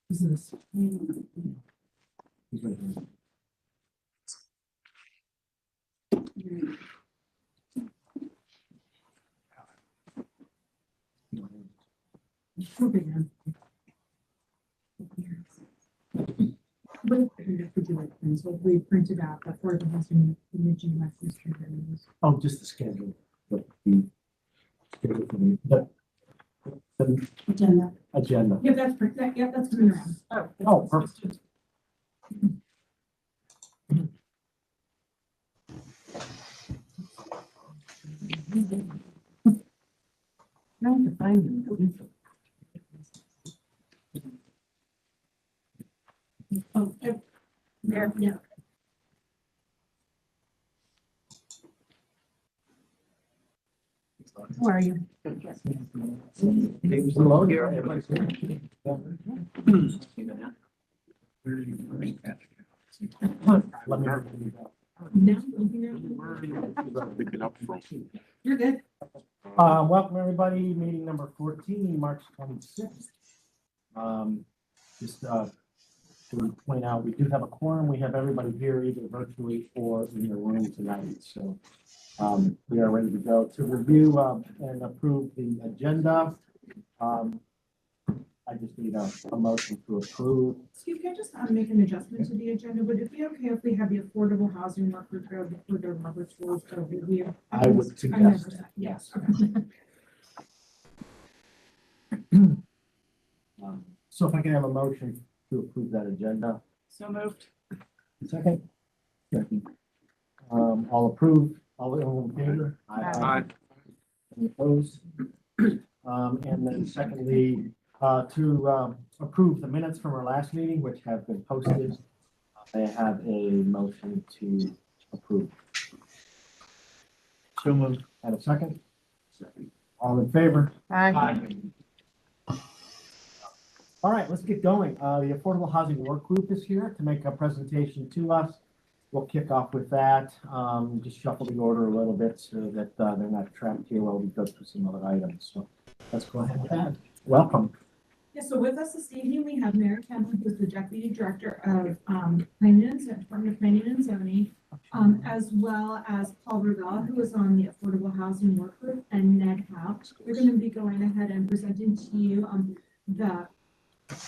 Business. So we printed out the Affordable Housing Imaging Westminster areas. Oh, just the schedule, but the schedule for the Agenda. agenda. Yeah, that's, yeah, that's coming around. Oh, perfect. Now to find them. Oh, there, yeah. How are you? Hello here. Let me. No, you're good. Welcome everybody, meeting number 14, March 26th. Just to point out, we do have a quorum. We have everybody here either virtually or in the room tonight. So we are ready to go to review and approve the agenda. I just need a motion to approve. Steve, can I just make an adjustment to the agenda? Would it be okay if we have the affordable housing worker go before the Robert's rules go review? I would I never suggest. said, yes. Okay. So if I can have a motion to approve that agenda. So moved. Second. All approved, all in favor? Aye. Any opposed? And then secondly, to approve the minutes from our last meeting, which have been posted. I have a motion to approve. So moved. And a second? Second. All in favor? Aye. All right, let's get going. The Affordable Housing Work Group is here to make a presentation to us. We'll kick off with that. Just shuffle the order a little bit so that they're not trapped here while we go through some other items. So let's go ahead with that. Welcome. Yeah, so with us this evening, we have Mary Campbell, who's the Deputy Director of Planning and Department of Planning and Zoning, as well as Paul Ravel, who is on the Affordable Housing Work Group, and Ned Howe. We're going to be going ahead and presenting to you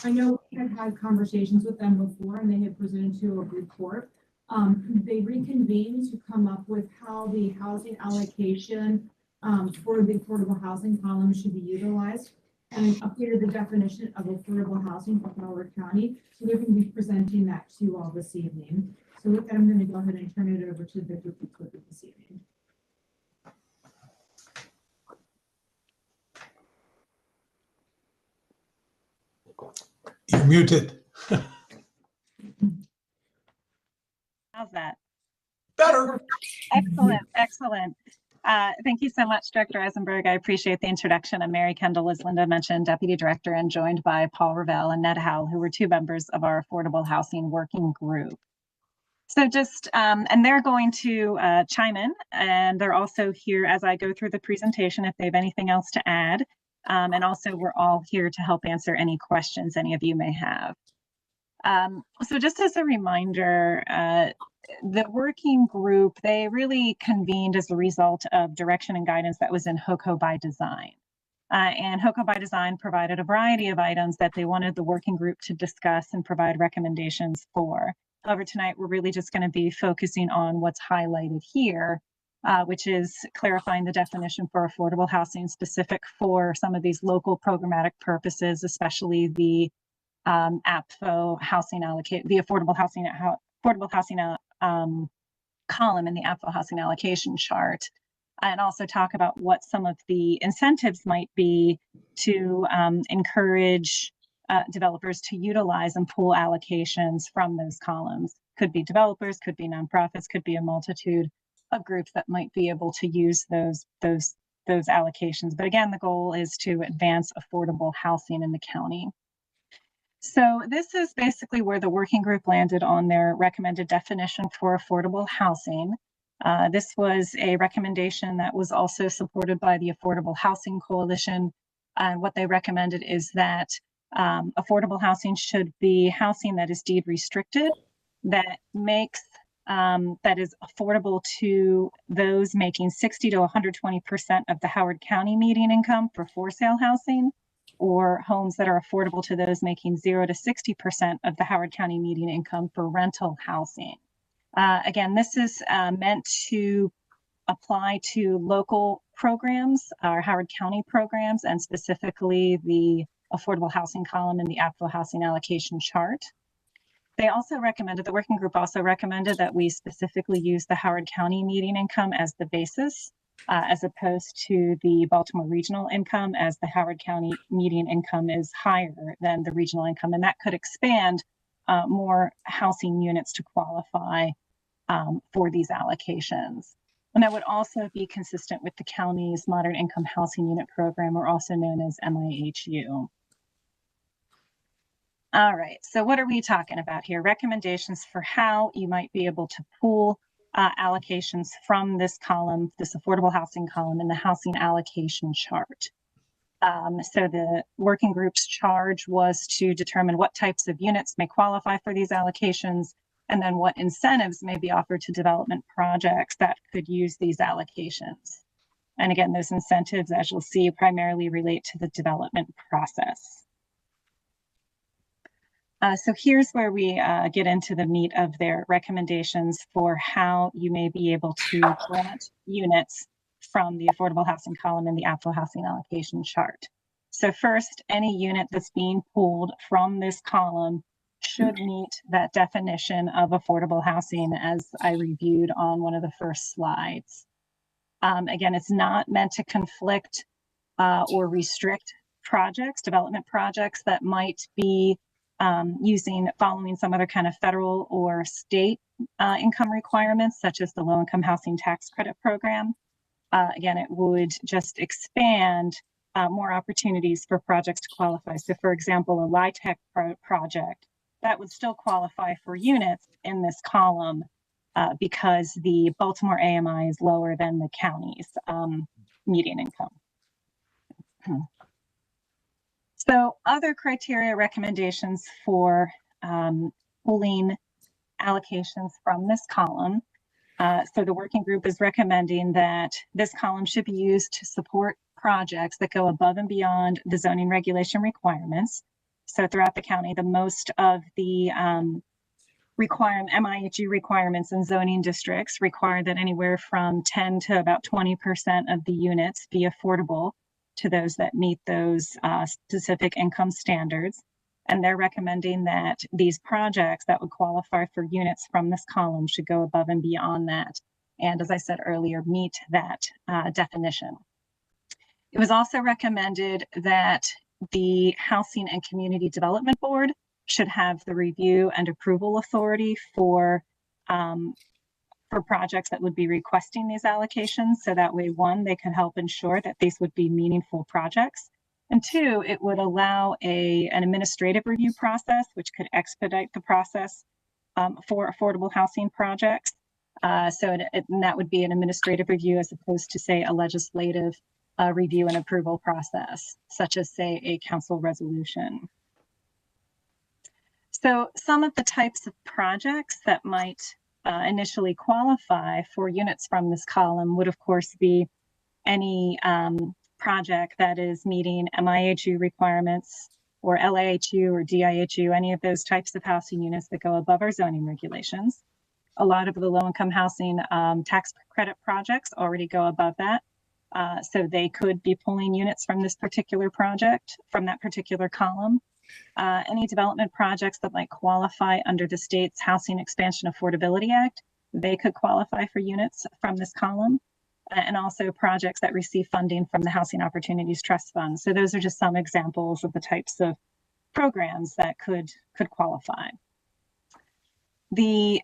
I know we had had conversations with them before, and they had presented to a report. They reconvened to come up with how the housing allocation for the affordable housing column should be utilized, and updated the definition of affordable housing for Howard County. So they're going to be presenting that to you all this evening. So with that, I'm going to go ahead and turn it over to the group this evening. You're muted. How's that? Better. Excellent, excellent. Thank you so much, Director Eisenberg. I appreciate the introduction. I'm Mary Kendall, as Linda mentioned, Deputy Director, and joined by Paul Ravel and Ned Howell, who were two members of our Affordable Housing Working Group. So and they're going to chime in, and they're also here as I go through the presentation if they have anything else to add. And also, we're all here to help answer any questions any of you may have. So just as a reminder, the working group, they really convened as a result of direction and guidance that was in HOCO by Design. And HOCO by Design provided a variety of items that they wanted the working group to discuss and provide recommendations for. However, tonight we're really just going to be focusing on what's highlighted here, which is clarifying the definition for affordable housing specific for some of these local programmatic purposes, especially the APFO housing allocate, the affordable housing column in the APFO housing allocation chart, and also talk about what some of the incentives might be to encourage developers to utilize and pull allocations from those columns. Could be developers, could be nonprofits, could be a multitude of groups that might be able to use those allocations. But again, the goal is to advance affordable housing in the county. So this is basically where the working group landed on their recommended definition for affordable housing. This was a recommendation that was also supported by the Affordable Housing Coalition. And what they recommended is that Affordable housing should be housing that is deed restricted, that makes that is affordable to those making 60 to 120% of the Howard County median income for sale housing, or homes that are affordable to those making 0 to 60% of the Howard County median income for rental housing. Again, this is meant to apply to local programs, our Howard County programs, and specifically the affordable housing column in the APFO housing allocation chart. They also recommended, the working group also recommended that we specifically use the Howard County median income as the basis, as opposed to the Baltimore regional income, as the Howard County median income is higher than the regional income, and that could expand more housing units to qualify for these allocations. And that would also be consistent with the county's Modern Income Housing Unit Program, or also known as MIHU. All right, so what are we talking about here? Recommendations for how you might be able to pool allocations from this column, this affordable housing column in the housing allocation chart. So the working group's charge was to determine what types of units may qualify for these allocations, and then what incentives may be offered to development projects that could use these allocations. And again, those incentives, as you'll see, primarily relate to the development process. So here's where we get into the meat of their recommendations for how you may be able to grant units from the affordable housing column in the APFO housing allocation chart. So first, any unit that's being pulled from this column should meet that definition of affordable housing as I reviewed on one of the first slides. Again, it's not meant to conflict or restrict projects, development projects that might be following some other kind of federal or state income requirements, such as the Low Income Housing Tax Credit Program. Again, it would just expand more opportunities for projects to qualify. So for example, a LIHTC project, that would still qualify for units in this column because the Baltimore AMI is lower than the county's median income. So other criteria recommendations for pooling allocations from this column. So the working group is recommending that this column should be used to support projects that go above and beyond the zoning regulation requirements. So throughout the county, the most of the MIHU requirements in zoning districts require that anywhere from 10 to about 20% of the units be affordable to those that meet those specific income standards. And they're recommending that these projects that would qualify for units from this column should go above and beyond that. And as I said earlier, meet that definition. It was also recommended that the Housing and Community Development Board should have the review and approval authority for projects that would be requesting these allocations. So that way, one, they could help ensure that these would be meaningful projects. And two, it would allow an administrative review process, which could expedite the process for affordable housing projects. And that would be an administrative review as opposed to, say, a legislative review and approval process, such as, say, a council resolution. So some of the types of projects that might initially qualify for units from this column would, of course, be any project that is meeting MIHU requirements, or LAHU or DIHU, any of those types of housing units that go above our zoning regulations. A lot of the low-income housing tax credit projects already go above that. So they could be pulling units from this particular project, from that particular column. Any development projects that might qualify under the state's Housing Expansion Affordability Act, they could qualify for units from this column. And also projects that receive funding from the Housing Opportunities Trust Fund. So those are just some examples of the types of programs that could qualify. The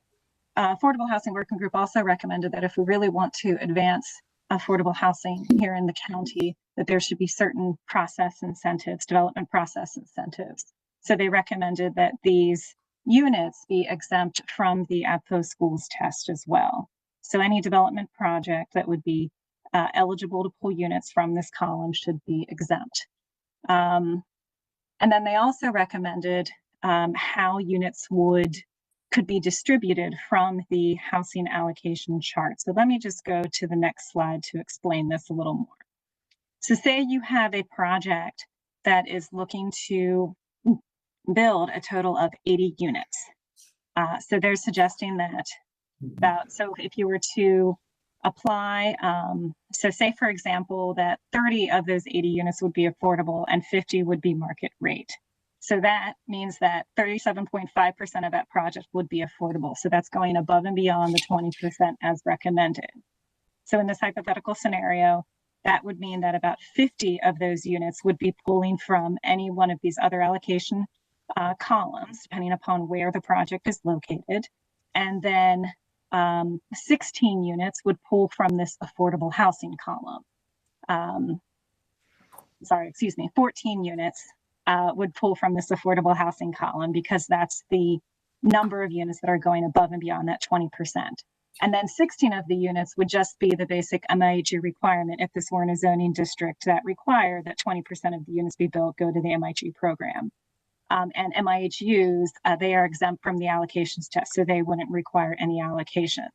Affordable Housing Working Group also recommended that if we really want to advance affordable housing here in the county, that there should be certain process incentives, development process incentives. So they recommended that these units be exempt from the APFO schools test as well. So any development project that would be eligible to pull units from this column should be exempt. And then they also recommended how units could be distributed from the housing allocation chart. So let me just go to the next slide to explain this a little more. So say you have a project that is looking to build a total of 80 units. So they're suggesting that so if you were to apply, so say for example that 30 of those 80 units would be affordable and 50 would be market rate. So that means that 37.5% of that project would be affordable. So that's going above and beyond the 20% as recommended. So in this hypothetical scenario, that would mean that about 50 of those units would be pulling from any one of these other allocation columns, depending upon where the project is located. And then 16 units would pull from this affordable housing column. 14 units would pull from this affordable housing column because that's the number of units that are going above and beyond that 20%. And then 16 of the units would just be the basic MIHU requirement if this were in a zoning district that required that 20% of the units be built go to the MIHU program. And MIHUs, they are exempt from the allocations test, so they wouldn't require any allocations.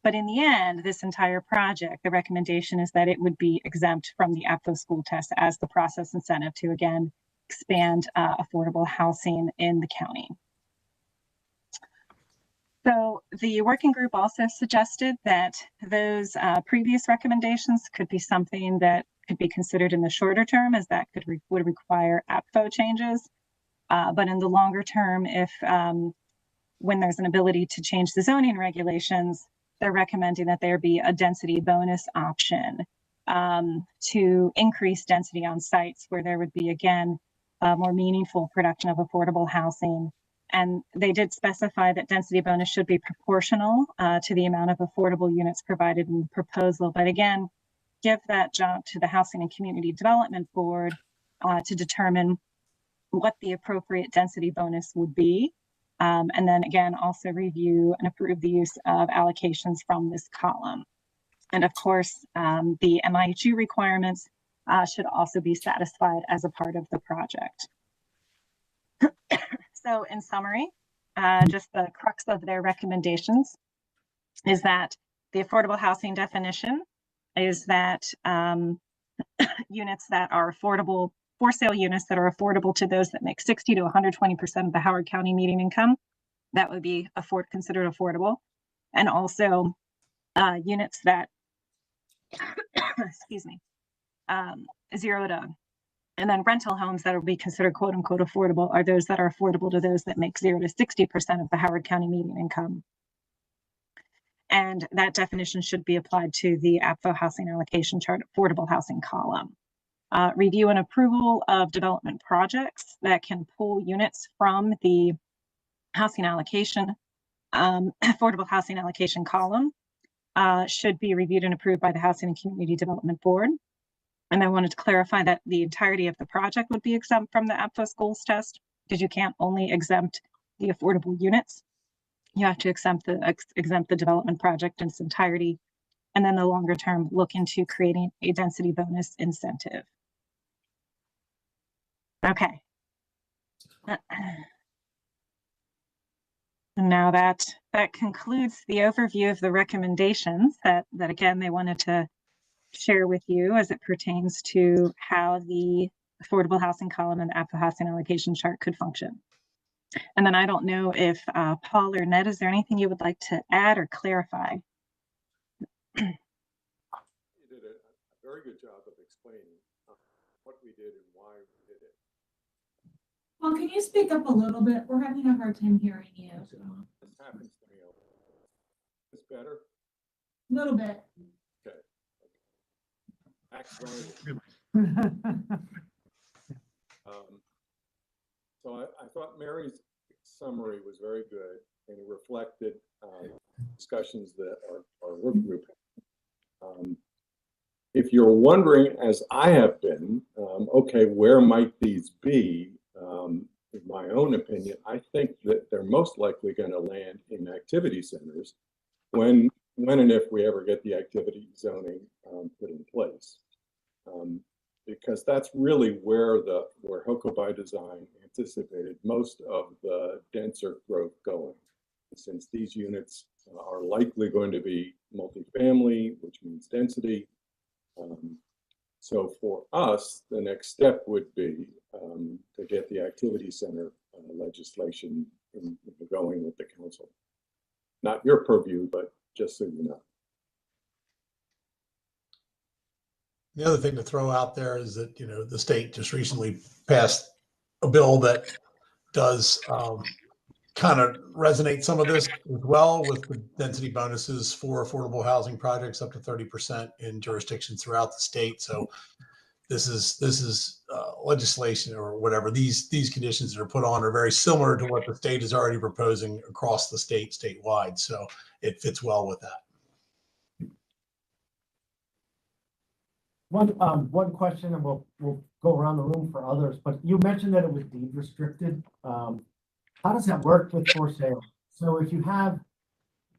But in the end, this entire project, the recommendation is that it would be exempt from the APFO school test as the process incentive to, again, expand affordable housing in the county. So the working group also suggested that those previous recommendations could be something that could be considered in the shorter term, as that would require APFO changes. But in the longer term, if when there's an ability to change the zoning regulations, they're recommending that there be a density bonus option to increase density on sites where there would be, again, more meaningful production of affordable housing. And they did specify that density bonus should be proportional to the amount of affordable units provided in the proposal. But again, give that job to the Housing and Community Development Board to determine what the appropriate density bonus would be. And then again, also review and approve the use of allocations from this column. And of course, the MIHU requirements should also be satisfied as a part of the project. So in summary, just the crux of their recommendations is that the affordable housing definition is that units that are affordable, for sale units that are affordable to those that make 60 to 120% of the Howard County median income, that would be considered affordable. And also units that, excuse me, 0 to, and then rental homes that will be considered quote unquote affordable are those that are affordable to those that make 0 to 60% of the Howard County median income. And that definition should be applied to the APFO housing allocation chart affordable housing column. Review and approval of development projects that can pull units from the housing allocation, affordable housing allocation column should be reviewed and approved by the Housing and Community Development Board. And I wanted to clarify that the entirety of the project would be exempt from the APFO schools test, because you can't only exempt the affordable units. You have to exempt the development project in its entirety. And then the longer term, look into creating a density bonus incentive. Okay. And now that concludes the overview of the recommendations that again, they wanted to share with you as it pertains to how the affordable housing column and the APFO housing allocation chart could function. And then I don't know if Paul or Ned, is there anything you would like to add or clarify? You did a very good job of explaining what we did and why we did it. Well, can you speak up a little bit? We're having a hard time hearing you. This happens to me. It's better? A little bit. Okay. Excellent. So I thought Mary's summary was very good and reflected discussions that our work group had. If you're wondering, as I have been, okay, where might these be? In my own opinion, I think that they're most likely going to land in activity centers when and if we ever get the activity zoning put in place. because that's really where Hoco by Design anticipated most of the denser growth going. Since these units are likely going to be multifamily, which means density. So for us, the next step would be to get the activity center legislation going with the council. Not your purview, but just so you know. The other thing to throw out there is that, the state just recently passed a bill that does kind of resonate some of this as well, with the density bonuses for affordable housing projects up to 30% in jurisdictions throughout the state. So this is legislation or whatever. These conditions that are put on are very similar to what the state is already proposing across the statewide. So it fits well with that. One question, and we'll go around the room for others, but you mentioned that it was deed restricted. How does that work with for sale? So if you have,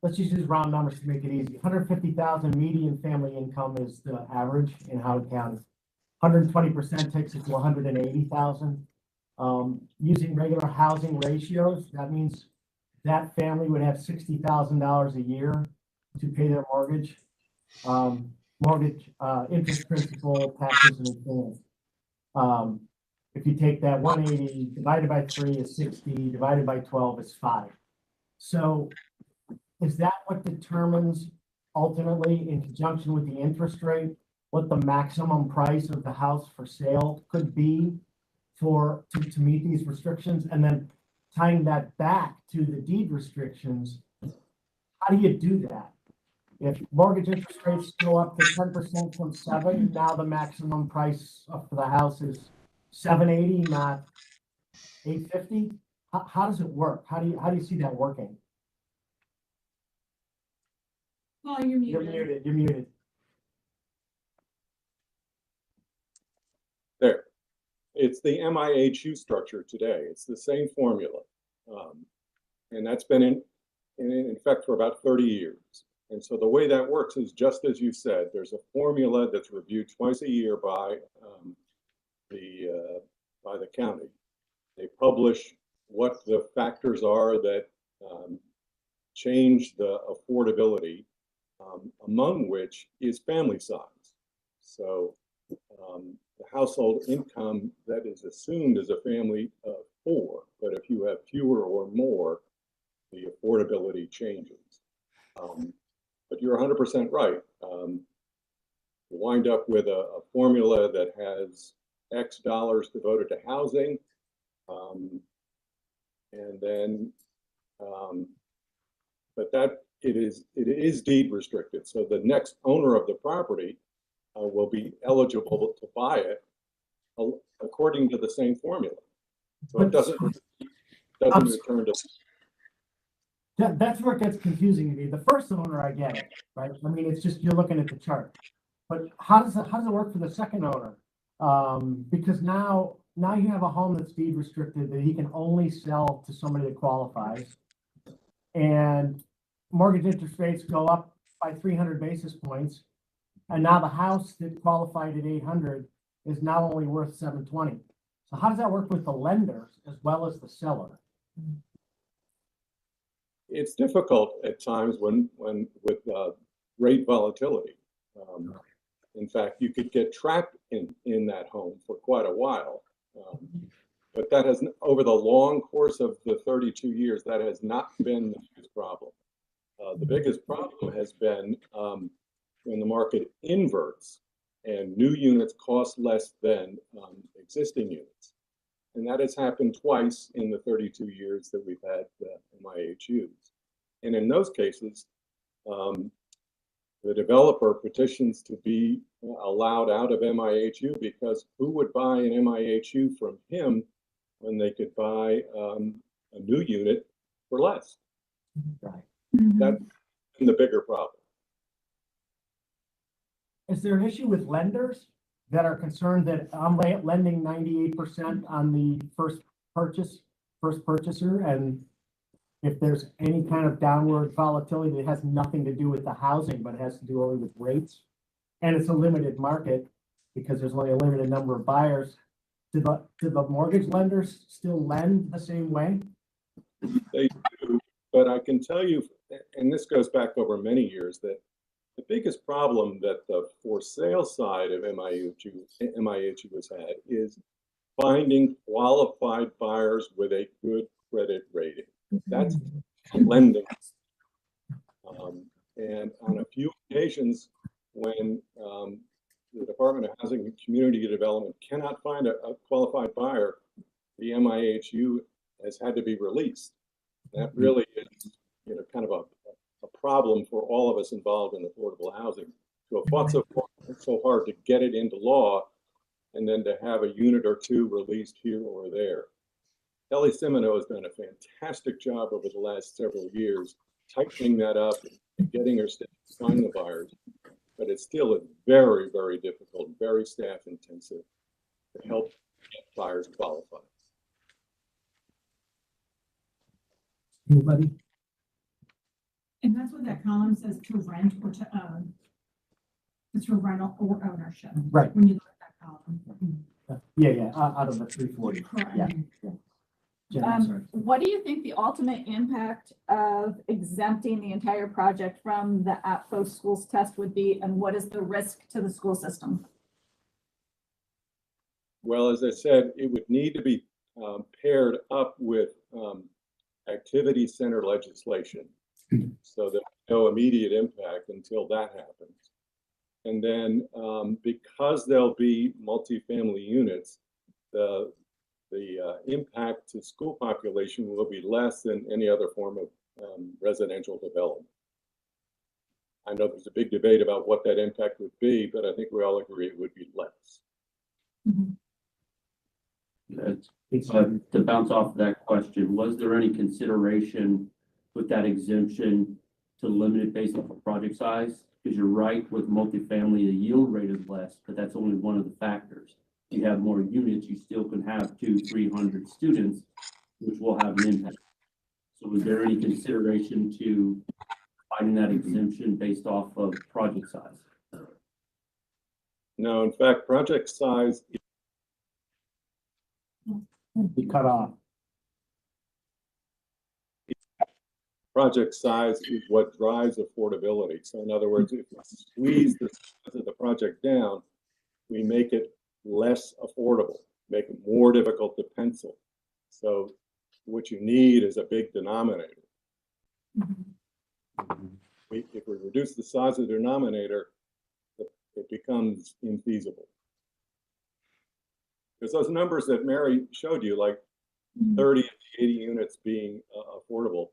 let's just use round numbers to make it easy, 150,000 median family income is the average in Howard County. 120% takes it to 180,000. Using regular housing ratios, that means that family would have $60,000 a year to pay their mortgage. Interest, principal, taxes, and insurance. If you take that 180 divided by 3 is 60, divided by 12 is 5. So is that what determines ultimately, in conjunction with the interest rate, what the maximum price of the house for sale could be to meet these restrictions? And then tying that back to the deed restrictions, how do you do that? If mortgage interest rates go up to 10% from 7, now the maximum price for the house is $780, not $850. How does it work? How do you see that working? Paul, you're You're muted. muted. You're muted. There. It's the MIHU structure today. It's the same formula. And that's been in effect for about 30 years. And so the way that works is just as you said, there's a formula that's reviewed twice a year by the county. They publish what the factors are that change the affordability, among which is family size. So the household income that is assumed is a family of 4, but if you have fewer or more, the affordability changes. But you're 100% right. You wind up with a formula that has X dollars devoted to housing, and then, but that it is deed restricted. So the next owner of the property will be eligible to buy it according to the same formula. So it doesn't return to. That's where it gets confusing to me. The first owner, I get it, right? I mean, it's just you're looking at the chart. But how does it work for the second owner? Because now you have a home that's deed restricted that he can only sell to somebody that qualifies, and mortgage interest rates go up by 300 basis points, and now the house that qualified at 800 is now only worth 720. So how does that work with the lenders as well as the seller? It's difficult at times when with rate volatility. In fact, you could get trapped in that home for quite a while. But that has, over the long course of the 32 years, that has not been the biggest problem. The biggest problem has been when the market inverts and new units cost less than existing units. And that has happened twice in the 32 years that we've had MIHUs. And in those cases, the developer petitions to be allowed out of MIHU, because who would buy an MIHU from him when they could buy a new unit for less? Right. That's the bigger problem. Is there an issue with lenders that are concerned that I'm lending 98% on the first purchaser, and if there's any kind of downward volatility that has nothing to do with the housing, but it has to do only with rates, and it's a limited market, because there's only a limited number of buyers. Do the mortgage lenders still lend the same way? They do, but I can tell you, and this goes back over many years, that the biggest problem that the for sale side of MIHU has had is finding qualified buyers with a good credit rating. That's lending. And on a few occasions, when the Department of Housing and Community Development cannot find a qualified buyer, the MIHU has had to be released. That really is, kind of a problem for all of us involved in affordable housing, to have fought so hard to get it into law, and then to have a unit or two released here or there. Kelly Semino has done a fantastic job over the last several years, tightening that up and getting her staff to find the buyers. But it's still very, very difficult, very staff intensive to help get buyers qualified. Anybody? And that's what that column says, to rent or to own. It's for rental or ownership. Right. When you look at that column. Yeah, out of the 340. Correct. Yeah. Jen, I'm sorry. What do you think the ultimate impact of exempting the entire project from the APFO schools test would be, and what is the risk to the school system? Well, as I said, it would need to be paired up with activity center legislation, so there's no immediate impact until that happens. And then because there'll be multifamily units, the impact to school population will be less than any other form of residential development. I know there's a big debate about what that impact would be, but I think we all agree it would be less. To bounce off that question, was there any consideration with that exemption to limit it based off of project size? Because you're right, with multifamily, the yield rate is less, but that's only one of the factors. You have more units, you still can have 200-300 students, which will have an impact. So was there any consideration to finding that exemption based off of project size? No, in fact, project size Be cut off. is what drives affordability. So in other words, if we squeeze the size of the project down, we make it less affordable, make it more difficult to pencil. So what you need is a big denominator. If we reduce the size of the denominator, it becomes infeasible. Because those numbers that Mary showed you, like 30 to 80 units being affordable,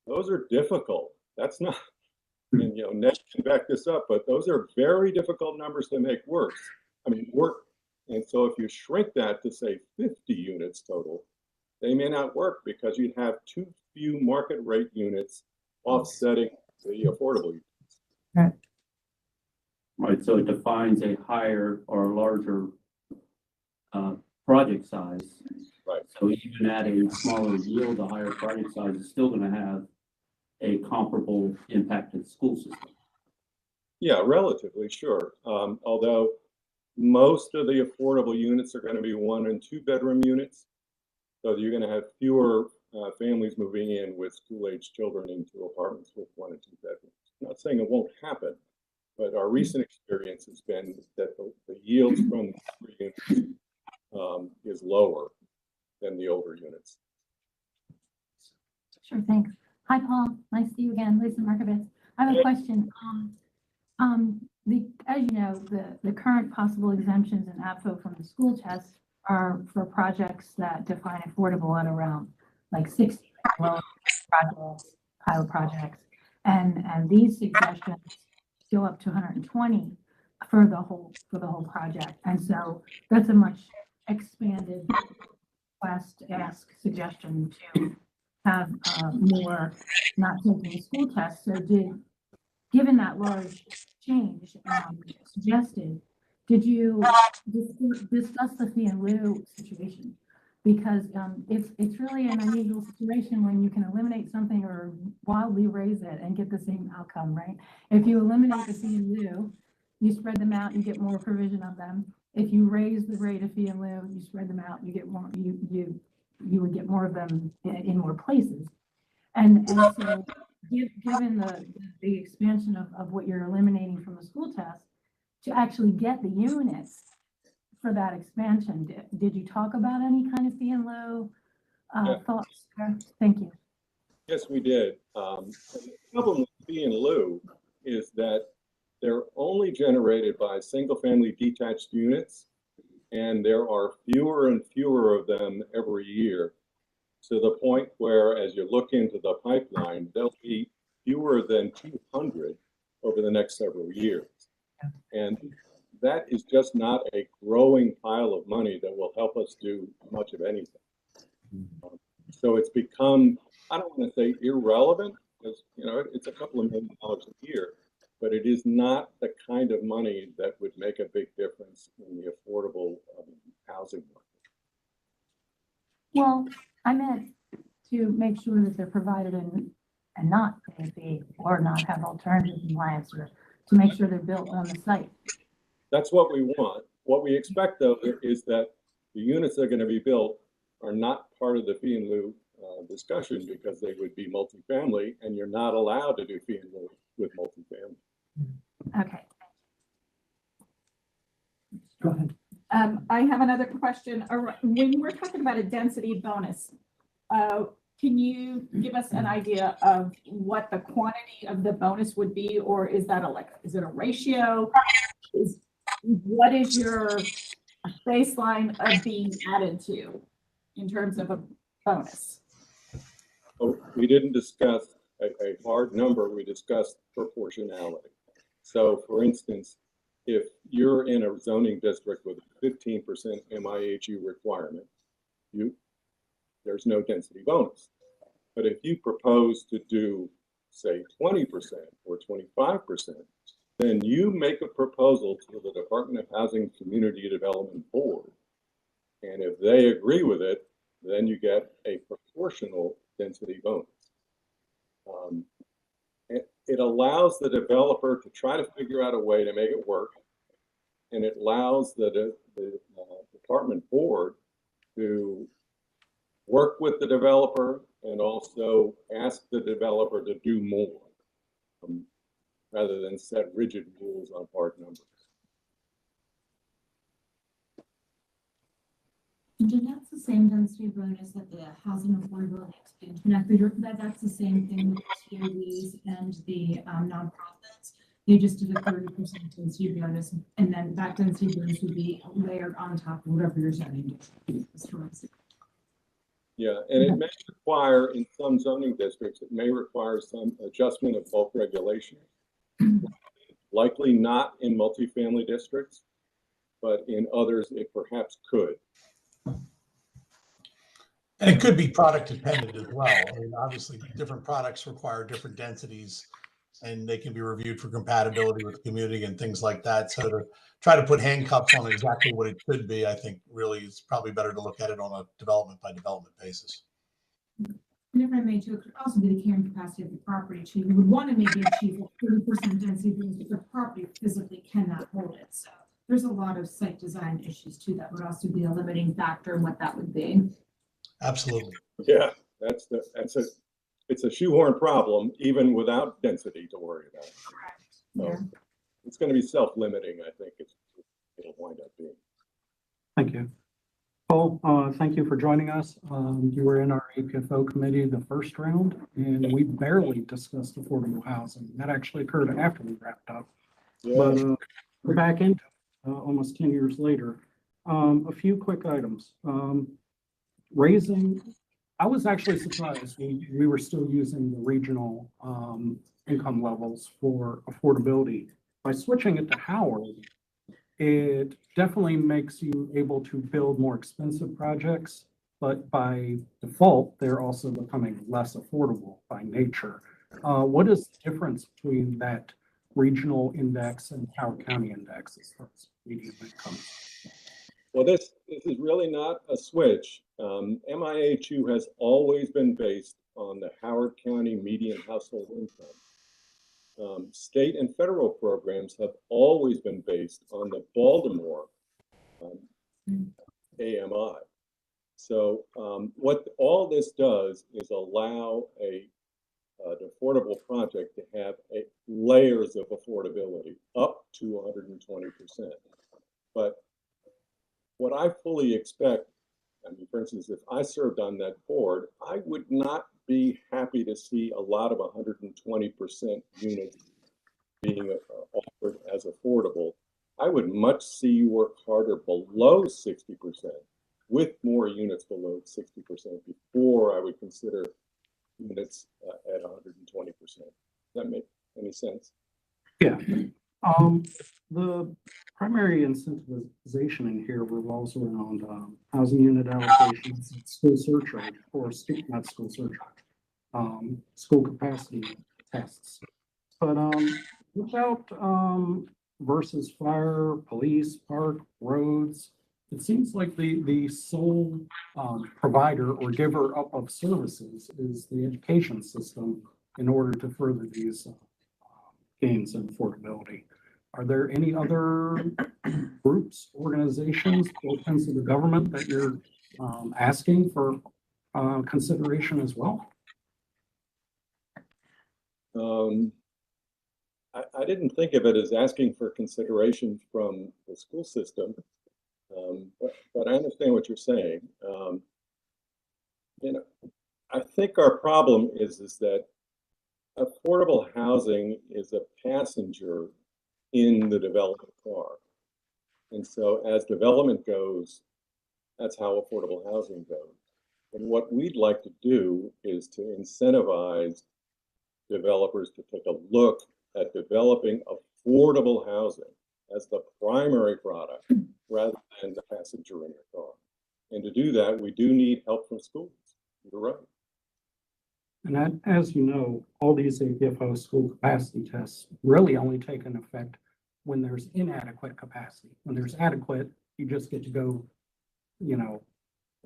those are difficult. That's not, and Ned can back this up, but those are very difficult numbers to make work. And so if you shrink that to say 50 units total, they may not work because you'd have too few market rate units offsetting the affordable units. Right, so it defines a higher or larger project size. Right. So even at a smaller yield, a higher project size is still going to have a comparable impact to the school system. Yeah, relatively, sure. Although most of the affordable units are going to be 1 and 2 bedroom units. So you're going to have fewer families moving in with school-age children into apartments with 1 and 2 bedrooms. I'm not saying it won't happen, but our recent experience has been that the yields from the units is lower than the older units. Sure, thanks. Hi, Paul. Nice to see you again. Lisa Markovitz. I have a question. As you know, the current possible exemptions in APFO from the school test are for projects that define affordable at around like 60 projects, pilot projects, and these suggestions go up to 120 for the whole project. And so that's a much expanded ask suggestion to have more not taking school tests. So given that large change suggested, did you discuss the fee in lieu situation? Because it's really an unusual situation when you can eliminate something or wildly raise it and get the same outcome, right? If you eliminate the fee in lieu, you spread them out, you get more provision of them. If you raise the rate of fee and lieu, you spread them out, you get more, you would get more of them in more places. And so given the expansion of what you're eliminating from the school test, to actually get the units for that expansion, did you talk about any kind of fee and lieu thoughts there? Thank you. Yes, we did. The problem with fee and lieu is that they're only generated by single-family detached units, and there are fewer and fewer of them every year, to the point where, as you look into the pipeline, there'll be fewer than 200 over the next several years. And that is just not a growing pile of money that will help us do much of anything. So it's become, I don't want to say irrelevant, because it's a couple of $1 million a year, but it is not the kind of money that would make a big difference in the affordable housing market. Well, I meant to make sure that they're provided and not pay a fee or not have alternative compliance, or to make sure they're built on the site. That's what we want. What we expect, though, is that the units that are going to be built are not part of the fee and lieu discussion, because they would be multifamily, and you're not allowed to do fee and lieu with multifamily. Okay. Go ahead. I have another question. When we're talking about a density bonus, can you give us an idea of what the quantity of the bonus would be, or is that is it a ratio? What is your baseline of being added to in terms of a bonus? Oh, we didn't discuss a hard number. We discussed proportionality. So, for instance, if you're in a zoning district with a 15% MIHU requirement, there's no density bonus. But if you propose to do, say, 20% or 25%, then you make a proposal to the Department of Housing Community Development Board. And if they agree with it, then you get a proportional density bonus. It allows the developer to try to figure out a way to make it work. And it allows the department board to work with the developer and also ask the developer to do more, rather than set rigid rules on hard numbers. And that's the same density bonus that the Housing Affordability Expansion Act, that's the same thing with the TODs and the nonprofits. They just did a 30% density bonus, and then that density bonus would be layered on top of whatever your zoning district. Yeah, and it may require, in some zoning districts, it may require some adjustment of bulk regulation. Likely not in multifamily districts, but in others it perhaps could. And it could be product dependent as well. I mean, obviously, different products require different densities, and they can be reviewed for compatibility with the community and things like that. So to try to put handcuffs on exactly what it could be, I think really it's probably better to look at it on a development by development basis. And if I may too, it could also be the carrying capacity of the property too. You would want to maybe achieve a 30% density if the property physically cannot hold it. So there's a lot of site design issues too that would also be a limiting factor in what that would be. Absolutely. Yeah, it's a shoehorn problem, even without density to worry about. Correct. So Yeah. it's going to be self-limiting, I think it'll wind up being. Thank you. Paul, thank you for joining us. You were in our APFO committee the first round, and we barely discussed affordable housing. That actually occurred after we wrapped up. Yeah. But we're back into it, almost 10 years later. A few quick items. I was actually surprised we were still using the regional income levels for affordability. By switching it to Howard, it definitely makes you able to build more expensive projects, but by default, they're also becoming less affordable by nature. What is the difference between that regional index and Howard County index as far as median income? Well, this is really not a switch. MIHU has always been based on the Howard County median household income. state and federal programs have always been based on the Baltimore AMI. So what all this does is allow an affordable project to have layers of affordability up to 120%. But what I fully expect, I mean, for instance, if I served on that board, I would not be happy to see a lot of 120% units being offered as affordable. I would much see you work harder below 60% with more units below 60% before I would consider units at 120%. Does that make any sense? Yeah. The primary incentivization in here revolves around housing unit allocations, school surcharge, or not school surcharge, school capacity tests. But without versus fire, police, park, roads, it seems like the sole provider or giver up of services is the education system in order to further these gains in affordability. Are there any other groups, organizations, both ends of the government that you're asking for consideration as well? I didn't think of it as asking for consideration from the school system, but I understand what you're saying. You know, I think our problem is that affordable housing is a passenger in the development car. And so as development goes, that's how affordable housing goes. And what we'd like to do is to incentivize developers to take a look at developing affordable housing as the primary product rather than the passenger in your car. And to do that, we do need help from schools. You're right. And as you know, all these APFO school capacity tests really only take an effect when there's inadequate capacity. When there's adequate, you just get to go, you know,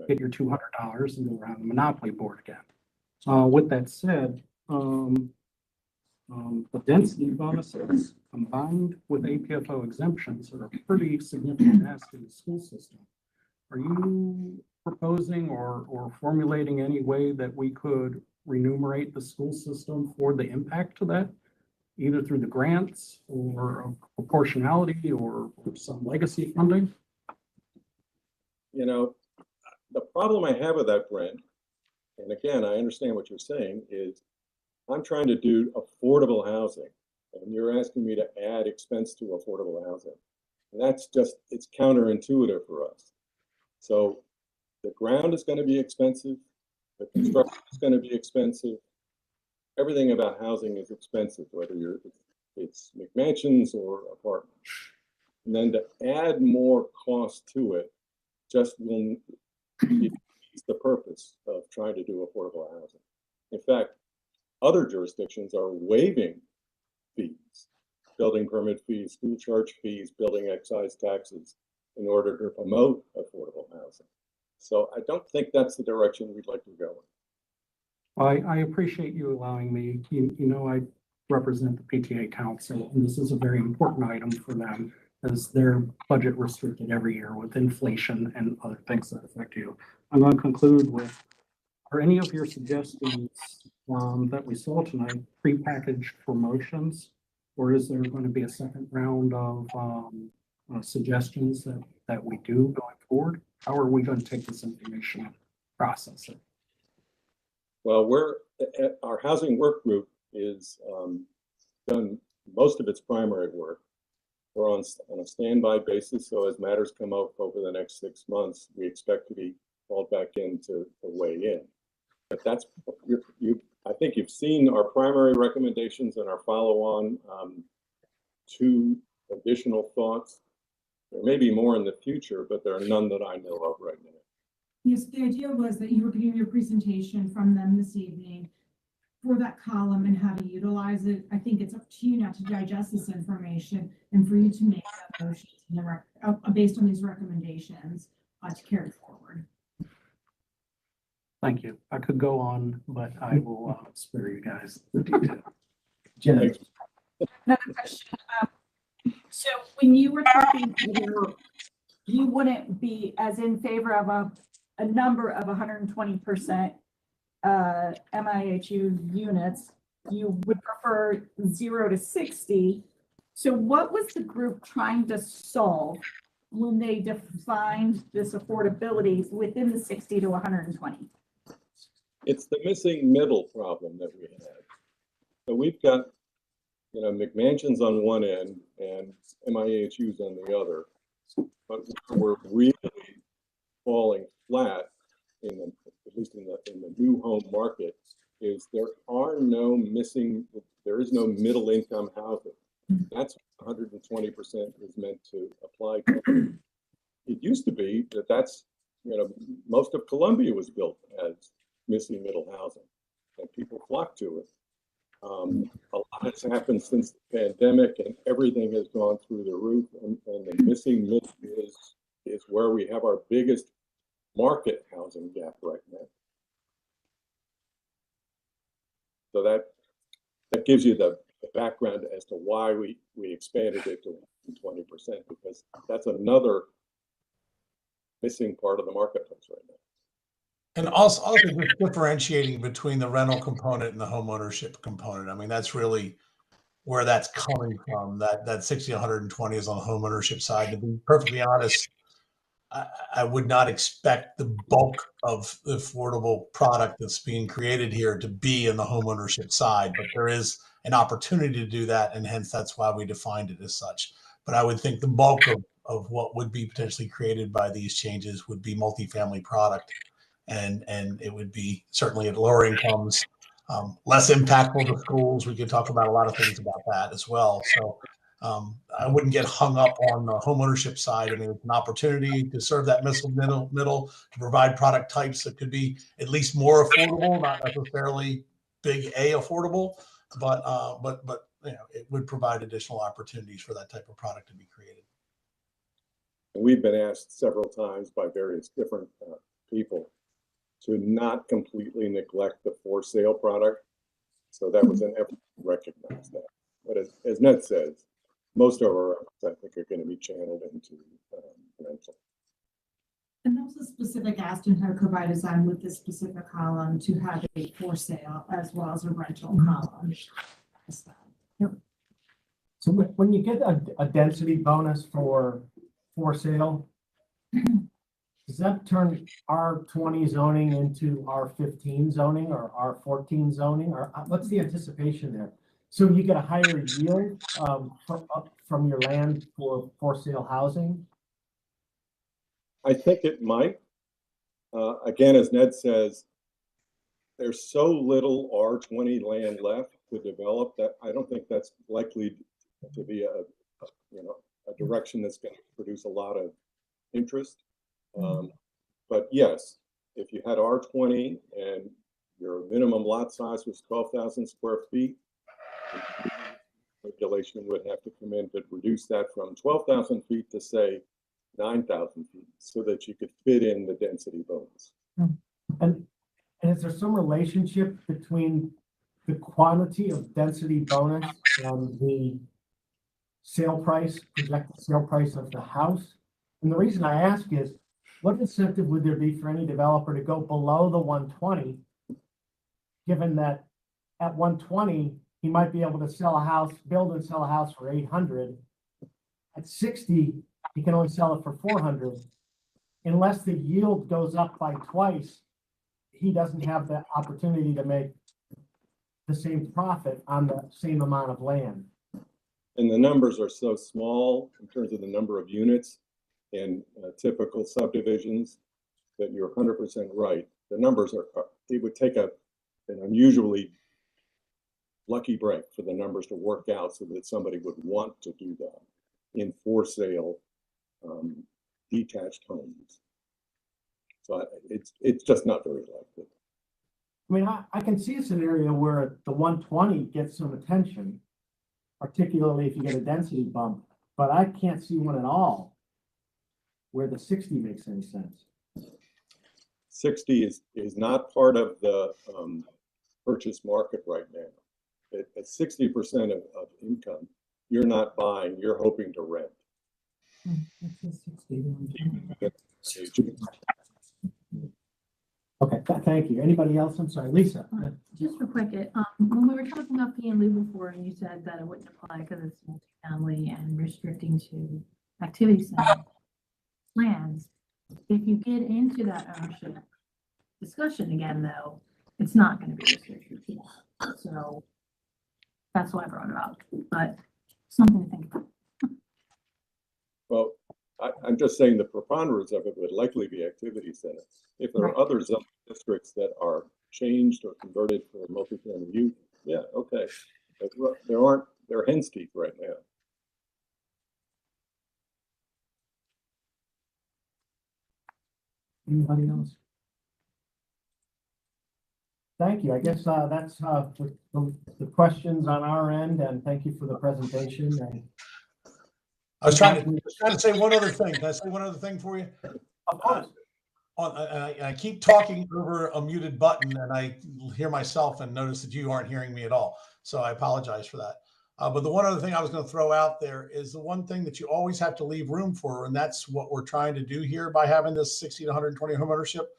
get your $200 and go around the monopoly board again. With that said, the density bonuses combined with APFO exemptions are a pretty significant ask to the school system. Are you proposing or formulating any way that we could remunerate the school system for the impact to that, either through the grants or proportionality or some legacy funding? You know, the problem I have with that, Brent, and again, I understand what you're saying, is I'm trying to do affordable housing, and you're asking me to add expense to affordable housing. And that's just, it's counterintuitive for us. So the ground is going to be expensive. The construction is going to be expensive. Everything about housing is expensive, whether it's McMansions or apartments. And then to add more cost to it just will defeat the purpose of trying to do affordable housing. In fact, other jurisdictions are waiving fees, building permit fees, school charge fees, building excise taxes in order to promote affordable housing. So I don't think that's the direction we'd like to go in. I appreciate you allowing me. You know, I represent the PTA Council, and this is a very important item for them as they're budget restricted every year with inflation and other things that affect you. I'm going to conclude with, are any of your suggestions that we saw tonight prepackaged for motions, or is there going to be a second round of suggestions that we do going forward? How are we going to take this information and process it? Well, our housing work group is done most of its primary work. We're on a standby basis, so as matters come up over the next 6 months, we expect to be called back in to weigh in. But that's, I think you've seen our primary recommendations and our follow-on 2 additional thoughts. There may be more in the future, but there are none that I know of right now. Yes, the idea was that you were getting your presentation from them this evening for that column and how to utilize it. I think it's up to you now to digest this information and for you to make that motion based on these recommendations to carry forward. Thank you. I could go on, but I will spare you guys the detail. Jen, Another question. So when you were talking, you wouldn't be as in favor of a number of 120% MIHU units. You would prefer 0 to 60. So what was the group trying to solve when they defined this affordability within the 60 to 120? It's the missing middle problem that we had. So we've got, McMansions on one end and MIHUs on the other, but we're really falling flat at least in the new home market, is there is no middle income housing. That's 120% is meant to apply to. It used to be that's, most of Columbia was built as missing middle housing, and people flocked to it. A lot has happened since the pandemic, and everything has gone through the roof, and the missing middle is where we have our biggest market housing gap right now. So that gives you the background as to why we expanded it to 20%, because that's another missing part of the marketplace right now. And also just differentiating between the rental component and the home ownership component. I mean, that's really where that's coming from. That 60, 120 is on the home ownership side. To be perfectly honest, I would not expect the bulk of the affordable product that's being created here to be in the home ownership side, but there is an opportunity to do that, and hence that's why we defined it as such. But I would think the bulk of what would be potentially created by these changes would be multifamily product, and it would be certainly at lower incomes, less impactful to schools. We could talk about a lot of things about that as well. So I wouldn't get hung up on the homeownership side. I mean, it's an opportunity to serve that middle to provide product types that could be at least more affordable, not necessarily big A affordable, but it would provide additional opportunities for that type of product to be created. We've been asked several times by various different people to not completely neglect the for sale product. So that was an effort to recognize that. But as Ned says, most of our efforts, I think, are going to be channeled into rental. And there was a specific ask in her co-design with this specific column to have a for sale as well as a rental column. Yep. So when you get a density bonus for sale, does that turn R20 zoning into R15 zoning or R14 zoning, or what's the anticipation there? So you get a higher yield from your land for sale housing? I think it might. Again, as Ned says, there's so little R20 land left to develop that I don't think that's likely to be a direction that's going to produce a lot of interest. But yes, if you had R20 and your minimum lot size was 12,000 square feet, regulation would have to come in to reduce that from 12,000 feet to say 9,000 feet so that you could fit in the density bonus. And is there some relationship between the quantity of density bonus and the projected sale price of the house? And the reason I ask is, what incentive would there be for any developer to go below the 120, given that at 120, he might be able to build and sell a house for 800. At 60, he can only sell it for 400. Unless the yield goes up by twice, he doesn't have the opportunity to make the same profit on the same amount of land. And the numbers are so small in terms of the number of units in typical subdivisions that you're 100% right. The numbers it would take an unusually lucky break for the numbers to work out so that somebody would want to do that in for sale detached homes. So it's just not very likely. I mean, I can see a scenario where the 120 gets some attention, particularly if you get a density bump, but I can't see one at all where the 60 makes any sense. 60 is not part of the purchase market right now. at 60% of income, you're not buying, you're hoping to rent. Okay, thank you. Anybody else? I'm sorry, Lisa. Just real quick, when we were talking about P and L before, and you said that it wouldn't apply because it's multifamily and restricting to activity center plans. If you get into that ownership discussion again, though, it's not going to be restricted to that. So that's why I brought it up, but something to think about. Well, I'm just saying the preponderance of it would likely be activity centers. If there are other zone districts that are changed or converted for multifamily use, yeah, okay. But they're hen's teeth right now. Anybody else? Thank you. I guess that's the questions on our end, and thank you for the presentation. And I was trying to say one other thing. Can I say one other thing for you? of course, I keep talking over a muted button, and I hear myself and notice that you aren't hearing me at all. So I apologize for that. But the one other thing I was going to throw out there is the one thing that you always have to leave room for, and that's what we're trying to do here by having this 60 to 120 home ownership.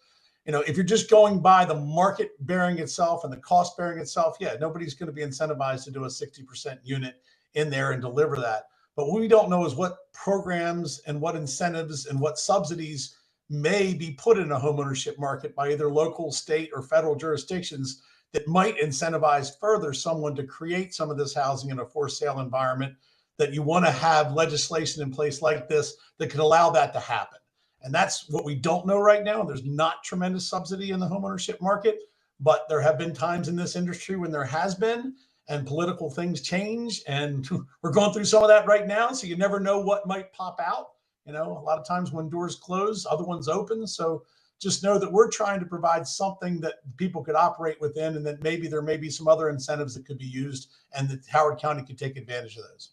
You know, if you're just going by the market bearing itself and the cost bearing itself, yeah, nobody's going to be incentivized to do a 60% unit in there and deliver that. But what we don't know is what programs and what incentives and what subsidies may be put in a homeownership market by either local, state, or federal jurisdictions that might incentivize further someone to create some of this housing in a for sale environment, that you want to have legislation in place like this that could allow that to happen. And that's what we don't know right now. There's not tremendous subsidy in the homeownership market, but there have been times in this industry when there has been, and political things change. And we're going through some of that right now. So you never know what might pop out. You know, a lot of times when doors close, other ones open. So just know that we're trying to provide something that people could operate within, and that maybe there may be some other incentives that could be used and that Howard County could take advantage of those.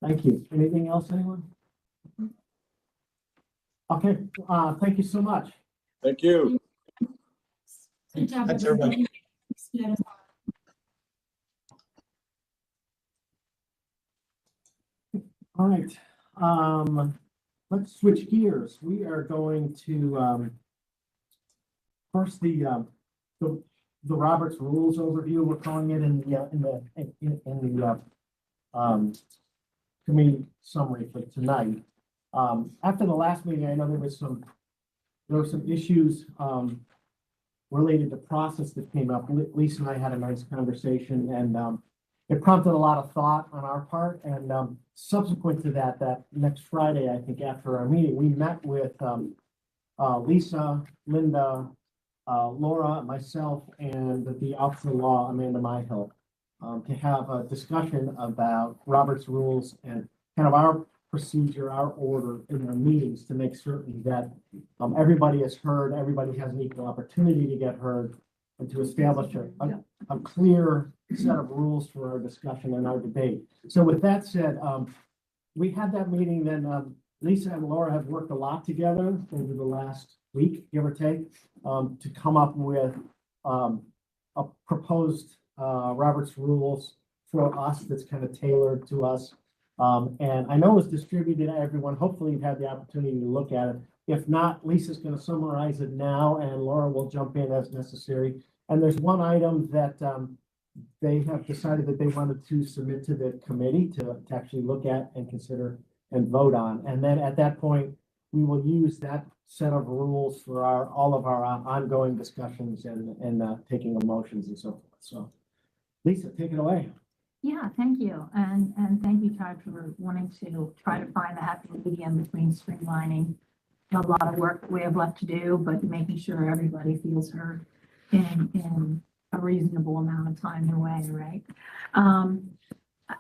thank you. Anything else, anyone? Okay, thank you so much. Thank you. Good job, Thanks, everybody. All right, let's switch gears. We are going to first the Roberts Rules overview. We're calling it in the committee summary for tonight. After the last meeting, I know there were some issues related to process that came up. Lisa and I had a nice conversation, and it prompted a lot of thought on our part. And subsequent to that next Friday, I think after our meeting, we met with Lisa, Linda, Laura, myself, and the Officer of Law, Amanda Myhill, to have a discussion about Robert's Rules and kind of our procedure, our order in our meetings, to make certain that everybody is heard, everybody has an equal opportunity to get heard, and to establish a clear set of rules for our discussion and our debate. So with that said, we had that meeting, then Lisa and Laura have worked a lot together over the last week, give or take, to come up with a proposed Robert's Rules for us that's kind of tailored to us. And I know it's distributed to everyone. Hopefully you've had the opportunity to look at it. If not, Lisa's going to summarize it now, and Laura will jump in as necessary. And there's one item that they have decided that they wanted to submit to the committee to actually look at and consider and vote on. And then at that point, we will use that set of rules for all of our ongoing discussions and taking of motions and so forth. So Lisa, take it away. Yeah, thank you. And thank you, Todd, for wanting to try to find the happy medium between streamlining a lot of work that we have left to do, but making sure everybody feels heard in a reasonable amount of time and way, right?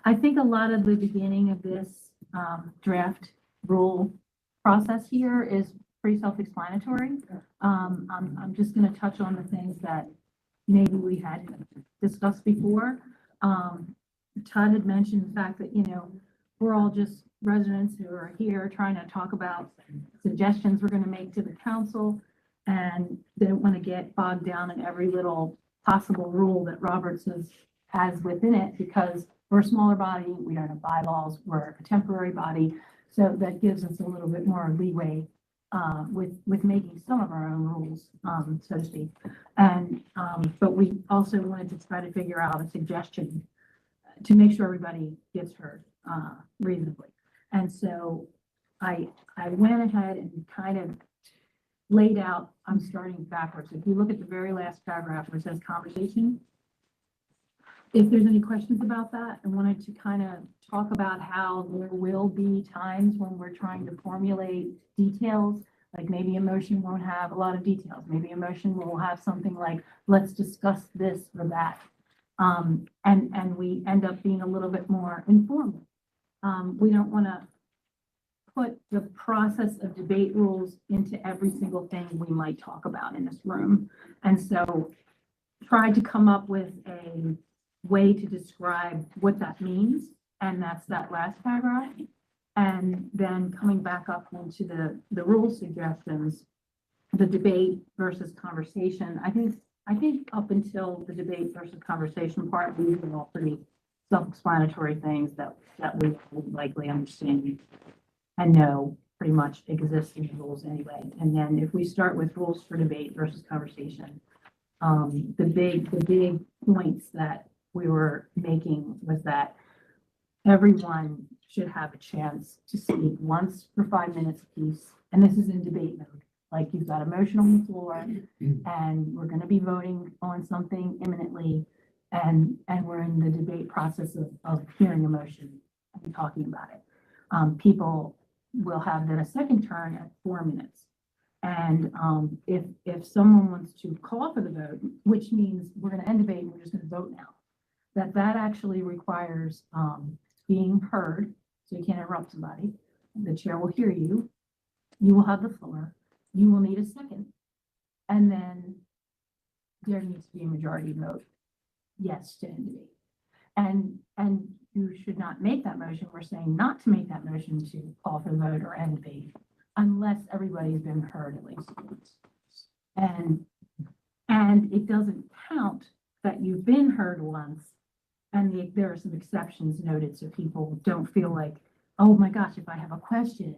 I think a lot of the beginning of this draft rule process here is pretty self-explanatory. I'm just going to touch on the things that maybe we hadn't discussed before. Todd had mentioned the fact that, we're all just residents who are here trying to talk about suggestions we're going to make to the council, and they don't want to get bogged down in every little possible rule that Roberts has within it, because we're a smaller body, we don't have bylaws, we're a temporary body. So that gives us a little bit more leeway with making some of our own rules, so to speak. And, but we also wanted to try to figure out a suggestion to make sure everybody gets heard reasonably. And so I went ahead and kind of laid out, I'm starting backwards. If you look at the very last paragraph where it says conversation, if there's any questions about that, I wanted to kind of talk about how there will be times when we're trying to formulate details, like maybe a motion won't have a lot of details. Maybe a motion will have something like, let's discuss this or that. And we end up being a little bit more informal. We don't want to put the process of debate rules into every single thing we might talk about in this room. And so tried to come up with a way to describe what that means. And that's that last paragraph. And then coming back up into the rule suggestions, the debate versus conversation. I think up until the debate versus conversation part, these are all pretty self-explanatory things that we would likely understand and know pretty much exist in the rules anyway. And then if we start with rules for debate versus conversation, the big points that we were making was that everyone should have a chance to speak once for 5 minutes apiece. And this is in debate mode. Like, you've got a motion on the floor and we're going to be voting on something imminently. And we're in the debate process of hearing a motion and talking about it. People will have then a second turn at 4 minutes. And if someone wants to call for the vote, which means we're going to end debate and we're just going to vote now, that actually requires being heard. So you can't interrupt somebody. The chair will hear you. You will have the floor. You will need a second. And then there needs to be a majority vote. Yes, to end debate. And you should not make that motion. We're saying not to make that motion to call for the vote or end debate unless everybody's been heard at least once. And it doesn't count that you've been heard once. And there are some exceptions noted so people don't feel like, oh my gosh, if I have a question,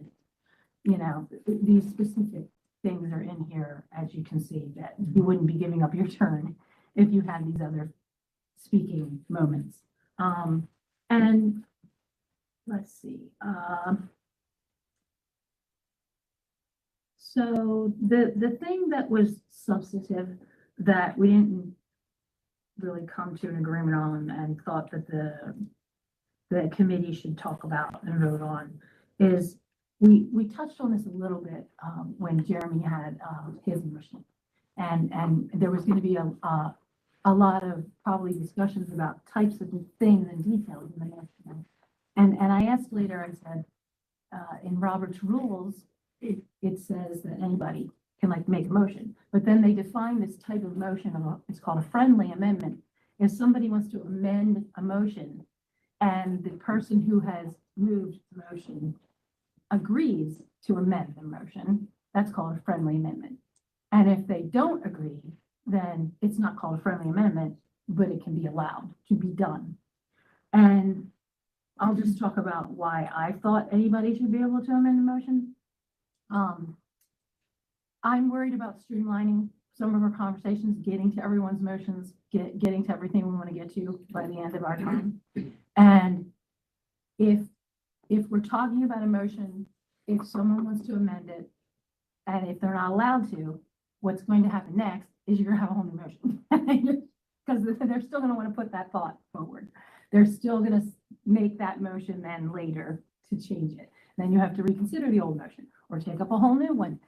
you know, these specific things are in here, as you can see, that you wouldn't be giving up your turn if you had these other speaking moments. And let's see. So the thing that was substantive that we didn't really come to an agreement on and thought that the committee should talk about and vote on is we touched on this a little bit when Jeremy had his motion, and there was going to be a lot of probably discussions about types of things and details in the next one. And I asked later, I said, in Robert's rules, it says that anybody can like make a motion, but then they define this type of motion it's called a friendly amendment. If somebody wants to amend a motion and the person who has moved the motion agrees to amend the motion, that's called a friendly amendment. And if they don't agree, then it's not called a friendly amendment, but it can be allowed to be done. And I'll just talk about why I thought anybody should be able to amend the motion. I'm worried about streamlining some of our conversations, getting to everyone's motions, getting to everything we want to get to by the end of our time. And if we're talking about a motion, if someone wants to amend it, and if they're not allowed to, what's going to happen next is you're going to have a whole new motion. Because they're still going to want to put that thought forward. They're still going to make that motion then later to change it. Then you have to reconsider the old motion or take up a whole new one.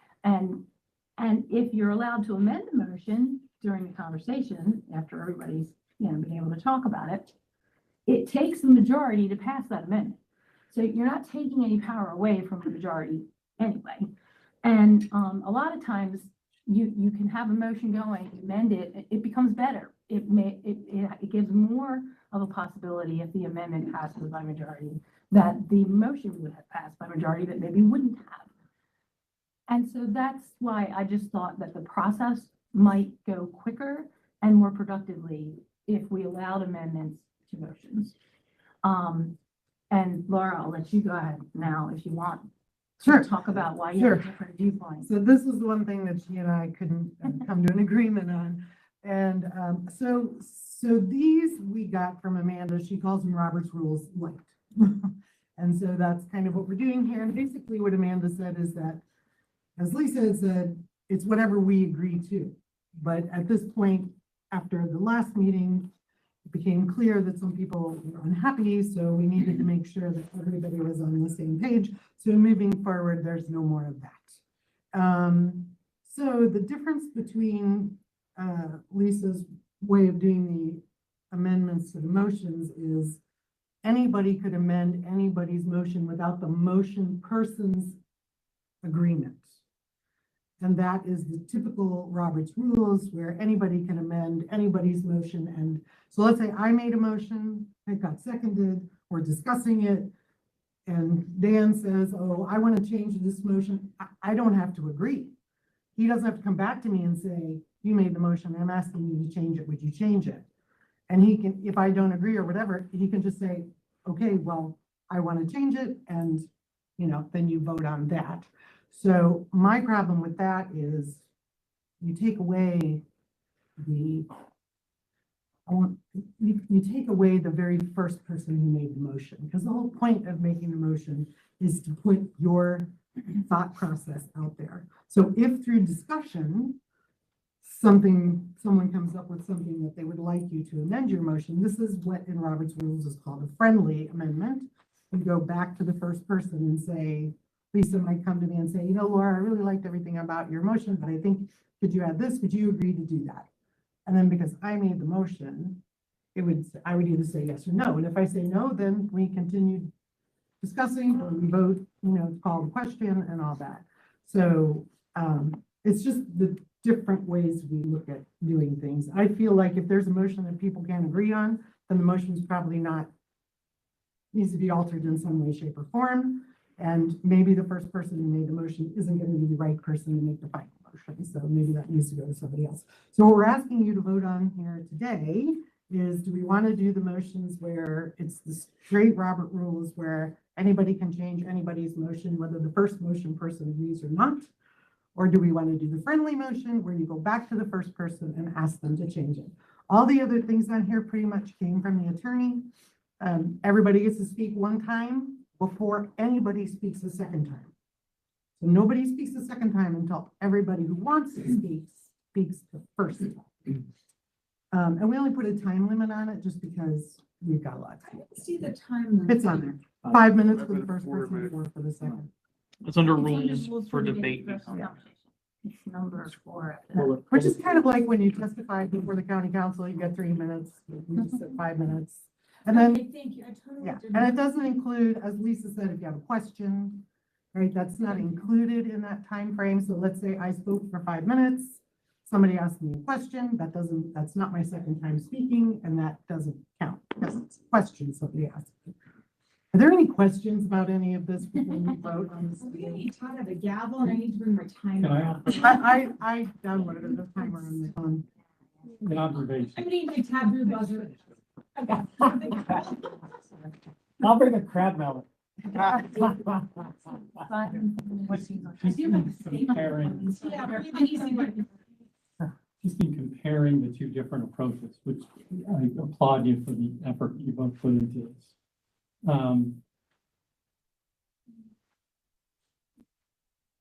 And if you're allowed to amend the motion during the conversation, after everybody's been able to talk about it, it takes the majority to pass that amendment. So you're not taking any power away from the majority anyway. And a lot of times you can have a motion going, amend it, it becomes better. It gives more of a possibility if the amendment passes by majority that the motion would have passed by majority that maybe wouldn't have. And so that's why I just thought that the process might go quicker and more productively if we allowed amendments to motions. And Laura, I'll let you go ahead now if you want Sure. to talk about why you Sure. have different viewpoints. So this is the one thing that she and I couldn't come to an agreement on. And so these we got from Amanda. She calls them Robert's Rules light. And so that's kind of what we're doing here. And basically what Amanda said is that, as Lisa had said, it's whatever we agree to. But at this point, after the last meeting, it became clear that some people were unhappy, so we needed to make sure that everybody was on the same page. So moving forward, there's no more of that. So the difference between Lisa's way of doing the amendments to the motions is anybody could amend anybody's motion without the motion person's agreement. And that is the typical Robert's Rules where anybody can amend anybody's motion. And so let's say I made a motion, it got seconded, we're discussing it, and Dan says, oh, I want to change this motion. I don't have to agree. He doesn't have to come back to me and say, you made the motion, I'm asking you to change it, would you change it? And he can, if I don't agree or whatever, he can just say, okay, well, I want to change it, and then you vote on that. So my problem with that is you take away the very first person who made the motion, because the whole point of making the motion is to put your thought process out there. So if through discussion, someone comes up with something that they would like you to amend your motion, this is what in Robert's Rules is called a friendly amendment. You go back to the first person and say, Lisa might come to me and say, Laura, I really liked everything about your motion, but I think, could you add this? Would you agree to do that? And then because I made the motion, I would either say yes or no. And if I say no, then we continue discussing, or we vote, call the question and all that. So it's just the different ways we look at doing things. I feel like if there's a motion that people can't agree on, then the motion is probably needs to be altered in some way, shape, or form. And maybe the first person who made the motion isn't going to be the right person to make the final motion. So maybe that needs to go to somebody else. So what we're asking you to vote on here today is, do we want to do the motions where it's the straight Robert Rules where anybody can change anybody's motion, whether the first motion person agrees or not? Or do we want to do the friendly motion where you go back to the first person and ask them to change it? All the other things on here pretty much came from the attorney. Everybody gets to speak one time before anybody speaks a second time. So nobody speaks a second time until everybody who wants to speak speaks the first time. And we only put a time limit on it just because we've got a lot. I didn't see the time limit. It's on there. 5 minutes for the first person, 4 for the second. It's under It's under rules for debate. It's number 4. Which is kind of like when you testify before the county council, you get 3 minutes, we just said 5 minutes. And then, Okay, thank you. I totally yeah, didn't. and it doesn't include, as Lisa said, if you have a question, right, that's not included in that time frame. So let's say I spoke for 5 minutes, somebody asked me a question, that's not my second time speaking, and that doesn't count, because it's a question somebody asked. Are there any questions about any of this before we vote on this? We need to have a gavel, and I need to bring my timer. Can I out. I downloaded the timer on the phone. An observation. I'm gonna need my taboo buzzer. I'll bring the crab melon. She's been comparing, Yeah, bring the easy one. she's been comparing the two different approaches, which I applaud you for the effort you both put into this.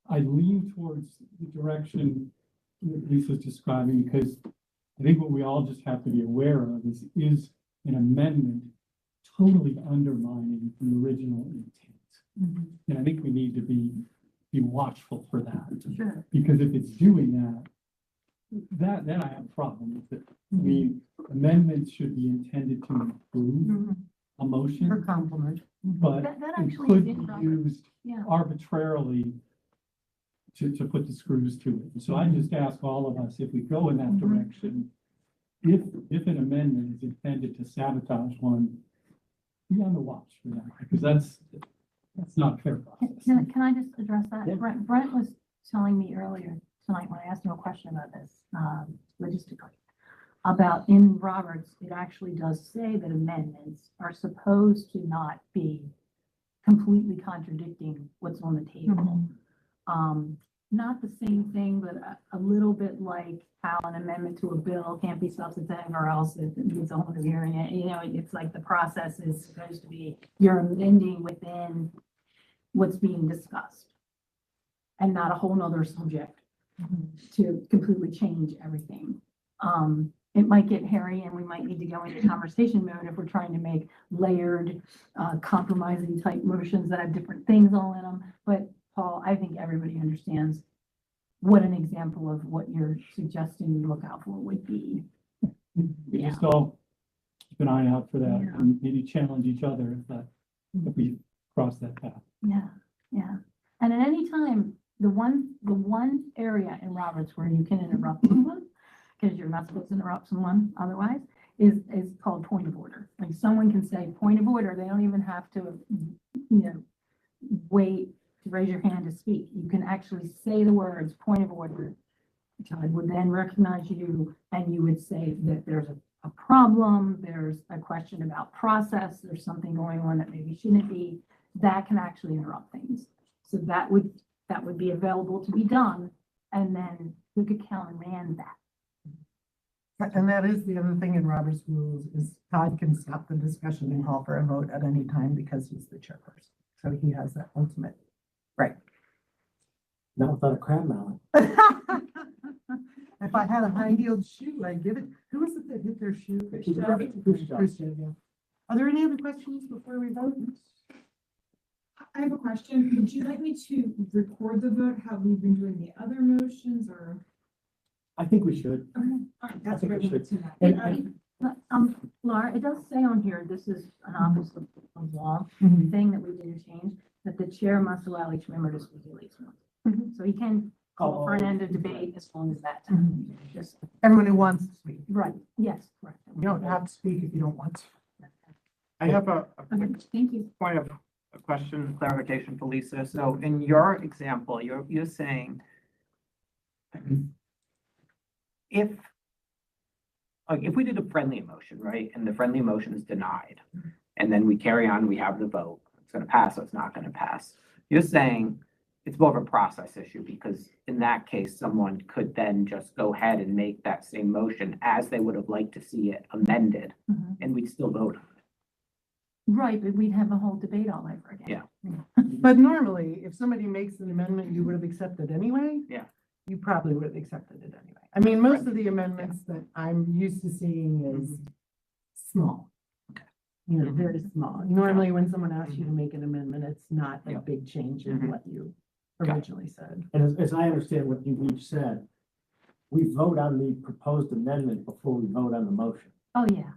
I lean towards the direction that Lisa's describing, because I think what we all just have to be aware of is an amendment totally undermining the original intent. And I think we need to be watchful for that. Sure. Because if it's doing that, then I have a problem with it. I mean, amendments should be intended to improve a For motion, compliment. but That it actually could is be Robert. used Yeah. arbitrarily to put the screws to it. So I just ask all of us, if we go in that direction, if an amendment is intended to sabotage one, be on the watch for that, because that's not a fair process. Can I just address that? Yeah. Brent was telling me earlier tonight when I asked him a question about this, logistically. about in Roberts, it actually does say that amendments are supposed to not be completely contradicting what's on the table. Not the same thing, but a little bit like how an amendment to a bill can't be substantive or else it needs a whole new hearing. You know, it's like the process is supposed to be, you're amending within what's being discussed and not a whole nother subject to completely change everything. It might get hairy and we might need to go into conversation mode if we're trying to make layered, compromising type motions that have different things all in them. But Paul, I think everybody understands what an example of what you're suggesting we look out for would be. We just all keep an eye out for that Yeah. and maybe challenge each other if we cross that path. Yeah, yeah. And at any time, the one area in Roberts where you can interrupt someone, because you're not supposed to interrupt someone otherwise, is called point of order. Like someone can say point of order, they don't even have to, wait to raise your hand to speak. You can actually say the words point of order. Todd would then recognize you and you would say that there's a problem, there's a question about process, there's something going on that maybe shouldn't be. That can actually interrupt things. So that would be available to be done. And then who could countermand that? And that is the other thing in Robert's rules is Todd can stop the discussion and call for a vote at any time because he's the chairperson. So he has that ultimate right. Not without a crab mallet. If I had a high-heeled shoe, I'd give it, who was it that hit their shoe? Christian, yeah. Are there any other questions before we vote? I have a question. Would you like me to record the vote, how we've been doing the other motions, or? I think we should. Okay, all right, that's think we great. should. And Laura, it does say on here, this is an office of law Mhm. thing that we didn't change, that the chair must allow each member to speak at least once. Mhm. So he can call for an end of debate as long as that. Just, Everyone who wants to speak. right, yes, correct. You don't have to speak if you don't want to. I have a Okay, thank you. point of a question, clarification for Lisa. So in your example, you're saying if, like, if we did a friendly motion, right, and the friendly motion is denied, and then we carry on, we have the vote, it's gonna pass or it's not gonna pass. You're saying it's more of a process issue because in that case, someone could then just go ahead and make that same motion as they would have liked to see it amended, Mhm. and we'd still vote on it. Right, but we'd have a whole debate all over again. Yeah. But normally, if somebody makes an amendment you would have accepted anyway. Yeah. You probably would have accepted it anyway. I mean, most of the amendments that I'm used to seeing is small. Okay. You know, very small. Normally, when someone asks you to make an amendment, it's not a Yeah. big change in Mhm. what you Got it. originally said. And as I understand what you've each said, we vote on the proposed amendment before we vote on the motion. Oh, yeah,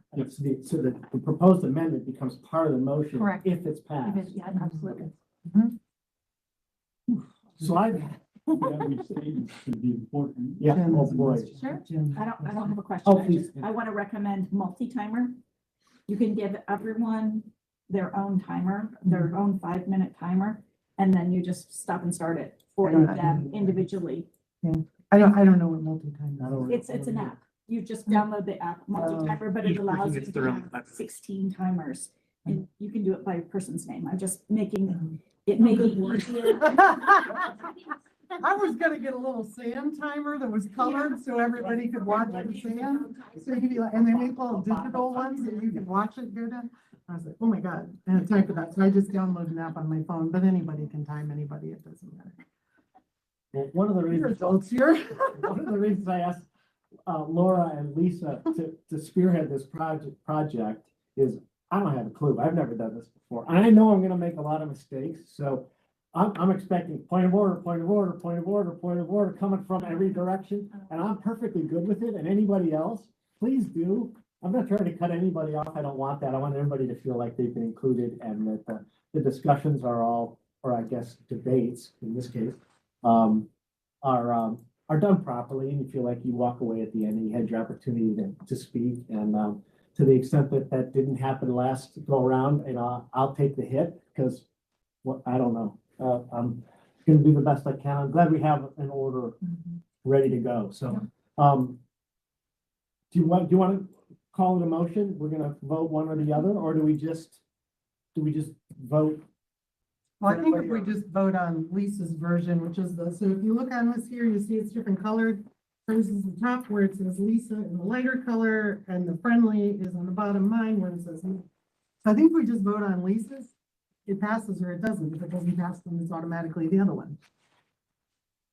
So the proposed amendment becomes part of the motion. Correct. If it's passed. yeah, absolutely. So I, Every statement should be important. yeah, Jen oh has a boy. question. Sure. Jen. I don't have a question. Oh, I please. just- I want to recommend multi-timer. You can give everyone their own timer, their own 5-minute timer, and then you just stop and start it for I don't them know. individually. I don't know what multi-time I don't- is. It's an app. You just download the app multi-timer, but it Each person allows you gets to their own have timer. 16 timers. And you can do it by person's name. I'm just making it make it easier. I was gonna get a little sand timer that was colored so everybody could watch the sand. So you could be like, and they make little digital ones and you can watch it go down. I was like, oh my God, I have time for that. So I just downloaded an app on my phone, but anybody can time anybody. It doesn't matter. Well, one of the You're reasons. adults here. One of the reasons I asked Laura and Lisa to spearhead this project is I don't have a clue. I've never done this before. And I know I'm gonna make a lot of mistakes, so I'm expecting point of order, point of order, point of order, point of order coming from every direction. And I'm perfectly good with it. And anybody else, please do. I'm not trying to cut anybody off. I don't want that. I want everybody to feel like they've been included and that the discussions are all, or I guess debates in this case, are done properly and you feel like you walk away at the end and you had your opportunity to speak. And to the extent that that didn't happen last go around, and I'll take the hit because I don't know. I'm gonna do the best I can. I'm glad we have an order ready to go. So do you want to call it a motion? We're gonna vote one or the other, or do we just vote? Well, I think if we just vote on Lisa's version, which is so if you look on this here, you see it's different colored. Hers is the top where it says Lisa in the lighter color, and the friendly is on the bottom mine where it says. So I think we just vote on Lisa's, it passes or it doesn't. If it doesn't pass, then it's automatically the other one.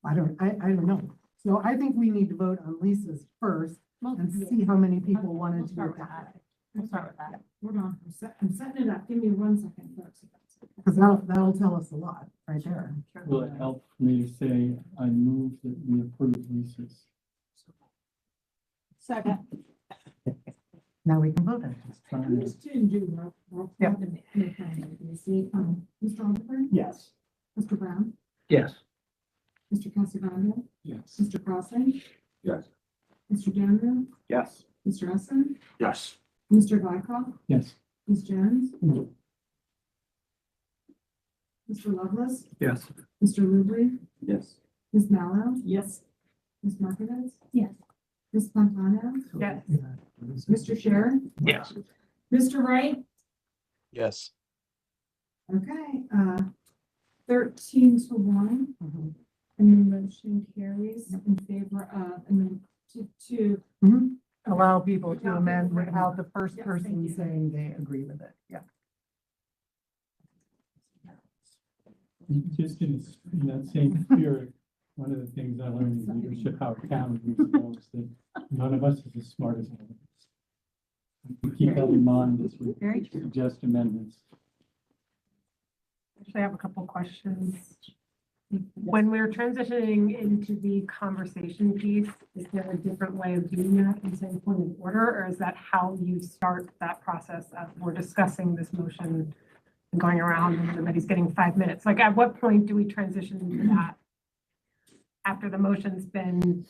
I don't know. So I think we need to vote on Lisa's first and see how many people wanted to do that. We'll start with that. Hold on, I'm setting it up. Give me 1 second, folks. Because that'll tell us a lot right there. Will it help for me to say, I move that we approve Lisa's? Second. Now we can vote on it. I'm just to do roll Yeah. call and make you see, Mr. Oliver, Yes. Mr. Brown, Yes. Mr. Casagrande, Yes. Mr. Crossing, Yes. Mr. Gander, Yes. Mr. Essen, Yes. Mr. Blackoff, Yes. Ms. Jones, No. Mr. Lovelace, Yes. Mr. Rubley, Yes. Ms. Mallow, Yes. Ms. Markovitz, Yes. Ms. Fontana, Yes. Mr. Scherer, Yes. Mr. Wright. Yes. Okay, 13-1, Mhm. and the motion carries in favor of, and then to Allow people to amend without the first Yes, person thank you. saying they agree with it. Yeah. Just in that same spirit, one of the things I learned in leadership Howard County years ago is that none of us is as smart as one of us. We keep that in mind as we Very true. suggest amendments. Actually, I have a couple questions. When we're transitioning into the conversation piece, is there a different way of doing that in saying point of order, or is that how you start that process of we're discussing this motion and going around and everybody's getting 5 minutes? Like, at what point do we transition into that? After the motion's been,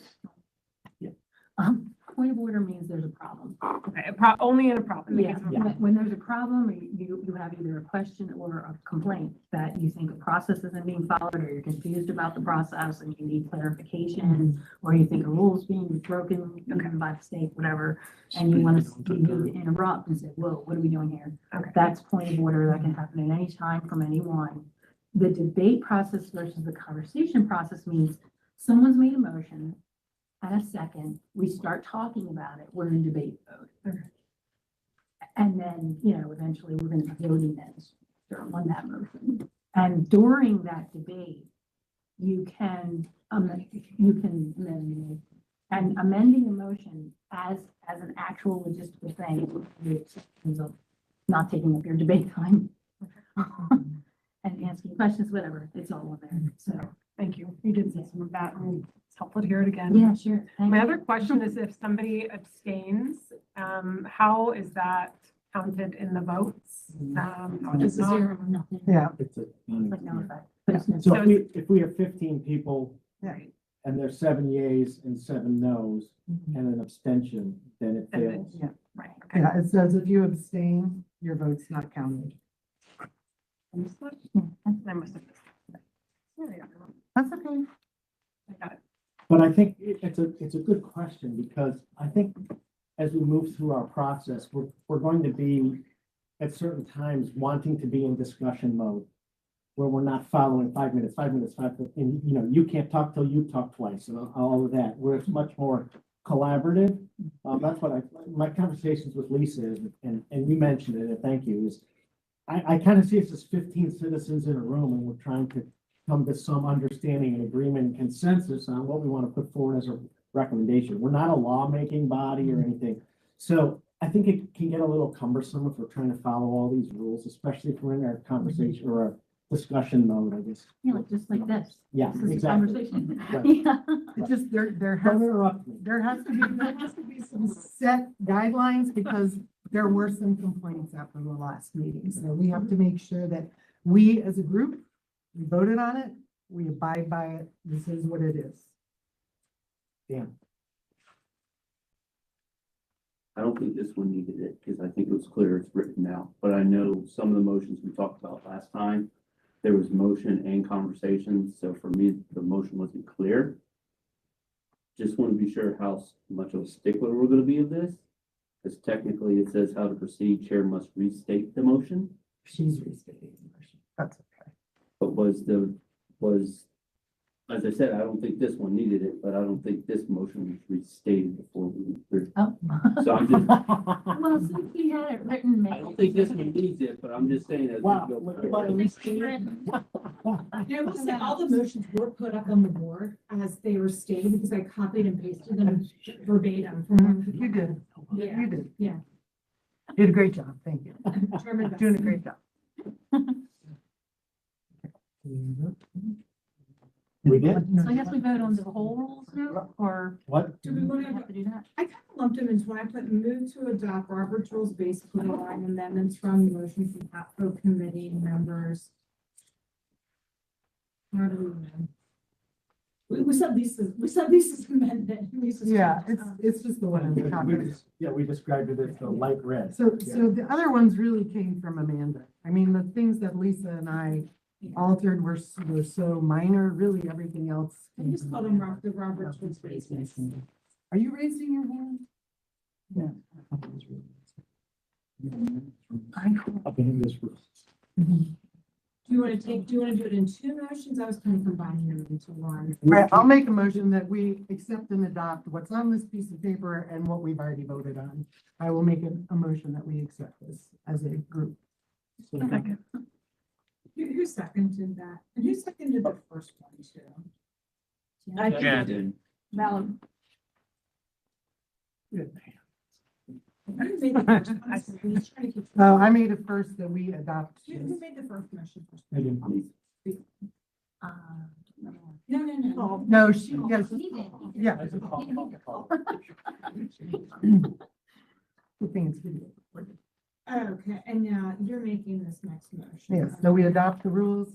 Point of order means there's a problem. okay, only in a problem. in the Yeah, case of a problem. when there's a problem, or you have either a question or a complaint that you think a process isn't being followed, or you're confused about the process and you need clarification, or you think a rule is being broken by the state, whatever, and you want to interrupt and say, whoa, what are we doing here? Okay. That's point of order that can happen at any time from anyone. The debate process versus the conversation process means someone's made a motion, and a second, we start talking about it, we're in debate mode. And then, eventually we're gonna be voting then on that motion. And during that debate, you can amend the motion. And amending a motion as an actual logistical thing, is not taking up your debate time. And asking questions, whatever, it's all in there, so. Thank you. You did say some of that, and it's helpful to hear it again. Yeah, sure. Thank My you. other question is if somebody abstains, how is that counted in the votes? How does This is not? zero, nothing. Yeah. It's a. It's like no effect. But it's no- So if we have 15 people Right. and there's 7 yeas and 7 nos Mhm. and an abstention, then it Then it- fails. Yeah. Right, okay. Yeah, it says if you abstain, your vote's not counted. Understood. I must have. Yeah, yeah, That's okay. I got it. But I think it's a good question because I think as we move through our process, we're going to be at certain times wanting to be in discussion mode where we're not following 5 minutes, 5 minutes, 5 minutes, and you can't talk till you talk twice and all of that, where it's much more collaborative. That's what my conversations with Lisa is, and you mentioned it, and thank you, is I kind of see us as 15 citizens in a room and we're trying to come to some understanding and agreement and consensus on what we want to put forward as a recommendation. We're not a lawmaking body or anything. So I think it can get a little cumbersome if we're trying to follow all these rules, especially if we're in our conversation or our discussion mode, I guess. Yeah, just like this. Yeah, This is a exactly. conversation. Right. Yeah. It just, there Don't has, interrupt me. there has to be some set guidelines because there were some complaints after the last meeting. So we have to make sure that we as a group, we voted on it, we abide by it. This is what it is. Damn. I don't think this one needed it, because I think it was clear it's written out, but I know some of the motions we talked about last time, there was motion and conversation, so for me, the motion wasn't clear. just want to be sure how much of a stickler we're gonna be of this. Because technically it says how to proceed, chair must restate the motion, She's restating the motion. That's okay. but as I said, I don't think this one needed it, but I don't think this motion was restated before we. Oh. So I'm just, Well, since we had it written. I don't think this one needs it, but I'm just saying as we Wow. go. But forward. at least Yeah, I will say all the motions were put up on the board as they were stated because I copied and pasted them verbatim from. You did. Yeah. You did. Yeah. You did a great job. Thank you. Determined best. Doing a great job. We did? So I guess we vote on the whole rules now, or What? Do we do want we to, have to do that? I kind of lumped them into one. I put move to adopt Robert's rules basically line amendments from the motion from APCO committee members. How do we amend? We said Lisa's amendment. Lisa's Yeah, change. it's just the one in the top. Yeah, we described it as the light red. So the other ones really came from Amanda. I mean, the things that Lisa and I altered were so minor, really everything else. I just called them the Robert's rules basis. Are you raising your hand? Yeah. Up in this room. Do you want to do it in two motions? I was kind of combining them into one. Right, I'll make a motion that we accept and adopt what's on this piece of paper and what we've already voted on. I will make a motion that we accept this as a group. Second. Who seconded that? And who seconded the first one too? I Jen did. Malum. Who made the first one? I'm sorry, I'm just trying to keep- I made it first that we adopt. Who made the first motion first? I didn't. No. No, she, yes, He did. yeah. That's a call. Good thing it's video recorded. Okay, and now you're making this next motion. Yes, so we adopt the rules,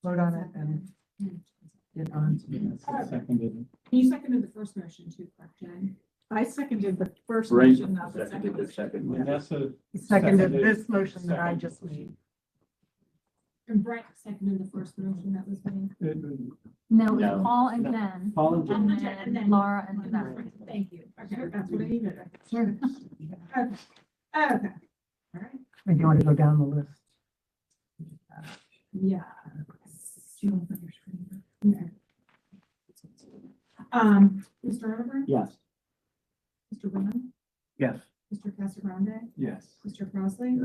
vote on it and get on. Seconded. You seconded the first motion too, correct, Jen? I seconded the first Ray motion, not the seconded second. the second one. Vanessa. Seconded this motion that I just made. And Brett seconded the first motion that was made. No, it was No. Paul and Jen, Paul and Jen. and then Laura and Vanessa. Thank you. Okay, that's what I needed. Sure. Okay. Okay. All right. And you want to go down the list? Yeah. Mr. Oliver? Yes. Mr. Brown? Yes. Mr. Casagrande? Yes. Mr. Crossley?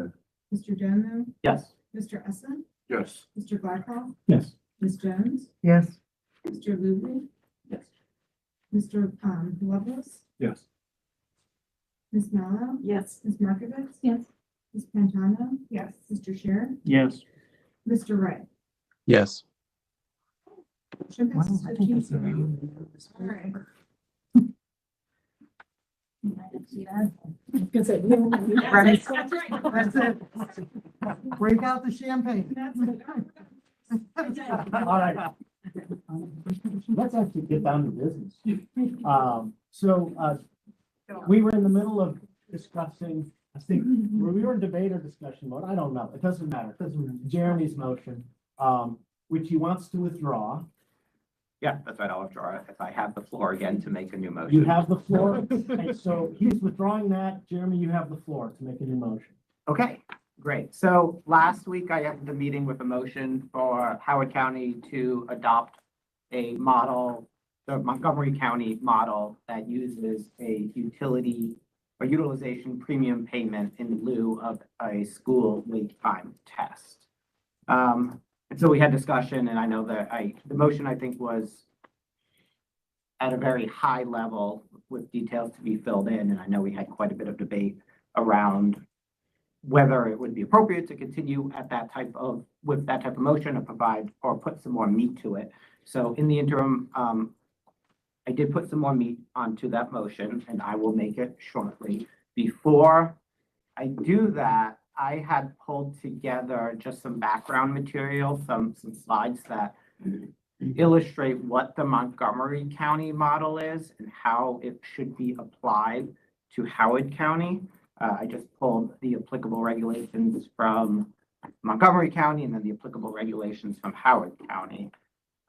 Mr. Jono? Yes. Mr. Essen? Yes. Mr. Blackhawk? Yes. Ms. Jones? Yes. Mr. Luby? Yes. Mr. Lovelace? Yes. Ms. Mallow? Yes. Ms. Markovitz? Yes. Ms. Pantano? Yes. Mr. Sher? Yes. Mr. Ray? Yes. Motion Wow, passes I think 15-0. it's All right. Ready? That's right. That's it. Break out the champagne. That's it. All right. Let's actually get down to business. We were in the middle of discussing, I think, we were in debate or discussion mode. I don't know. It doesn't matter. It doesn't matter. Jeremy's motion, which he wants to withdraw. Yeah, that's right. I'll withdraw it if I have the floor again to make a new motion. You have the floor. And so he's withdrawing that. Jeremy, you have the floor to make a new motion. Okay, great. So last week I had the meeting with a motion for Howard County to adopt a model, the Montgomery County model that uses a utility or utilization premium payment in lieu of a school wait time test. And so we had discussion, and I know that the motion I think was at a very high level with details to be filled in, and I know we had quite a bit of debate around whether it would be appropriate to continue at with that type of motion or provide or put some more meat to it. So in the interim, I did put some more meat onto that motion, and I will make it shortly. Before I do that, I had pulled together just some background material, some slides that illustrate what the Montgomery County model is and how it should be applied to Howard County. I just pulled the applicable regulations from Montgomery County and then the applicable regulations from Howard County.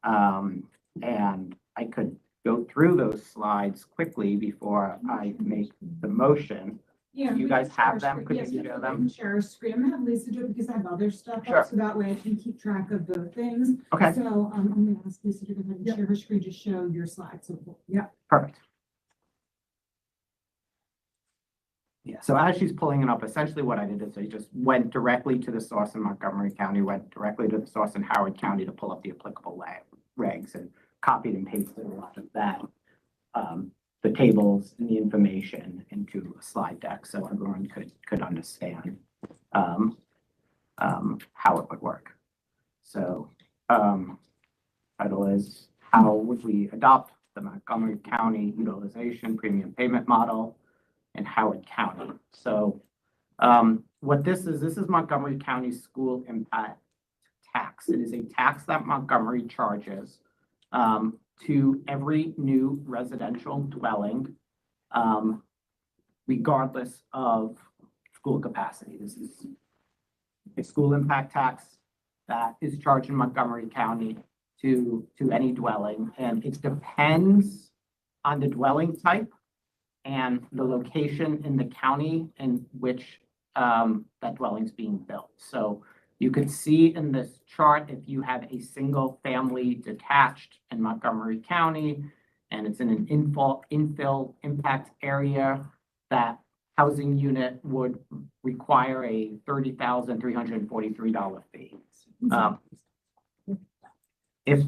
And I could go through those slides quickly before I make the motion. Yeah. You we guys can share have our them? screen. Could Yes, you we share can them? Share a screen. I'm gonna have Lisa do it because I have other stuff Sure. up, so that way I can keep track of the things. Okay, So, I'm gonna ask Lisa to go ahead and share her screen to show your slides. So, yeah. perfect. Yeah, so as she's pulling it up, essentially what I did is I just went directly to the source in Montgomery County, went directly to the source in Howard County to pull up the applicable regs and copied and pasted a lot of that, the tables and the information into a slide deck so everyone could understand how it would work. So title is, how would we adopt the Montgomery County utilization premium payment model in Howard County? So what this is Montgomery County school impact tax. It is a tax that Montgomery charges to every new residential dwelling, regardless of school capacity. This is a school impact tax that is charged in Montgomery County to any dwelling, and it depends on the dwelling type and the location in the county in which that dwelling's being built. So you could see in this chart, if you have a single family detached in Montgomery County, and it's in an infill impact area, that housing unit would require a $30,343 fee. If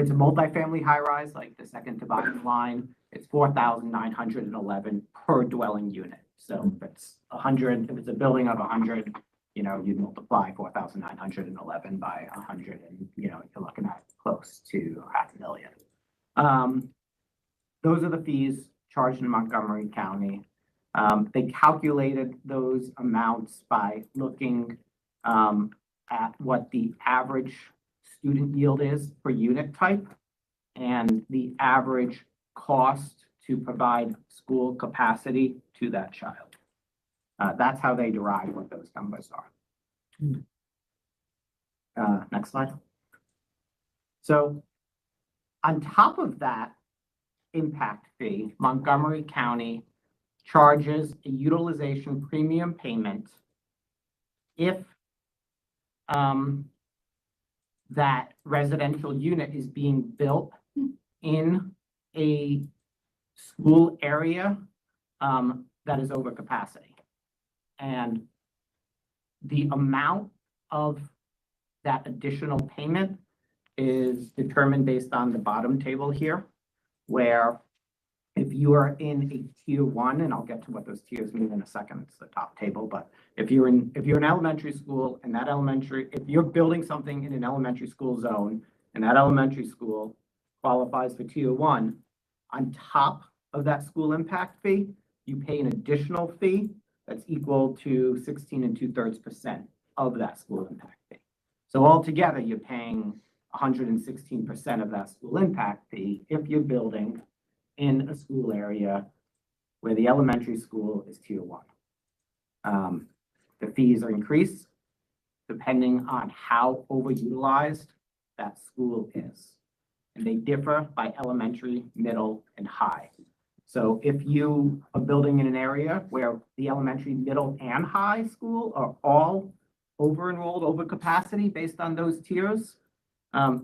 it's a multifamily high rise, like the second to bottom line, it's $4,911 per dwelling unit. So if it's 100, if it's a building of 100, you multiply 4,911 by 100, and you're looking at close to $500,000. Those are the fees charged in Montgomery County. They calculated those amounts by looking at what the average student yield is per unit type and the average cost to provide school capacity to that child. That's how they derive what those numbers are. Next slide. So on top of that impact fee, Montgomery County charges a utilization premium payment if that residential unit is being built in a school area that is over capacity. And the amount of that additional payment is determined based on the bottom table here, where if you are in a tier 1, and I'll get to what those tiers mean in a second, it's the top table, but if you're in elementary school and if you're building something in an elementary school zone and that elementary school qualifies for tier 1, on top of that school impact fee, you pay an additional fee that's equal to 16 2/3% of that school impact fee. So altogether, you're paying 116% of that school impact fee if you're building in a school area where the elementary school is tier 1. The fees are increased depending on how overutilized that school is. And they differ by elementary, middle, and high. So if you are building in an area where the elementary, middle, and high school are all over-enrolled, over capacity based on those tiers,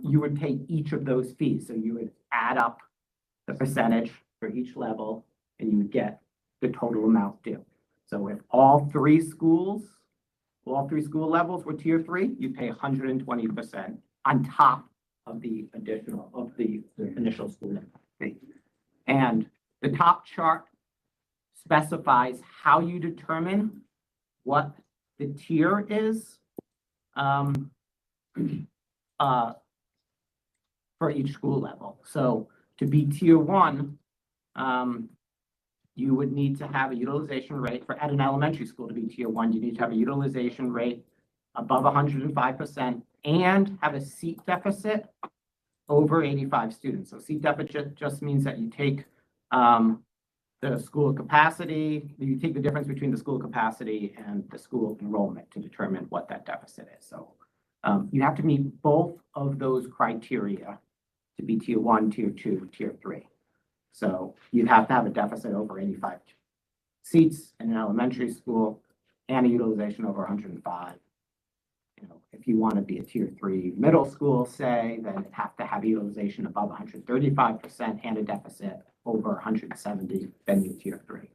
you would pay each of those fees. So you would add up the percentage for each level, and you would get the total amount due. So if all three school levels were tier 3, you pay 120% on top of the initial school fee. And the top chart specifies how you determine what the tier is for each school level. So to be tier 1, you would need to have a utilization rate at an elementary school. To be tier 1, you need to have a utilization rate above 105% and have a seat deficit over 85 students. So seat deficit just means that you take the school capacity, you take the difference between the school capacity and the school enrollment to determine what that deficit is. So you have to meet both of those criteria to be tier 1, tier 2, tier 3. So you'd have to have a deficit over 85 seats in an elementary school and a utilization over 105. You know, if you want to be a tier 3 middle school, say, then it'd have to have utilization above 135% and a deficit over 170, then you're tier 3.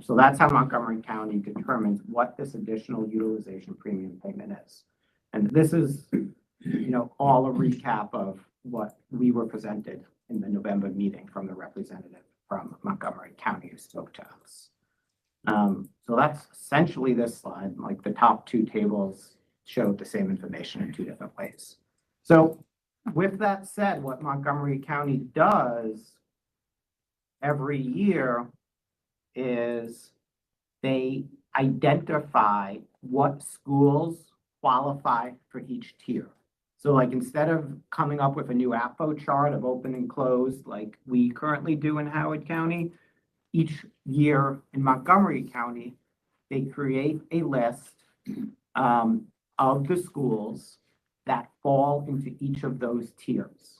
So that's how Montgomery County determines what this additional utilization premium payment is. And this is, you know, all a recap of what we were presented in the November meeting from the representative from Montgomery County who spoke to us. So that's essentially this slide. Like the top two tables showed the same information in two different ways. So with that said, what Montgomery County does every year is they identify what schools qualify for each tier. So like instead of coming up with a new APFO chart of open and closed like we currently do in Howard County, each year in Montgomery County, they create a list of the schools that fall into each of those tiers.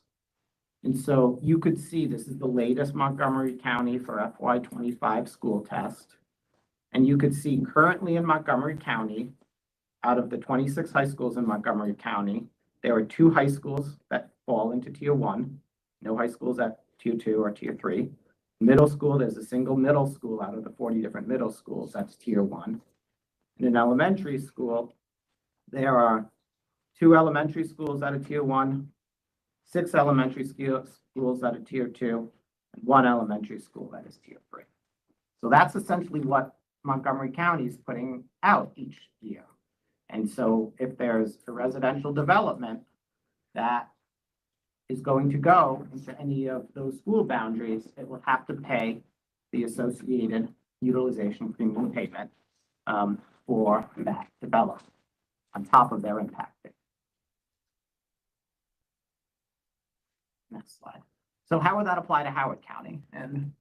And so you could see this is the latest Montgomery County for FY25 school test. And you could see currently in Montgomery County, out of the 26 high schools in Montgomery County, there are 2 high schools that fall into tier 1, no high schools at tier 2 or tier 3. Middle school, there's a single middle school out of the 40 different middle schools, that's tier 1. In an elementary school, there are 2 elementary schools that are tier 1, 6 elementary schools that are tier 2, and 1 elementary school that is tier 3. So that's essentially what Montgomery County is putting out each year. And so if there's a residential development that is going to go into any of those school boundaries, it will have to pay the associated utilization premium payment for that development on top of their impact fee. Next slide. So how would that apply to Howard County? And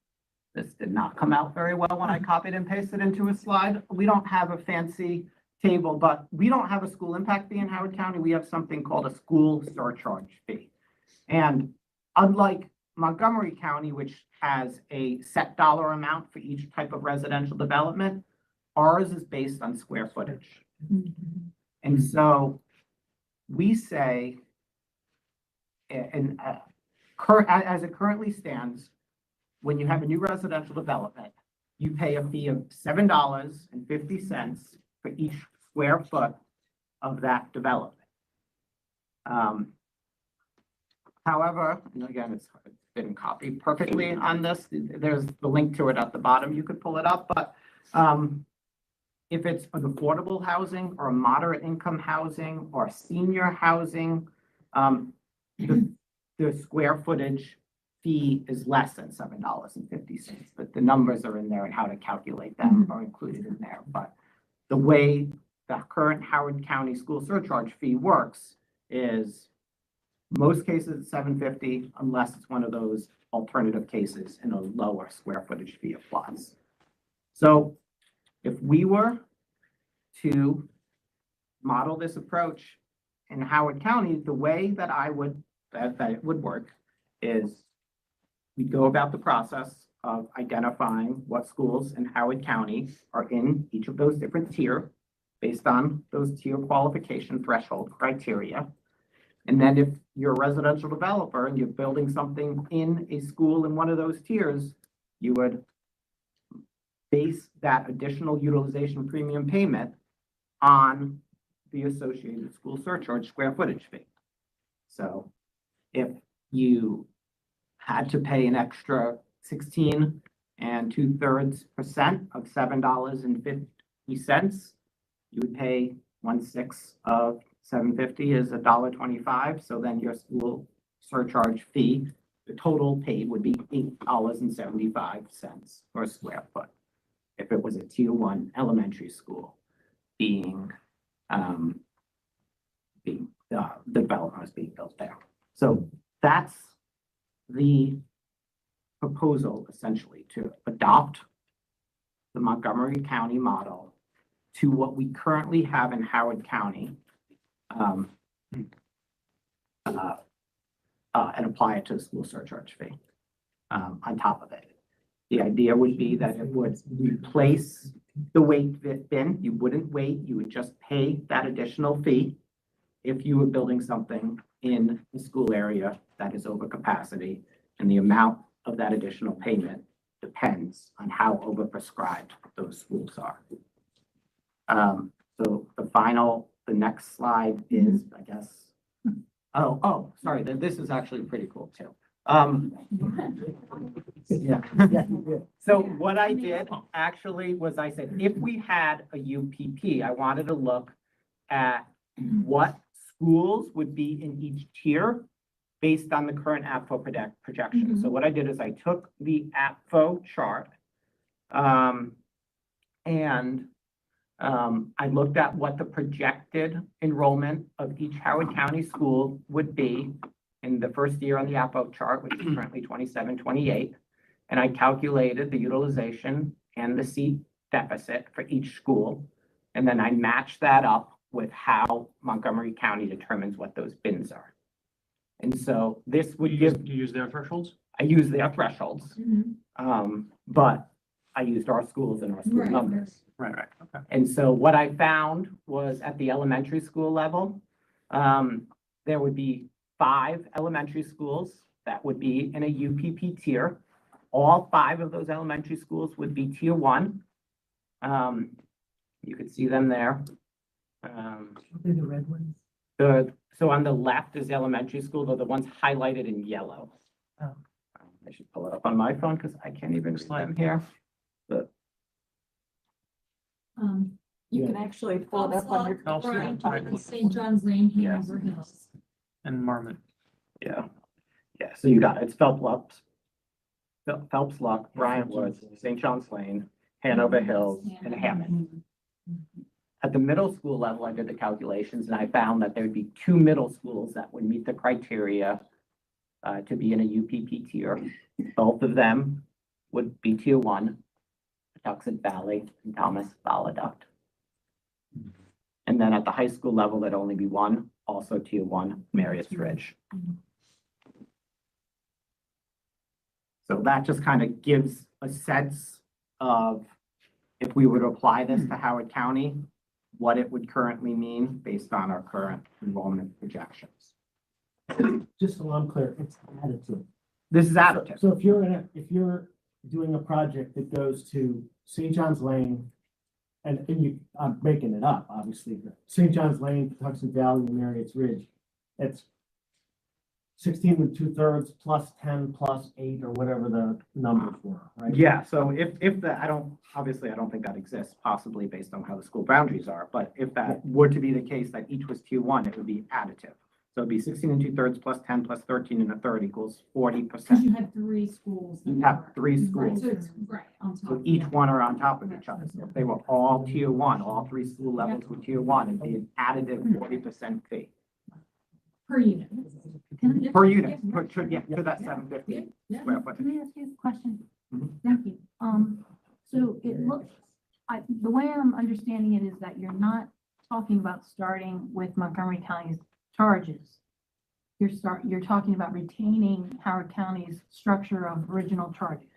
this did not come out very well when I copied and pasted into a slide. We don't have a fancy table, but we don't have a school impact fee in Howard County. We have something called a school surcharge fee. And unlike Montgomery County, which has a set dollar amount for each type of residential development, ours is based on square footage. And so we say, as it currently stands, when you have a new residential development, you pay a fee of $7.50 for each square foot of that development. However, and again, it didn't copy perfectly on this. There's the link to it at the bottom. You could pull it up, but if it's an affordable housing or a moderate income housing or senior housing, the square footage fee is less than $7.50, but the numbers are in there and how to calculate them are included in there. But the way the current Howard County school surcharge fee works is most cases it's $7.50 unless it's one of those alternative cases and a lower square footage fee applies. So if we were to model this approach in Howard County, the way that that it would work is we go about the process of identifying what schools in Howard County are in each of those different tiers based on those tier qualification threshold criteria. And then if you're a residential developer and you're building something in a school in one of those tiers, you would base that additional utilization premium payment on the associated school surcharge square footage fee. So if you had to pay an extra 16 2/3% of $7.50, you would pay 1/6 of $7.50 is $1.25. So then your school surcharge fee, the total paid would be $8.75 per square foot. If it was a tier 1 elementary school being the development was being built there. So that's the proposal essentially, to adopt the Montgomery County model to what we currently have in Howard County and apply it to the school surcharge fee, on top of it. The idea would be that it would replace the weight bin. You wouldn't wait, you would just pay that additional fee if you were building something in the school area that is over capacity, and the amount of that additional payment depends on how overprescribed those schools are. So the next slide is, I guess, sorry, this is actually pretty cool too. Yeah. So what I did actually was I said, if we had a UPP, I wanted to look at what schools would be in each tier based on the current APFO projection. So what I did is I took the APFO chart, I looked at what the projected enrollment of each Howard County school would be in the first year on the APFO chart, which is currently 27-28. And I calculated the utilization and the seat deficit for each school. And then I matched that up with how Montgomery County determines what those bins are. And so this would You use their thresholds? I use their thresholds, but I used our schools and our school Right. numbers. Right, okay. And so what I found was at the elementary school level, there would be 5 elementary schools that would be in a UPP tier. All 5 of those elementary schools would be tier 1. You could see them there. They're the red ones. So on the left is the elementary school, they're the ones highlighted in yellow. Oh. I should pull it up on my phone because I can't even see them here. But You can actually pull it up on your. St. John's Lane, Yes. Hanover Hills. And Marmot. yeah, so you got it. It's Phelps Luck, Bryant Woods, St. John's Lane, Hanover Hills, and Hammond. At the middle school level, I did the calculations and I found that there would be 2 middle schools that would meet the criteria to be in a UPP tier. Both of them would be tier 1, Patuxent Valley and Thomas Viaduct. And then at the high school level, there'd only be 1, also tier 1, Marius Ridge. So that just kind of gives a sense of, if we were to apply this to Howard County, what it would currently mean based on our current enrollment projections. Just so I'm clear, it's additive. This is additive. So if you're doing a project that goes to St. John's Lane, and I'm making it up, obviously, but St. John's Lane, Patuxent Valley, and Marriott's Ridge, it's 16 2/3 plus 10 plus 8 or whatever the numbers were, right? Yeah, so if the, I don't think that exists, possibly based on how the school boundaries are, but if that were to be the case, that each was tier 1, it would be additive. So it'd be 16 2/3 plus 10 plus 13 1/3 equals 40%. Because you had 3 schools. that You have were- 3 Right, schools. so it's, right, on top. So each one are on top of each other. So if they were all tier 1, all 3 school levels were tier 1, it'd be an additive 40% fee Per unit. per unit, to that 750 square foot. Can I ask you a question? Mhm. Thank you. So it looks, the way I'm understanding it is that you're not talking about starting with Montgomery County's charges. You're talking about retaining Howard County's structure of original charges.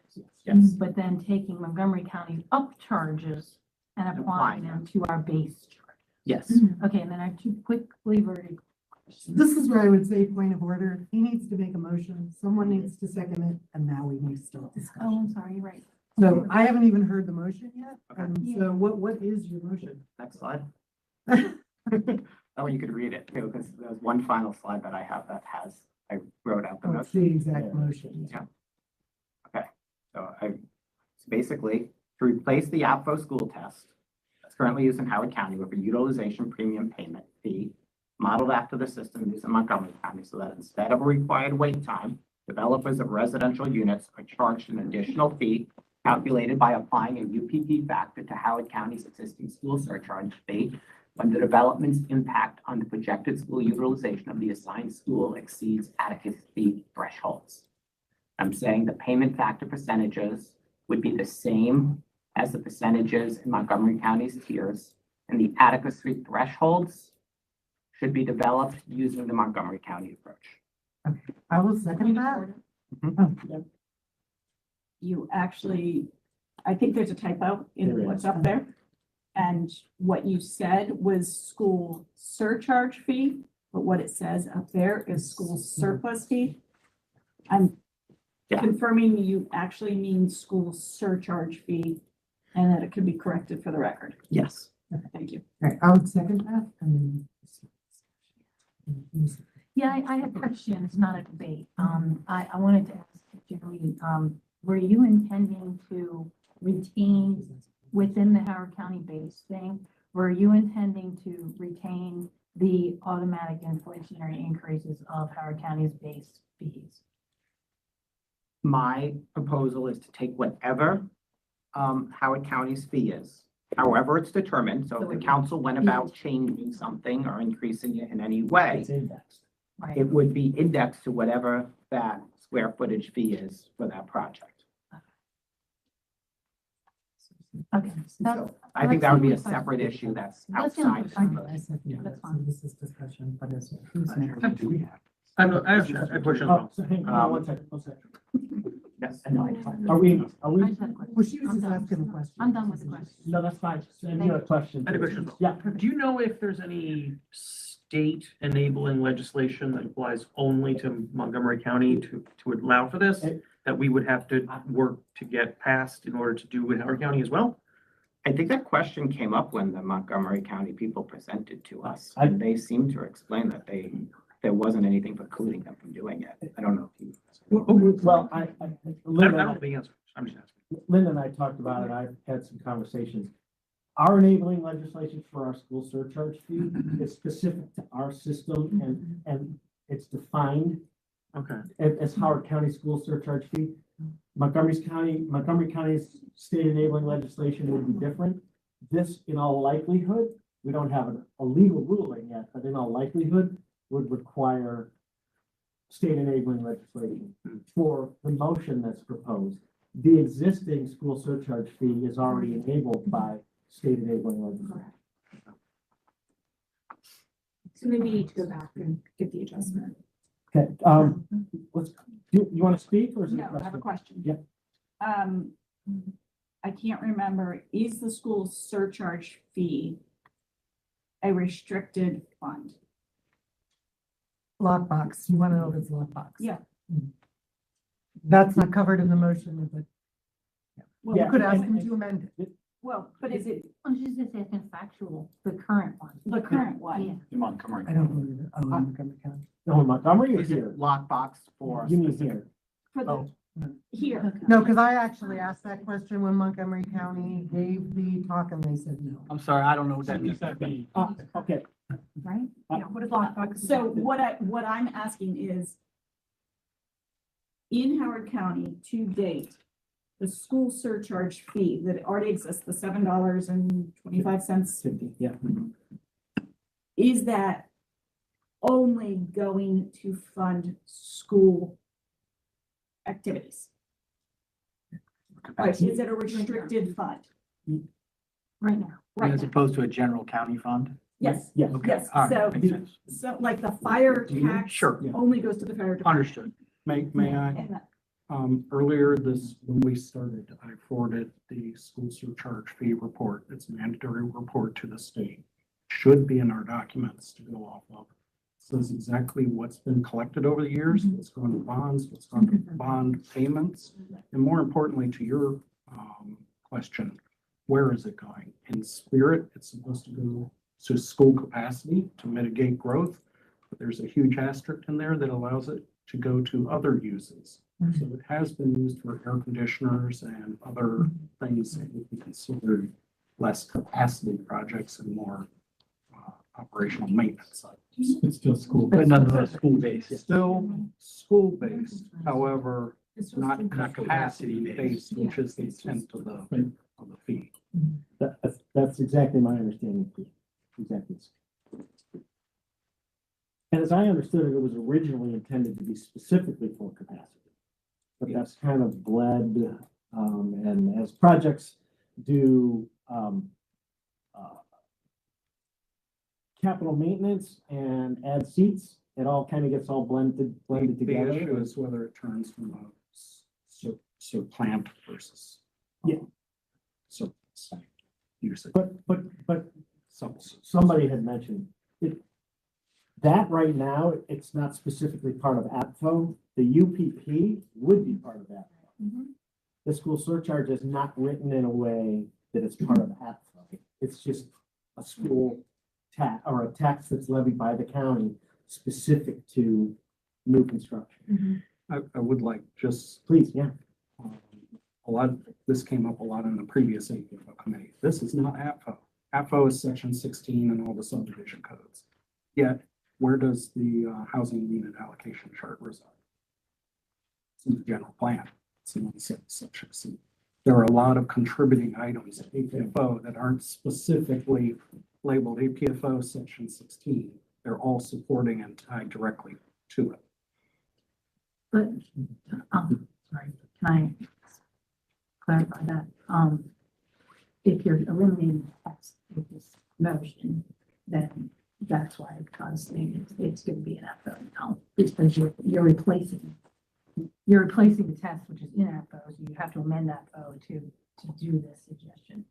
Yes. But then taking Montgomery County's up charges and applying them to our base charge. Yes. Okay, and then I have 2 quick worded questions. This is where I would say point of order. He needs to make a motion. Someone needs to second it, and now we need to start Oh, discussion. I'm sorry, you're right. So I haven't even heard the motion yet. Okay. So what is your motion? Next slide. Oh, you could read it too, because there's one final slide that I have that I wrote out the Oh, notes. it's the exact motion. Yeah. Okay, so basically, to replace the APFO school test that's currently used in Howard County with a utilization premium payment fee modeled after the system used in Montgomery County, so that instead of a required wait time, developers of residential units are charged an additional fee calculated by applying a UPP factor to Howard County's existing school surcharge fee when the development's impact on the projected school utilization of the assigned school exceeds adequacy thresholds. I'm saying the payment factor percentages would be the same as the percentages in Montgomery County's tiers, and the adequacy thresholds should be developed using the Montgomery County approach. I will second that. You actually, I think there's a typo There in is. what's up there. And what you said was school surcharge fee, but what it says up there is school surplus fee. I'm Yeah. confirming you actually mean school surcharge fee and that it could be corrected for the record. Yes. Thank you. All right, I would second that. And then- Yeah, I had questions, not a debate. I wanted to ask Jerry, were you intending to retain within the Howard County base thing? Were you intending to retain the automatic inflationary increases of Howard County's base fees? My proposal is to take whatever Howard County's fee is, however it's determined. So if the council went about changing something or increasing it in any way, It's indexed. Right. it would be indexed to whatever that square footage fee is for that project. Okay. So I think that would be a separate issue that's That's the only outside. question. I second That's that. So fine. this is discussion, but it's. who's I have a question. Oh, so hang on, one second, 1 second. Yes, I know. Are we, I are we? just had a question. Well, she was I'm just done. asking a question. I'm done with the question. No, that's fine. And you have a question? I had a question. Yeah. Do you know if there's any state enabling legislation that applies only to Montgomery County to allow for this? That we would have to work to get passed in order to do with Howard County as well? I think that question came up when the Montgomery County people presented to us, I- and they seemed to explain that there wasn't anything precluding them from doing it. I don't know if you. Well, I Linda, don't know the answer. I'm just asking. Linda and I talked about it. I've had some conversations. Our enabling legislation for our school surcharge fee is specific to our system and it's defined Okay. as Howard County school surcharge fee. Montgomery County's state enabling legislation would be different. This, in all likelihood, we don't have a legal ruling yet, but in all likelihood, would require state enabling legislation for the motion that's proposed. The existing school surcharge fee is already enabled by state enabling legislation. So maybe you need to go back and get the adjustment. Okay, let's, you want to speak or is it No, a I have a question? question. I can't remember, is the school surcharge fee a restricted fund? Lockbox, you want to know if it's lockbox? Yeah. That's not covered in the motion, but Well, you could ask and- him to amend it. Well, but is it I'm just asking factual, the current one. the current Yeah. one? In Montgomery. I don't know. Oh, Montgomery County. No, in Montgomery or Is here? it lockbox for? You mean here? For Oh. the, here, Okay. No, because I actually asked that question when Montgomery County gave the talk and they said no. I'm sorry, I don't know what that means. Okay, Right? Yeah, what is lockbox? so what I'm asking is, in Howard County to date, the school surcharge fee that already exists, the $7.25, 50, yeah. is that only going to fund school activities? Or is it a restricted fund? Right now. Right, As opposed to a general county fund? yes, Yes. yes, All right, so, makes sense. so like the fire tax Sure. only goes to the fire department. Understood. May I? And that- Earlier when we started, I forwarded the school surcharge fee report. It's a mandatory report to the state. Should be in our documents to go off of. Says exactly what's been collected over the years, what's gone to bonds, what's gone to bond payments. And more importantly, to your, question, where is it going? In spirit, it's supposed to go to school capacity to mitigate growth. But there's a huge asterisk in there that allows it to go to other uses. So it has been used for air conditioners and other things that would be considered less capacity projects and more operational maintenance. It's still school. But nonetheless, school-based. Still school-based, however, not capacity-based, which is the intent of the fee. That's exactly my understanding. Exactly. And as I understood it, it was originally intended to be specifically for capacity. But that's kind of bled, and as projects do, capital maintenance and add seats, it all kind of gets all blended The together. issue is whether it turns from a so plant versus. Yeah. So. Usage. But somebody had mentioned it. That right now, it's not specifically part of APFO. The UPP would be part of that. The school surcharge is not written in a way that it's part of APFO. It's just a school tax or a tax that's levied by the county specific to new construction. I would like just, Please, yeah. a lot, this came up a lot in the previous APFO committee. This is not APFO. APFO is section 16 and all the subdivision codes. Yet, where does the housing unit allocation chart reside? It's in the general plan. It's in section C. There are a lot of contributing items to APFO that aren't specifically labeled APFO section 16. They're all supporting and tied directly to it. But, sorry, can I clarify that? If you're eliminating the text with this motion, then that's why it's going to be an APFO now. It's because you're replacing the text, which is in APFO, so you have to amend APFO to do this suggestion.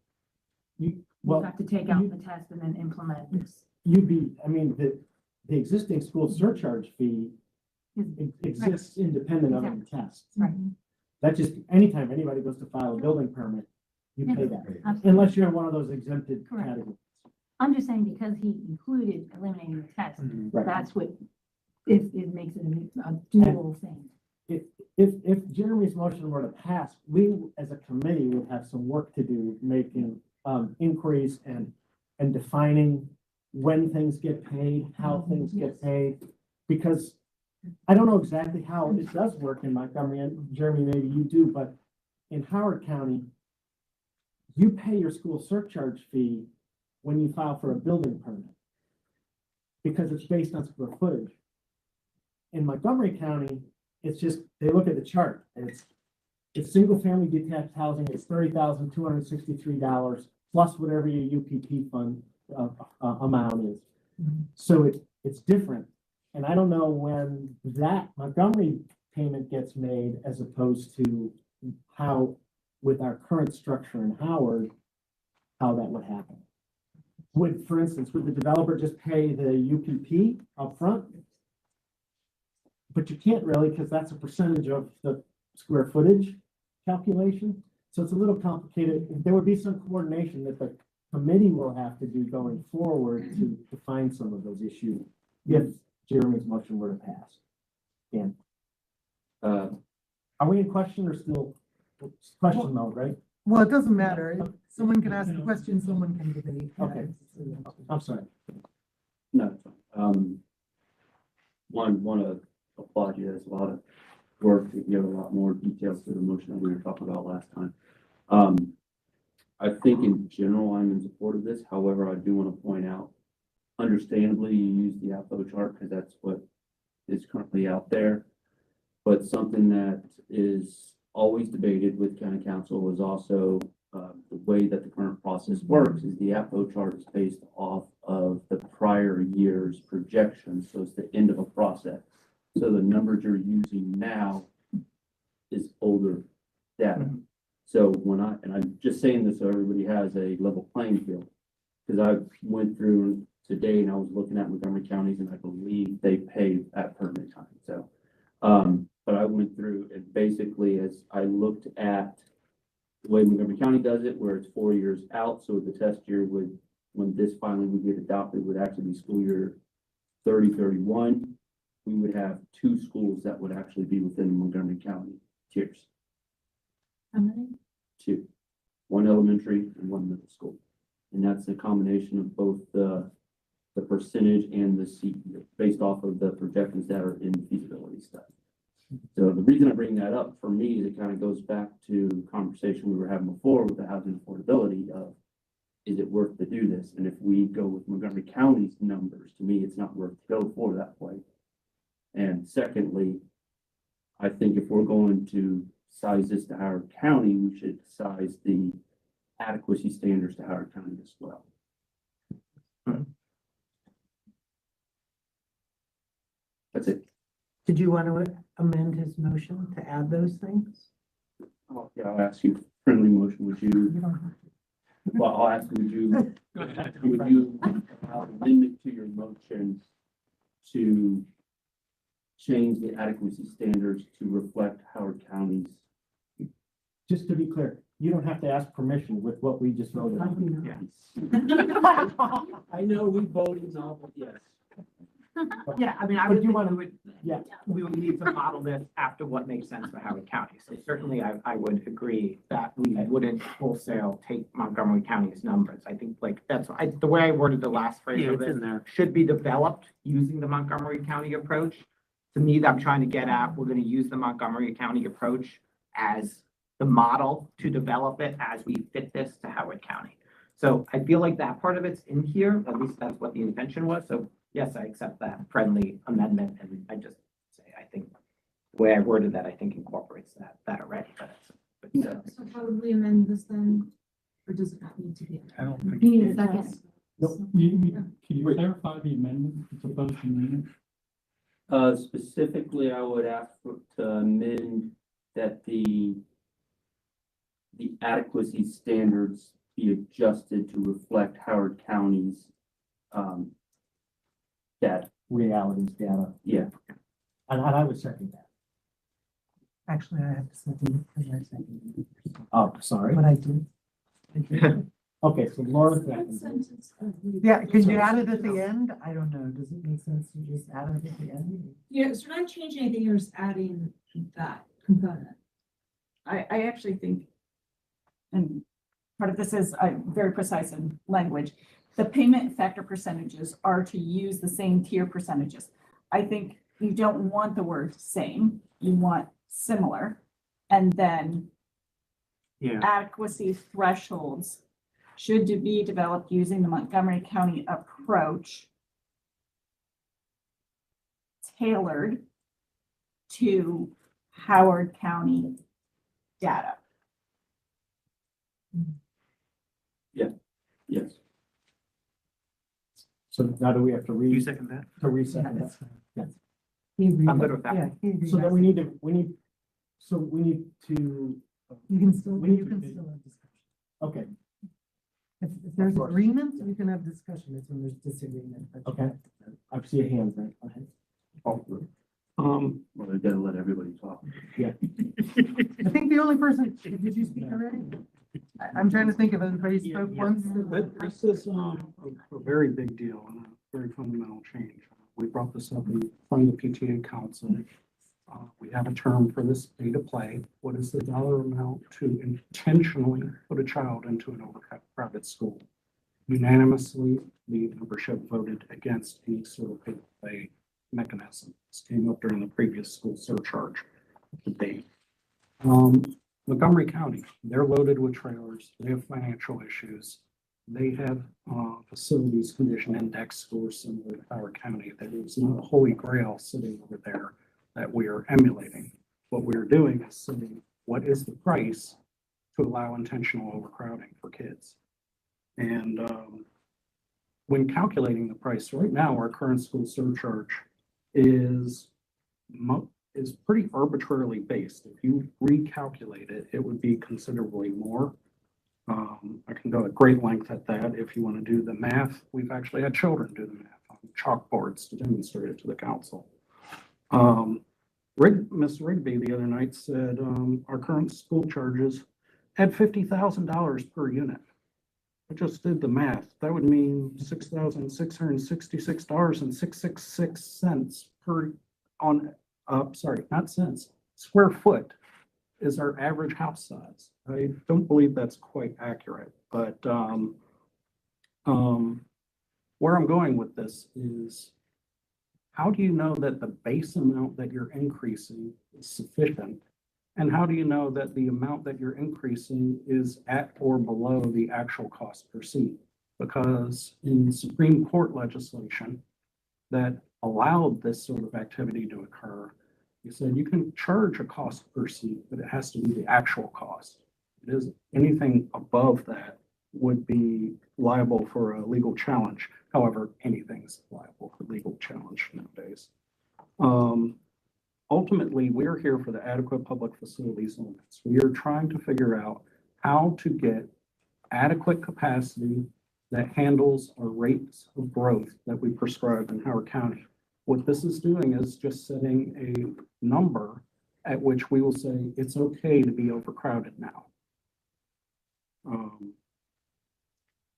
You have to take out the test and then implement this. The existing school surcharge fee exists independent of the test. Right. That just, anytime anybody goes to file a building permit, you pay that, Absolutely. unless you're in one of those exempted Correct. categories. I'm just saying because he included eliminating the test, Right. that's what, it makes it a dual thing. If Jeremy's motion were to pass, we as a committee would have some work to do making inquiries and defining when things get paid, how things get paid. Because I don't know exactly how it does work in Montgomery, and Jeremy, maybe you do, but in Howard County, you pay your school surcharge fee when you file for a building permit because it's based on square footage. In Montgomery County, it's just, they look at the chart and it's single family detached housing, it's $30,263 plus whatever your UPP fund amount is. So it's different. And I don't know when that Montgomery payment gets made as opposed to how, with our current structure in Howard, how that would happen. For instance, would the developer just pay the UPP upfront? But you can't really, because that's a percentage of the square footage calculation. So it's a little complicated. There would be some coordination that the committee will have to do going forward to define some of those issues if Jeremy's motion were to pass. Dan? Are we in question or still question mode, right? Well, it doesn't matter. If someone can ask a question, someone can debate. Okay. I'm sorry. No, want to applaud you. There's a lot of work to give a lot more details to the motion that we were talking about last time. I think in general, I'm in support of this. However, I do want to point out, understandably, you use the APFO chart because that's what is currently out there. But something that is always debated with county council is also the way that the current process works is the APFO chart is based off of the prior year's projections. So it's the end of a process. So the numbers you're using now is older data. So and I'm just saying this so everybody has a level playing field, because I went through today and I was looking at Montgomery counties and I believe they pay at permit time. So, but I went through and basically as I looked at the way Montgomery County does it, where it's 4 years out. So the test year would, when this finally would get adopted, would actually be school year 30-31. We would have 2 schools that would actually be within the Montgomery County tiers. How many? 2, 1 elementary and 1 middle school. And that's a combination of both the percentage and the seat based off of the projections that are in the feasibility study. So the reason I bring that up for me is it kind of goes back to the conversation we were having before with the housing affordability of, is it worth to do this? And if we go with Montgomery County's numbers, to me, it's not worth to go for that way. And secondly, I think if we're going to size this to Howard County, we should size the adequacy standards to Howard County as well. That's it. Did you want to amend his motion to add those things? Oh, yeah, I'll ask you, friendly motion, would you, You don't have to. well, I'll ask, would you, amend it to your motion to change the adequacy standards to reflect Howard County's? Just to be clear, you don't have to ask permission with what we just voted on. Yes. I know we voted no, but yes. Yeah, I mean, I But would you think wanna- we would, Yeah, we would need to model this after what makes sense for Howard County. So certainly I would agree that we wouldn't wholesale take Montgomery County's numbers. I think like the way I worded the last phrase of it there. should be developed using the Montgomery County approach. To me, I'm trying to get at, we're gonna use the Montgomery County approach as the model to develop it as we fit this to Howard County. So I feel like that part of it's in here, at least that's what the intention was. So yes, I accept that friendly amendment, and I just say, I think the way I worded that, I think incorporates that already, but it's. So how would we amend this then? Or does it not need to be? I don't think. You need a second. Can you clarify the amendment, the proposed amendment? Specifically, I would ask to amend that the adequacy standards be adjusted to reflect Howard County's, data. realities, data. Yeah. And I would second that. Actually, I have to second it because I seconded it. Oh, sorry. But I did. Okay, so Laura That seconds. sentence of the- Yeah, could you add it at the end? I don't know. Does it make sense to just add it at the end? Yeah, so we're not changing anything, you're just adding that component. I actually think, and part of this is very precise in language, the payment factor percentages are to use the same tier percentages. I think you don't want the word same, you want similar. And then Yeah. adequacy thresholds should be developed using the Montgomery County approach tailored to Howard County data. Yes. So now do we have to You second that? reset Yeah, that? that's fine. Yes. I'm good with that. Yeah, he agrees. So then we need to, You can still, we need you to- can still have discussion. okay, If there's Of course. agreement, you can have discussion. It's when there's disagreement. but you Okay. have to- I see a hand there. Go ahead. Well, I gotta let everybody talk. I think the only person, did you speak already? I'm trying to think if anybody spoke once. This is a very big deal and a very fundamental change. We brought this up in front of the PTA council. We have a term for this pay to play. What is the dollar amount to intentionally put a child into an overcrowded school? Unanimously, the membership voted against any sort of pay to play mechanism. This came up during the previous school surcharge debate. Montgomery County, they're loaded with trailers. They have financial issues. They have facilities condition index scores similar to Howard County. There is not a holy grail sitting over there that we are emulating. What we're doing is saying, what is the price to allow intentional overcrowding for kids? And when calculating the price, right now, our current school surcharge is pretty arbitrarily based. If you recalculate it, it would be considerably more. I can go at great length at that. If you want to do the math, we've actually had children do the math on chalkboards to demonstrate it to the council. Ms. Rigby the other night said, our current school charges had $50,000 per unit. I just did the math. That would mean $6,666.666 per not cents, square foot is our average house size. I don't believe that's quite accurate, but where I'm going with this is, how do you know that the base amount that you're increasing is sufficient? And how do you know that the amount that you're increasing is at or below the actual cost per seat? Because in Supreme Court legislation that allowed this sort of activity to occur, you said you can charge a cost per seat, but it has to be the actual cost. It is anything above that would be liable for a legal challenge. However, anything's liable for legal challenge nowadays. Ultimately, we're here for the adequate public facilities limits. We are trying to figure out how to get adequate capacity that handles our rates of growth that we prescribe in Howard County. What this is doing is just setting a number at which we will say it's okay to be overcrowded now.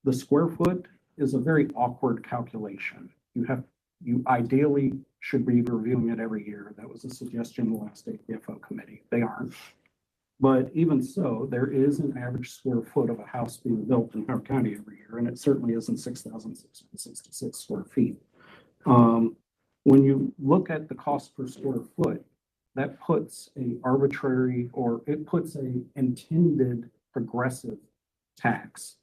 The square foot is a very awkward calculation. You ideally should be reviewing it every year. That was a suggestion in the last APFO committee. They aren't. But even so, there is an average square foot of a house being built in Howard County every year, and it certainly isn't 6,666 square feet. When you look at the cost per square foot, that puts a arbitrary, or it puts a intended progressive tax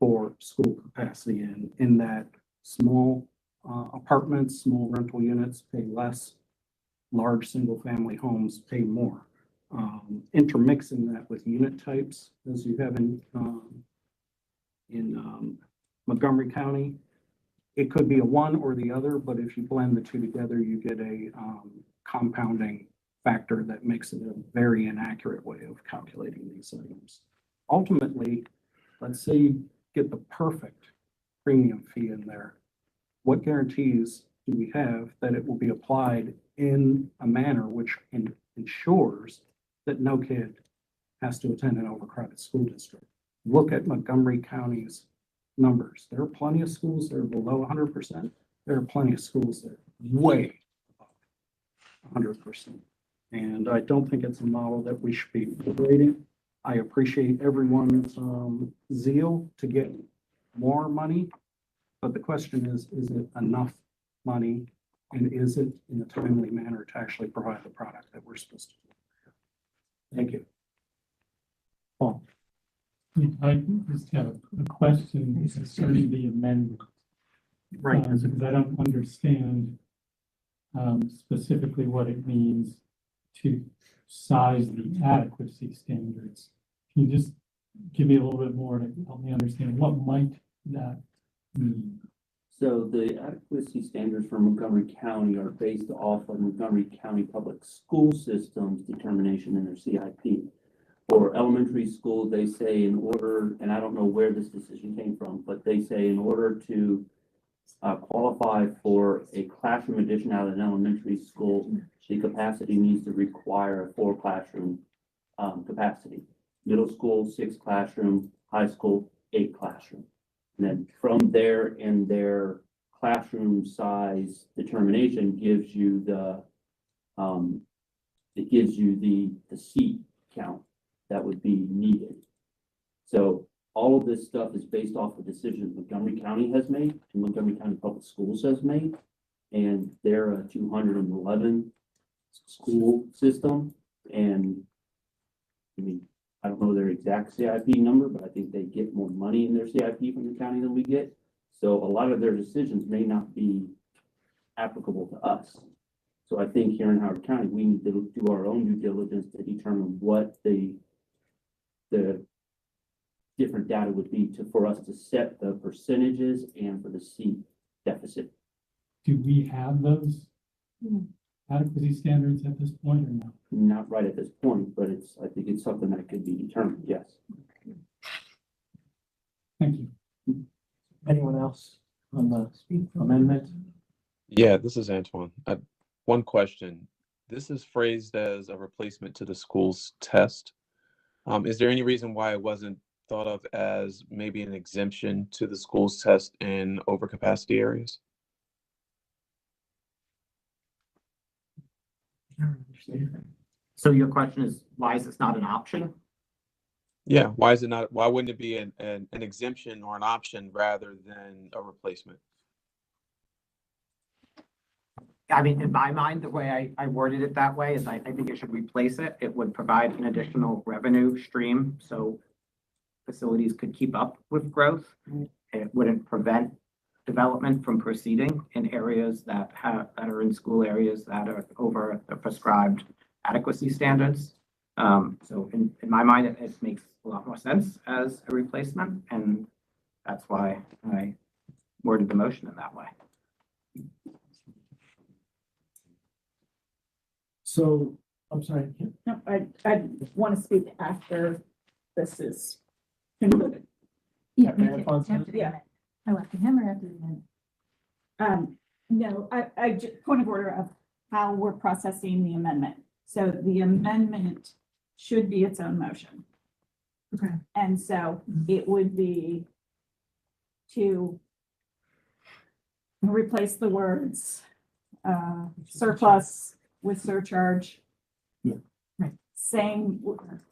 for school capacity in that small apartments, small rental units pay less, large single-family homes pay more. Intermixing that with unit types, as you have in Montgomery County, it could be a one or the other, but if you blend the two together, you get a compounding factor that makes it a very inaccurate way of calculating these items. Ultimately, let's say you get the perfect premium fee in there. What guarantees do we have that it will be applied in a manner which ensures that no kid has to attend an overcrowded school district? Look at Montgomery County's numbers. There are plenty of schools that are below 100%. There are plenty of schools that are way above 100%. And I don't think it's a model that we should be operating. I appreciate everyone's zeal to get more money, but the question is it enough money? And is it in a timely manner to actually provide the product that we're supposed to do? Thank you. Paul. I just have a question concerning the amendment. Right. Because I don't understand specifically what it means to size the adequacy standards. Can you just give me a little bit more to help me understand what might that mean? So the adequacy standards for Montgomery County are based off of Montgomery County Public School System's determination in their CIP. For elementary school, they say in order, and I don't know where this decision came from, but they say in order to qualify for a classroom addition out of an elementary school, the capacity needs to require a 4 classroom capacity. Middle school, 6 classroom, high school, 8 classroom. And then from there, in their classroom size determination gives you the seat count that would be needed. So all of this stuff is based off of decisions Montgomery County has made and Montgomery County Public Schools has made. And they're a 211 school system. And I mean, I don't know their exact CIP number, but I think they get more money in their CIP from the county than we get. So a lot of their decisions may not be applicable to us. So I think here in Howard County, we need to do our own due diligence to determine what the different data would be for us to set the percentages and for the seat deficit. Do we have those adequacy standards at this point or not? Not right at this point, but I think it's something that could be determined, yes. Thank you. Anyone else on the amendment? Yeah, this is Antoine. One question. This is phrased as a replacement to the school's test. Is there any reason why it wasn't thought of as maybe an exemption to the school's test in overcapacity areas? So your question is, why is this not an option? Yeah, why is it not? Why wouldn't it be an exemption or an option rather than a replacement? I mean, in my mind, the way I worded it that way is I think it should replace it. It would provide an additional revenue stream, so facilities could keep up with growth. It wouldn't prevent development from proceeding in areas that are in school areas that are over the prescribed adequacy standards. So in my mind, it makes a lot more sense as a replacement, and that's why I worded the motion in that way. So, I'm sorry. No, I want to speak after this is concluded. Yeah, Okay, me too. Alphonse? After the Yeah. minute. Oh, after him or after the minute? No, point of order of how we're processing the amendment. So the amendment should be its own motion. Okay. And so it would be to replace the words, surplus with surcharge. Yeah. Right. Same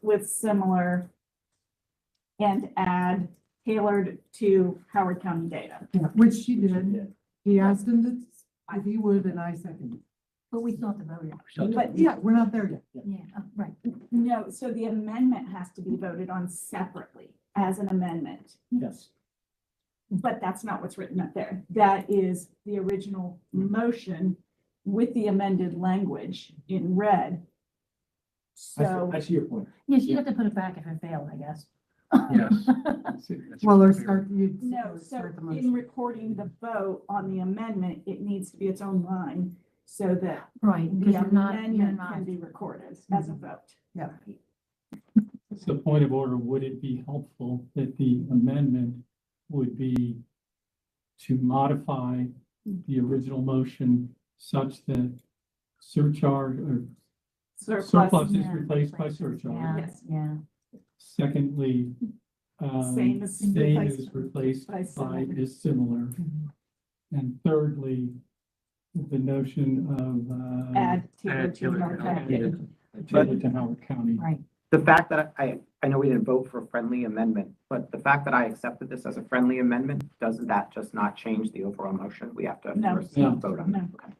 with similar, and add tailored to Howard County data. Yeah, which she did. He asked him to, if he would, and I seconded. But we still have to vote it. But Yeah, we're not there yet. Yeah, right. no, so the amendment has to be voted on separately as an amendment. Yes. But that's not what's written up there. That is the original motion with the amended language in red. So, I see your point. Yeah, she'd have to put it back if it failed, I guess. Yes. Well, or start, you. no, so start the in motion. recording the vote on the amendment, it needs to be its own line so that Right, the because you're amendment not. can be recorded as a vote. Yeah. So point of order, would it be helpful that the amendment would be to modify the original motion such that surcharge or surplus is Yeah, replaced by replaced, surcharge? Yeah, Yes. yeah. Secondly, Same as same replaced is replaced by by similar. is similar. Mhm. And thirdly, the notion of, Add tailored to tailored Howard to County. Howard data. tailored to Howard County. Right. The fact that I know we didn't vote for a friendly amendment, but the fact that I accepted this as a friendly amendment, doesn't that just not change the overall motion? We have to No. first No. vote on No. it. Okay.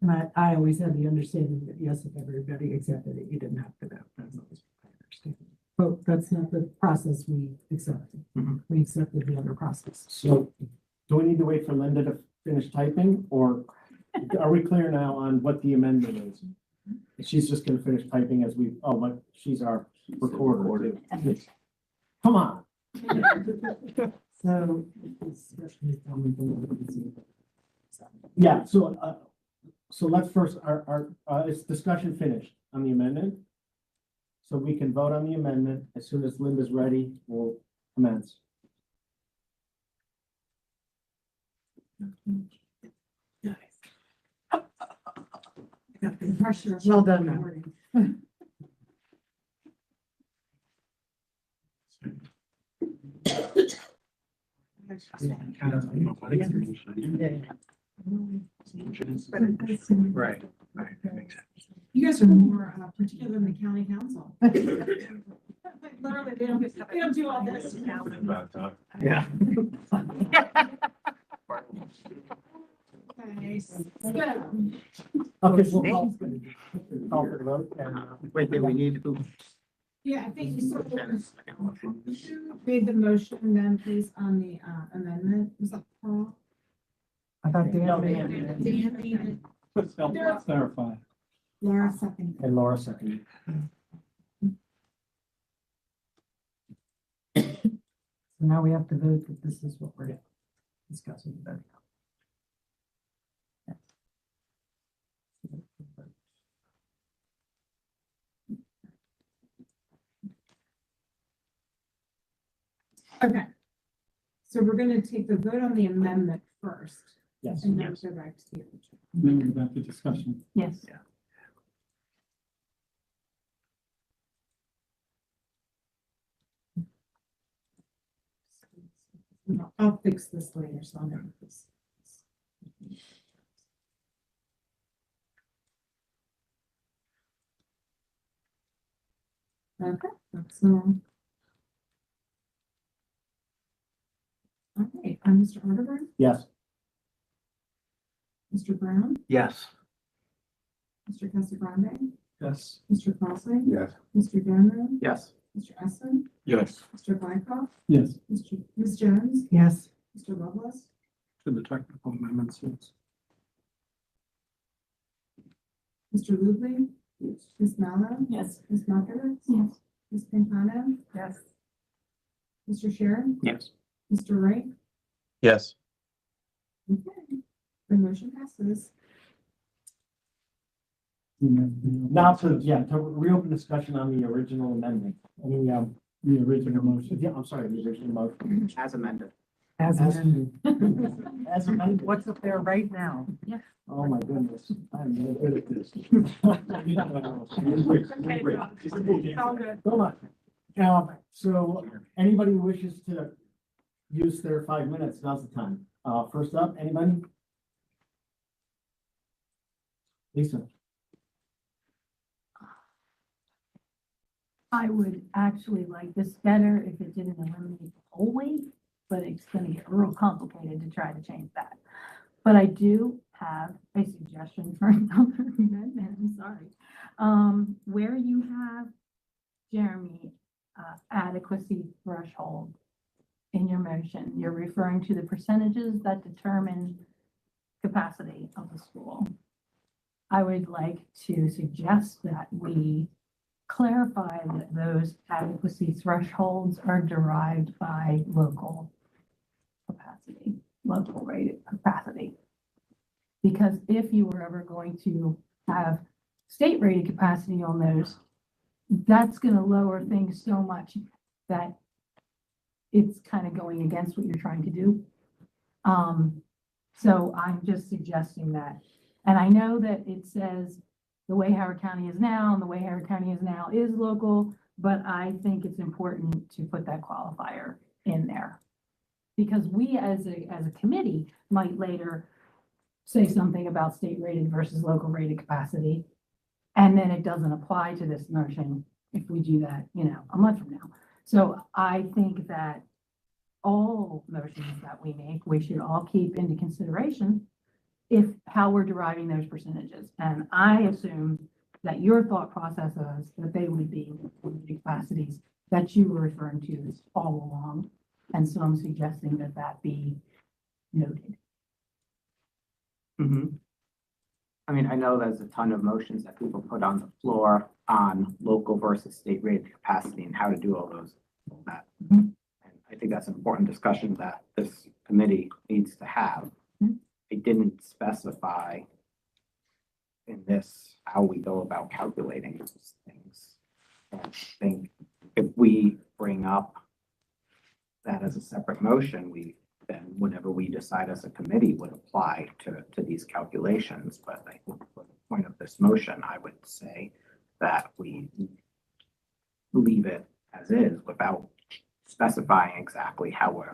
And I always had the understanding that yes, if everybody accepted it, you didn't have to vote. That's always my understanding. But that's not the process we accepted. Mhm. We accepted the other process. So do we need to wait for Linda to finish typing, or are we clear now on what the amendment is? She's just gonna finish typing as we, oh, but she's our recorder too. Come on. So. Yeah, so let's first, is discussion finished on the amendment? So we can vote on the amendment. As soon as Linda's ready, we'll commence. Well done, now. Right. You guys are more particular than the county council. Literally, they don't do all this. Yeah. Okay, so, Okay, we'll call for the vote. Wait, we need to. yeah, I think you sort of made the motion then, please, on the amendment. Was that Paul? I thought No, Dan. Dan, Let's clarify. Laura second. And Laura seconded. So now we have to vote that this is what we're discussing. Voting on. Okay. So we're gonna take the vote on the amendment first. Yes. And then go back to the original. Then we're back to discussion. Yes. I'll fix this later, so I'll never this. Okay, that's okay, I'm Mr. Arterburn, Yes. Mr. Brown, Yes. Mr. Casagrande, Yes. Mr. Crossing. Yes. Mr. Gamro, Yes. Mr. Essen, Yes. Mr. Wykoff, Yes. Ms. Jones, Yes. Mr. Lovelace, To the technical amendments, yes. Mr. Lubley, Ms. Mallow. Yes. Ms. Markowitz. Yes. Ms. Pintano, Yes. Mr. Sharon, Yes. Mr. Wright. Yes. Okay, the motion passes. Now to reopen discussion on the original amendment. Any, The original motion. yeah, I'm sorry, the original motion. As amended. As amended. As amended. What's up there right now? Oh, my goodness. I'm no good at this. All good. Hold on. So anybody who wishes to use their 5 minutes, now's the time. First up, anybody? Lisa? I would actually like this better if it didn't eliminate the whole weight, but it's gonna get real complicated to try to change that. But I do have a suggestion for another amendment, I'm sorry. Where you have, Jeremy, adequacy threshold in your motion, you're referring to the percentages that determine capacity of the school. I would like to suggest that we clarify that those adequacy thresholds are derived by local capacity, local rated capacity. Because if you were ever going to have state rated capacity on those, that's gonna lower things so much that it's kind of going against what you're trying to do. So I'm just suggesting that. And I know that it says the way Howard County is now, and the way Howard County is now is local, but I think it's important to put that qualifier in there. Because we as a committee might later say something about state rated versus local rated capacity. And then it doesn't apply to this motion if we do that, a month from now. So I think that all motions that we make, we should all keep into consideration how we're deriving those percentages. And I assume that your thought process is that they would be the capacities that you were referring to all along. And so I'm suggesting that that be noted. I mean, I know there's a ton of motions that people put on the floor on local versus state rated capacity and how to do all that. And I think that's an important discussion that this committee needs to have. It didn't specify in this how we go about calculating those things. And I think if we bring up that as a separate motion, then whatever we decide as a committee would apply to these calculations. But I think for the point of this motion, I would say that we leave it as is without specifying exactly how we're.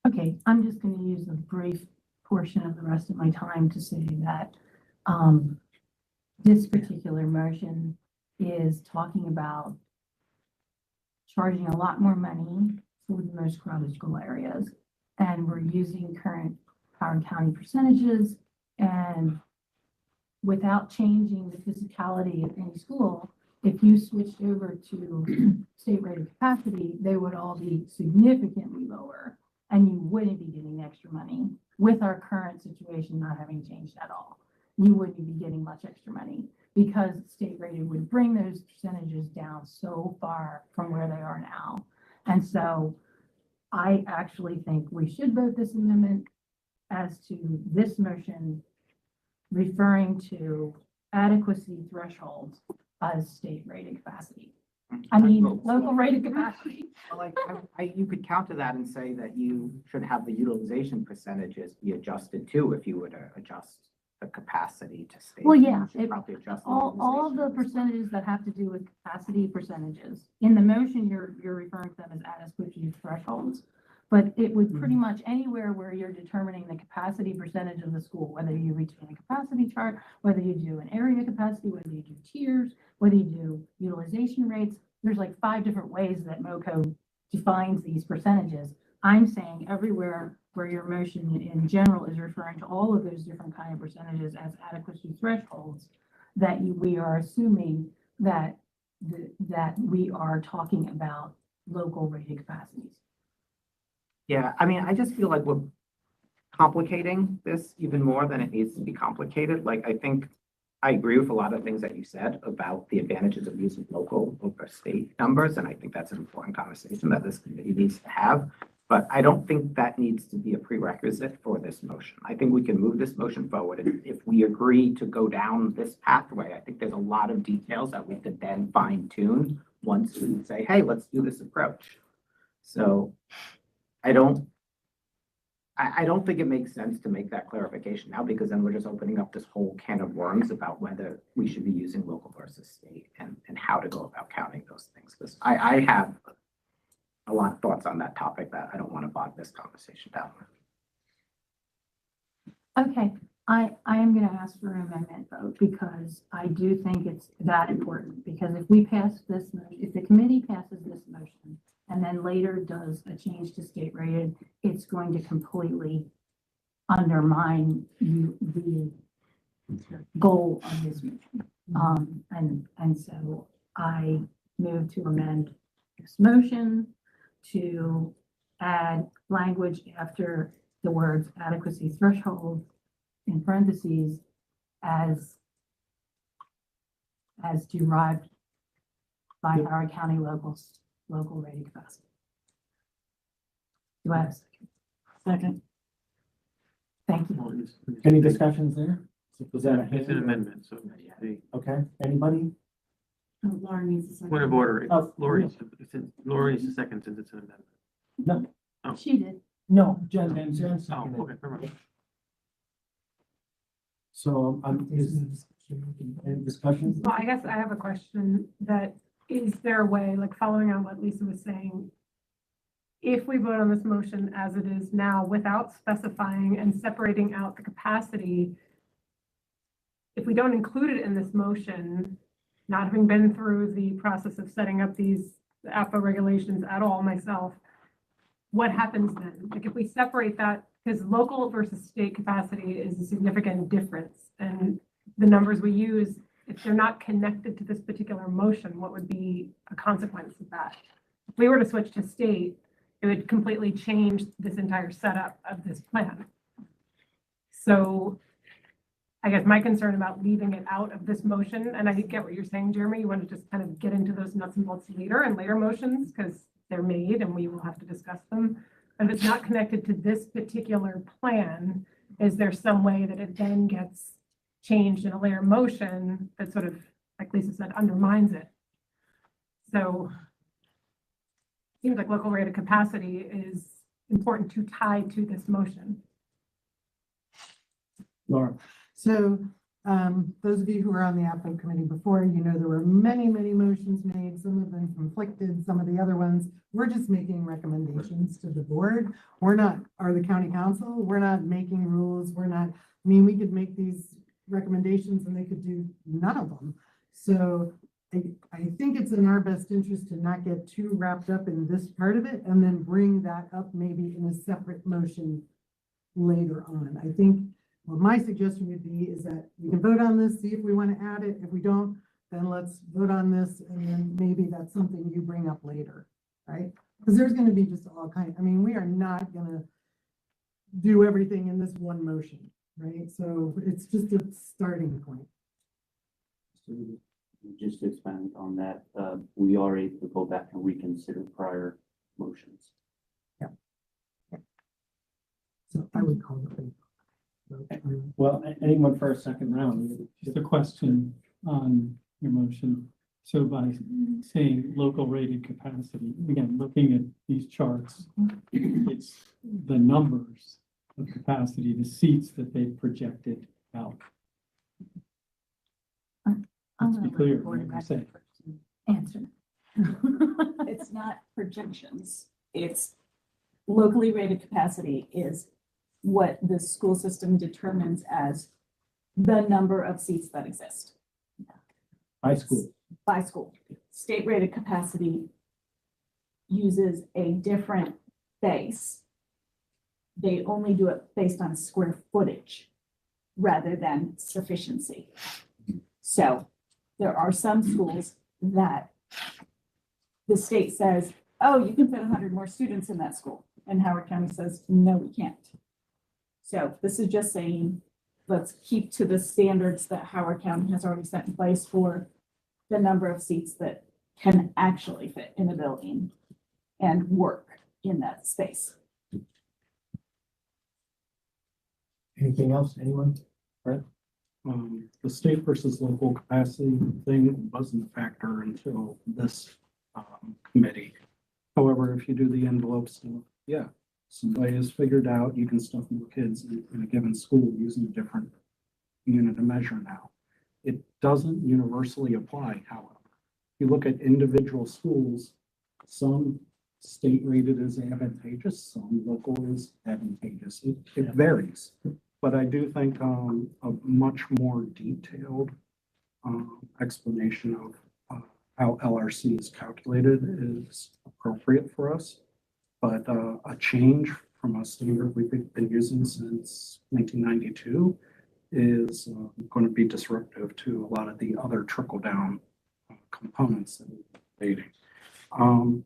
Okay, I'm just going to use a brief portion of the rest of my time to say that this particular motion is talking about charging a lot more money for the most crowded school areas. And we're using current Howard County percentages, and without changing the physicality of any school, if you switched over to state rated capacity, they would all be significantly lower and you wouldn't be getting extra money with our current situation not having changed at all. You wouldn't be getting much extra money because state rated would bring those percentages down so far from where they are now. And so I actually think we should vote this amendment as to this motion referring to adequacy thresholds as state rated capacity. I mean, local rated capacity. Like, you could counter that and say that you should have the utilization percentages be adjusted too, if you were to adjust the capacity to state. Well, yeah, You should probably adjust the all of the utilization percentages that have to do with capacity percentages. In the motion, you're referring to them as adequacy thresholds. But it would pretty much anywhere where you're determining the capacity percentage of the school, whether you retain a capacity chart, whether you do an area capacity, whether you do tiers, whether you do utilization rates. There's like 5 different ways that MoCo defines these percentages. I'm saying everywhere where your motion in general is referring to all of those different kind of percentages as adequacy thresholds, that we are assuming that that we are talking about local rated capacities. Yeah, I mean, I just feel like we're complicating this even more than it needs to be complicated. Like, I think I agree with a lot of things that you said about the advantages of using local over state numbers, and I think that's an important conversation that this committee needs to have. But I don't think that needs to be a prerequisite for this motion. I think we can move this motion forward. And if we agree to go down this pathway, I think there's a lot of details that we could then fine tune once we say, hey, let's do this approach. So I don't think it makes sense to make that clarification now, because then we're just opening up this whole can of worms about whether we should be using local versus state and how to go about counting those things. Because I have a lot of thoughts on that topic that I don't want to bog this conversation down. Okay, I am gonna ask for an amendment vote because I do think it's that important. Because if we pass this, if the committee passes this motion and then later does a change to state rated, it's going to completely undermine the goal of this motion. And so I move to amend this motion to add language after the words adequacy threshold in parentheses as derived by Howard County local rating capacity. Do I have a second? Second. Thank you. Any discussions there? Is that It's an amendment, so. Okay, anybody? Laura needs a second. Point of order, Oh, Lori, Lori's the second since it's an amendment. No, Oh. She did. no, Jen Oh, seconded. okay, never mind. So, any discussions? Well, I guess I have a question that, is there a way, like following on what Lisa was saying, if we vote on this motion as it is now without specifying and separating out the capacity, if we don't include it in this motion, not having been through the process of setting up these APA regulations at all myself, what happens then? Like if we separate that, because local versus state capacity is a significant difference. And the numbers we use, if they're not connected to this particular motion, what would be a consequence of that? If we were to switch to state, it would completely change this entire setup of this plan. So I guess my concern about leaving it out of this motion, and I get what you're saying, Jeremy, you want to just kind of get into those nuts and bolts later and later motions because they're made and we will have to discuss them. But if it's not connected to this particular plan, is there some way that it then gets changed in a later motion that sort of, like Lisa said, undermines it? So it seems like local rated capacity is important to tie to this motion. Laura? So, those of you who were on the APO committee before, you know, there were many, many motions made, some of them conflicted, some of the other ones. We're just making recommendations to the board. We're not, or the county council, we're not making rules. We're not, I mean, we could make these recommendations and they could do none of them. So I think it's in our best interest to not get too wrapped up in this part of it and then bring that up maybe in a separate motion later on. I think what my suggestion would be is that we can vote on this, see if we want to add it. If we don't, then let's vote on this and then maybe that's something you bring up later, right? Because there's going to be just all kinds, I mean, we are not going to do everything in this one motion, right? So it's just a starting point. Just to expand on that, we are able to go back and reconsider prior motions. So I would call it. Well, anyone for a second round? Just a question on your motion. So by saying local rated capacity, again, looking at these charts, it's the numbers of capacity, the seats that they've projected out. Let's be clear what you're saying. Answer. It's not projections. It's locally rated capacity is what the school system determines as the number of seats that exist High school. by school. State rated capacity uses a different base. They only do it based on square footage rather than sufficiency. So there are some schools that the state says, oh, you can fit 100 more students in that school. And Howard County says, no, we can't. So this is just saying, let's keep to the standards that Howard County has already set in place for the number of seats that can actually fit in a building and work in that space. Anything else, anyone? The state versus local capacity thing wasn't a factor until this, committee. However, if you do the envelope stuff, yeah, somebody has figured out you can stuff more kids in a given school using a different unit of measure now. It doesn't universally apply, however. If you look at individual schools, some state rated as advantageous, some local is advantageous. It varies. But I do think a much more detailed explanation of how LRC is calculated is appropriate for us. But a change from a standard we've been using since 1992 is going to be disruptive to a lot of the other trickle down components that we're debating.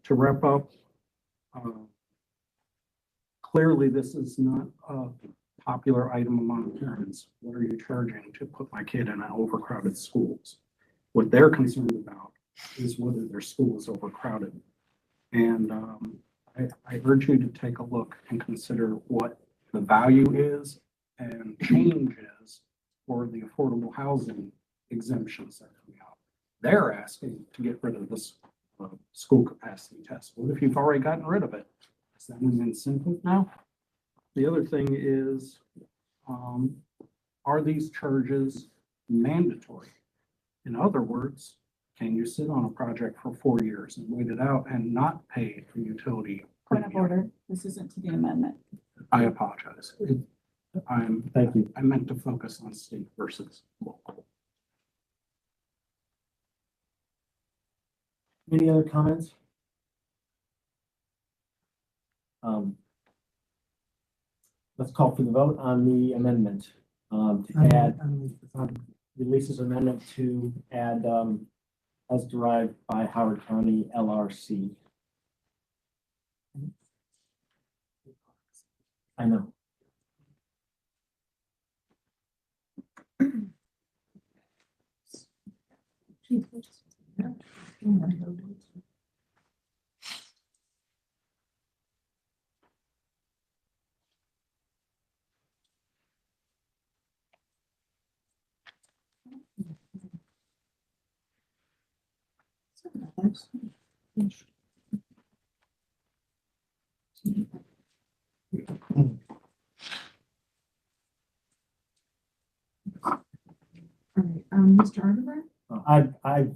To wrap up, clearly this is not a popular item among parents. What are you charging to put my kid in an overcrowded schools? What they're concerned about is whether their school is overcrowded. And I urge you to take a look and consider what the value is and change is for the affordable housing exemptions that are coming out. They're asking to get rid of this school capacity test. What if you've already gotten rid of it? Is that an incentive now? The other thing is, are these charges mandatory? In other words, can you sit on a project for 4 years and wait it out and not pay for utility? Point of order, this isn't to the amendment. I apologize. Thank you. I meant to focus on state versus local. Any other comments? Let's call for the vote on the amendment, to add Lisa's amendment to add, as derived by Howard County LRC. I know. All right, Mr. Arterburn, I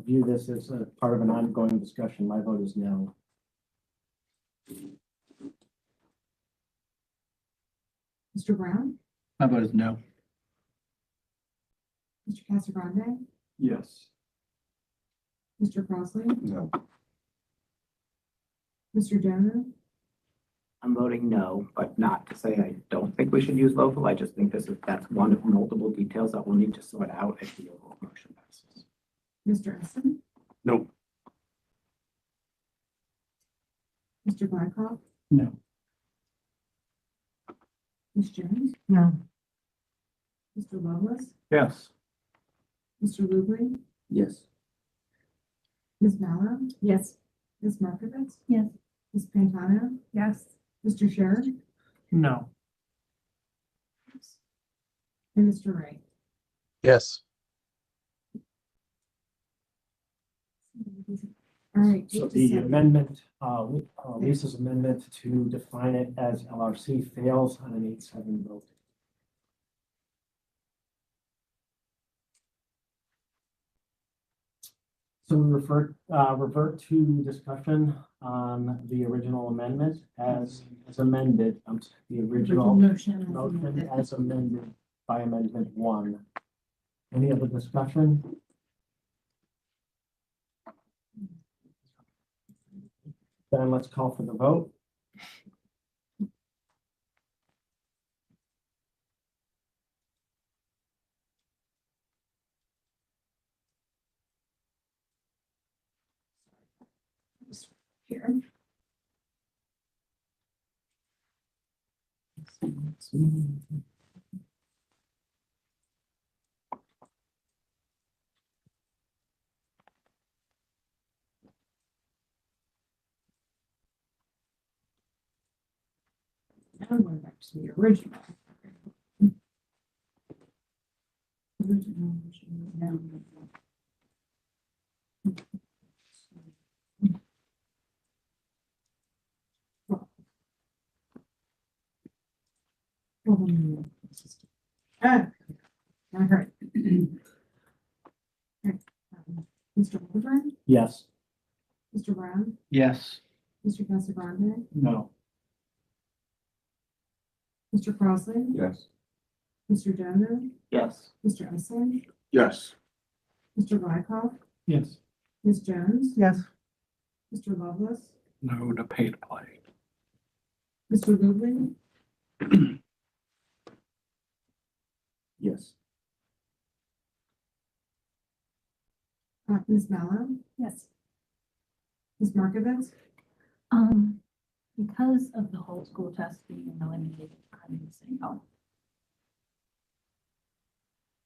view this as a part of an ongoing discussion. My vote is no. Mr. Brown, My vote is no. Mr. Casagrande, Yes. Mr. Crossley, No. Mr. Jonah, I'm voting no, but not to say I don't think we should use local. I just think that's one of multiple details that we'll need to sort out if the overall motion passes. Mr. Essen, No. Mr. Blackhawk, No. Ms. Jones, No. Mr. Lovelace, Yes. Mr. Rubley, Yes. Ms. Mallow, Yes. Ms. Markovitz, Yes. Ms. Pantano, Yes. Mr. Sherrick, No. and Mr. Ray. Yes. All right. So 8 to the 7. amendment, Lisa's amendment to define it as LRC fails on an 8-7 vote. So we revert to discussion on the original amendment as amended, the original Motion. motion as amended by amendment 1. Any other discussion? Then let's call for the vote. Here. Now I'm going back to the original. All right. Mr. Overburn, Yes. Mr. Brown, Yes. Mr. Casagrande, No. Mr. Crossley, Yes. Mr. Jones, Yes. Mr. Usler, Yes. Mr. Wykoff, Yes. Ms. Jones, Yes. Mr. Lovelace, No to pay to play. Mr. Ludwig, Yes. Ms. Mallow, Yes. Ms. Markovitz, Because of the whole school test being eliminated, I'm gonna say no.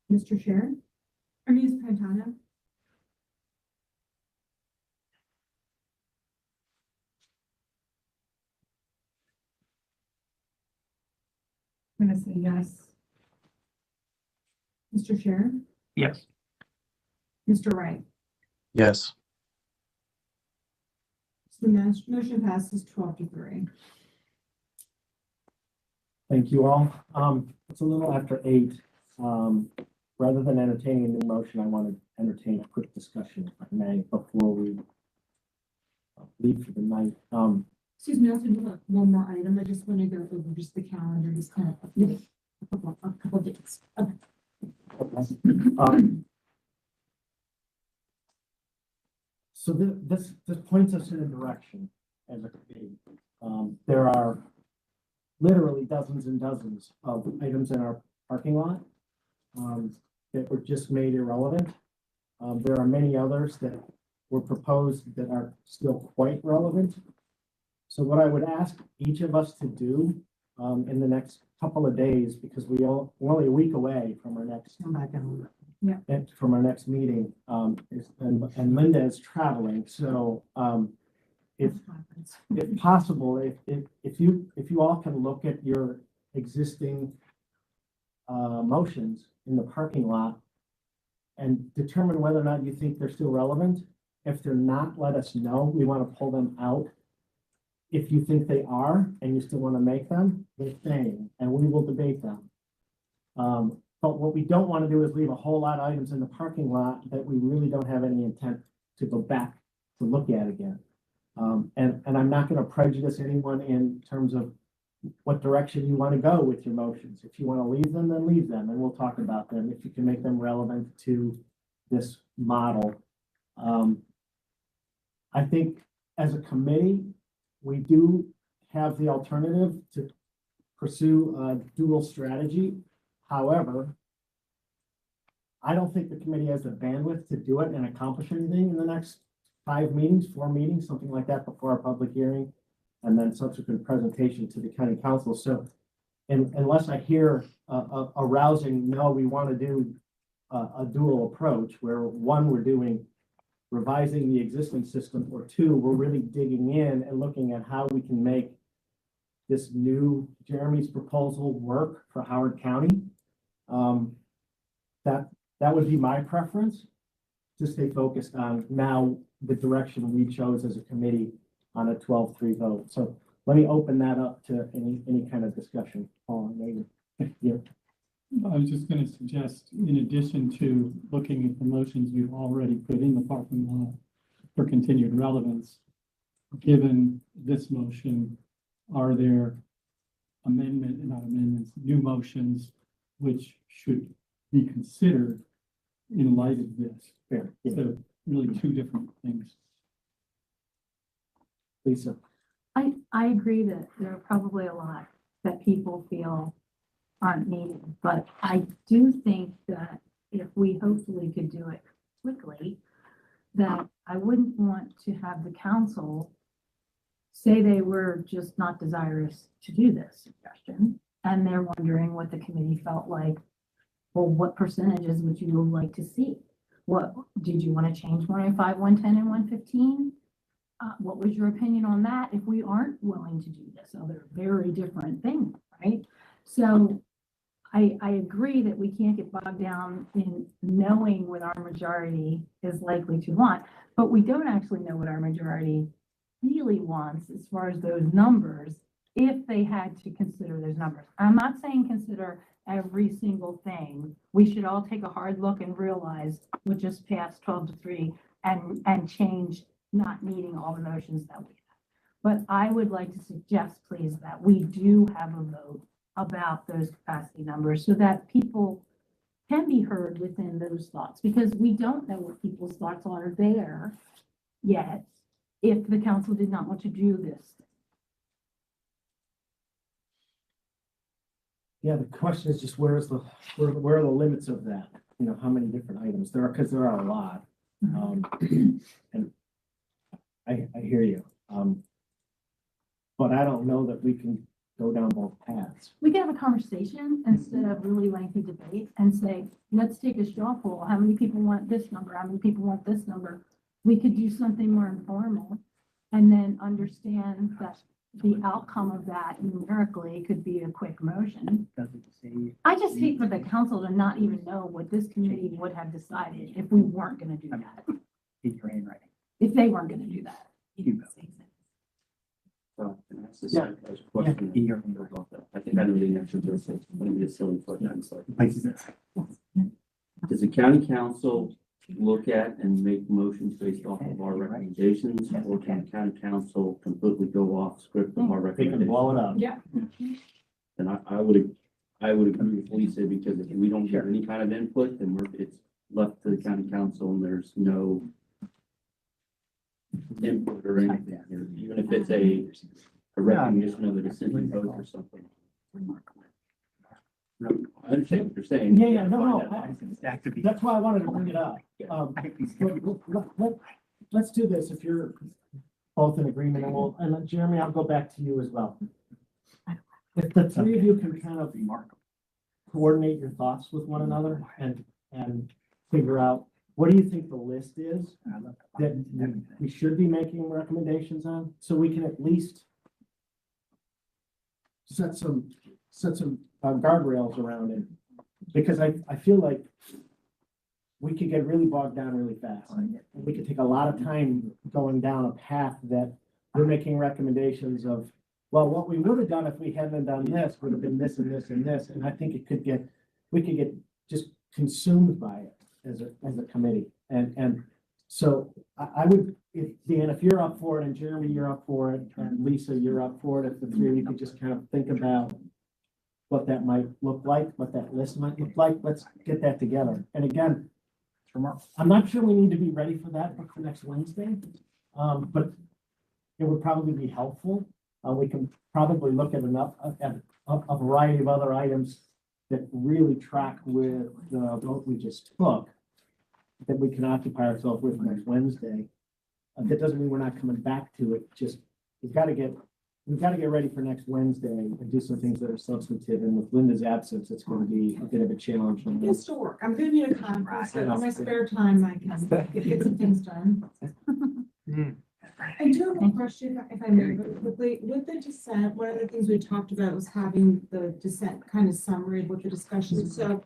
Mr. Sharon, or Ms. Pantano, I'm gonna say yes. Mr. Sharon, Yes. Mr. Wright. Yes. So the motion passes 12-3. Thank you all. It's a little after 8. Rather than entertaining a new motion, I want to entertain a quick discussion, if I may, before we leave for the night. Excuse me, I also do have one more item. I just want to go over just the calendar, just kind of a couple of dates. Okay. So this points us in a direction as a committee. There are literally dozens and dozens of items in our parking lot that were just made irrelevant. There are many others that were proposed that are still quite relevant. So what I would ask each of us to do in the next couple of days, because we're only a week away from our next from our next meeting, and Linda is traveling, so if possible, if you all can look at your existing motions in the parking lot and determine whether or not you think they're still relevant. If they're not, let us know. We want to pull them out. If you think they are and you still want to make them, they're staying, and we will debate them. But what we don't want to do is leave a whole lot of items in the parking lot that we really don't have any intent to go back to look at again. And I'm not going to prejudice anyone in terms of what direction you want to go with your motions. If you want to leave them, then leave them, and we'll talk about them if you can make them relevant to this model. I think as a committee, we do have the alternative to pursue a dual strategy. However, I don't think the committee has the bandwidth to do it and accomplish anything in the next 4 meetings, something like that before our public hearing, and then subsequent presentation to the county council. So unless I hear a rousing, no, we want to do a dual approach where one, we're doing revising the existing system, or two, we're really digging in and looking at how we can make this new Jeremy's proposal work for Howard County. That would be my preference, to stay focused on now the direction we chose as a committee on a 12-3 vote. So let me open that up to any kind of discussion. Paul, maybe. Yeah. I was just going to suggest, in addition to looking at the motions you've already put in the parking lot for continued relevance, given this motion, are there new motions which should be considered in light of this? Fair. Yeah. So really two different things. Lisa. I agree that there are probably a lot that people feel aren't needed, but I do think that if we hopefully could do it quickly, that I wouldn't want to have the council say they were just not desirous to do this suggestion, and they're wondering what the committee felt like. Well, what percentages would you like to see? What did you want to change 105, 110, and 115? What was your opinion on that if we aren't willing to do this? So they're very different things, right? So I agree that we can't get bogged down in knowing what our majority is likely to want, but we don't actually know what our majority really wants as far as those numbers, if they had to consider those numbers. I'm not saying consider every single thing. We should all take a hard look and realize we just passed 12-3 and change not needing all the motions that we have. But I would like to suggest, please, that we do have a vote about those capacity numbers so that people can be heard within those thoughts, because we don't know what people's thoughts are there yet if the council did not want to do this. Yeah, the question is just where are the limits of that? You know, how many different items there are, because there are a lot. And I hear you. But I don't know that we can go down both paths. We can have a conversation instead of really lengthy debate and say, let's take a straw poll. How many people want this number? How many people want this number? We could do something more informal and then understand that the outcome of that numerically could be a quick motion. I just hate for the council to not even know what this committee would have decided if we weren't gonna do that. If they weren't gonna do that. So, and that's the second question. I think I know the answer to this. It's going to be a silly question. Does the county council look at and make motions based off of our recommendations, or can the county council completely go off script of our They can recommendations? blow it up. Yeah. And I would agree with Lisa, because if we don't get any kind of input, then it's left to the county council and there's no input or anything here, even if it's a recognition of a dissenting vote or something. I understand what you're saying. Yeah, no, that's why I wanted to bring it up. Let's do this if you're both in agreement, and Jeremy, I'll go back to you as well. If the three of you can kind of coordinate your thoughts with one another and figure out, what do you think the list is that we should be making recommendations on? So we can at least set some guardrails around it. Because I feel like we could get really bogged down really fast. We could take a lot of time going down a path that we're making recommendations of, well, what we would have done if we hadn't done this would have been this and this and this. And I think we could get just consumed by it as a committee. And so I would, if you're up for it, and Jeremy, you're up for it, and Lisa, you're up for it, if the three of you could just kind of think about what that might look like, what that list might look like, let's get that together. And again, I'm not sure we need to be ready for that for next Wednesday, but it would probably be helpful. We can probably look at a variety of other items that really track with the vote we just took, that we can occupy ourselves with next Wednesday. That doesn't mean we're not coming back to it, just we've got to get ready for next Wednesday and do some things that are substantive. And with Linda's absence, it's going to be a bit of a challenge. It's to work. I'm gonna need a conference, so in my spare time, I can get some things done. I do have a question, if I may, very quickly. With the dissent, one of the things we talked about was having the dissent kind of summary of what the discussion is. So,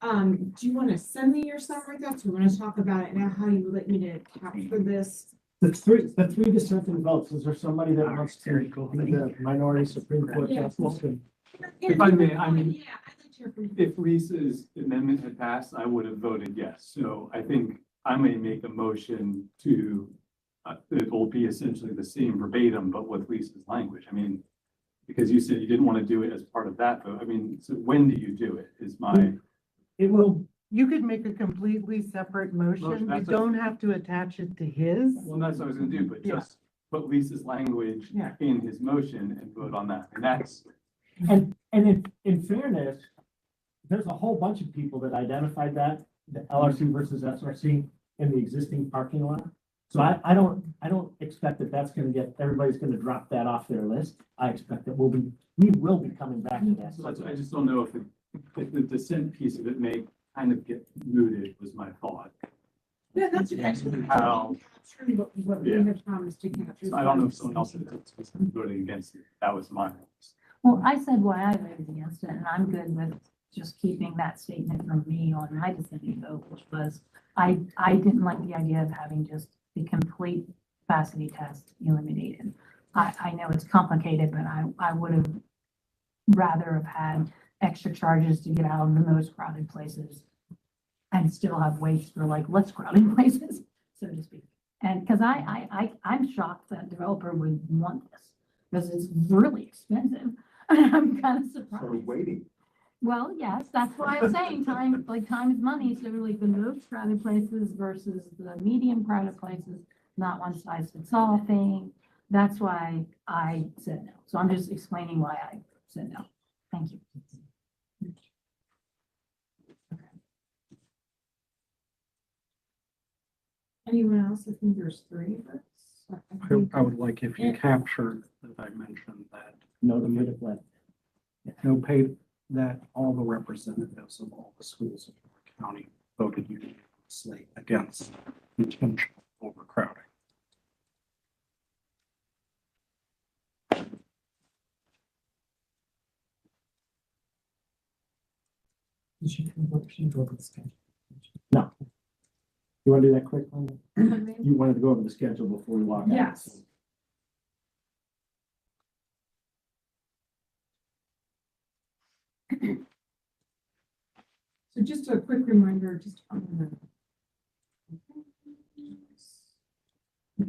do you want to send me your summary thoughts? We want to talk about it now, how you would like me to capture this? The three dissenting votes, is there somebody that wants to be the minority Supreme Court justice? If I may, I mean, Yeah, I'd like to hear from you. if Lisa's amendment had passed, I would have voted yes. So I think I may make a motion to, it will be essentially the same verbatim, but with Lisa's language. I mean, because you said you didn't want to do it as part of that vote. I mean, so when do you do it is my, It will, you could make a completely separate motion. You that's a- don't have to attach it to his. well, that's what I was gonna do, but Yeah. just put Lisa's language Yeah. in his motion and vote on that. And that's, And in fairness, there's a whole bunch of people that identified that, the LRC versus SRC in the existing parking lot. So I don't expect that that's gonna everybody's gonna drop that off their list. I expect that we will be coming back to that. so that's, I just don't know if the dissent piece of it may kind of get mooted, was my thought. Yeah, that's okay. How, Capturing what we Yeah. have promised to capture. so I don't know if someone else is voting against it. That was my. Well, I said why I voted against it, and I'm good with just keeping that statement from me on my dissenting vote, which was, I didn't like the idea of having just the complete capacity test eliminated. I know it's complicated, but I would have rather have had extra charges to get out of the most crowded places and still have waits for like less crowded places, so to speak. And because I'm shocked that developer would want this, because it's really expensive. I'm kind of surprised. waiting. Well, yes, that's why I'm saying time, like time is money, so like the most crowded places versus the medium crowded places, not one size fits all thing. That's why I said no. So I'm just explaining why I said no. Thank you. Anyone else? I think there's 3 of us. I would like if you captured that I mentioned that No, the middle no paid, that all the representatives of all the schools in the county voted unanimously against intentional overcrowding. No. You want to do that quick, Linda? You wanted to go over the schedule before we walk out? Yes. So just a quick reminder, just on the. All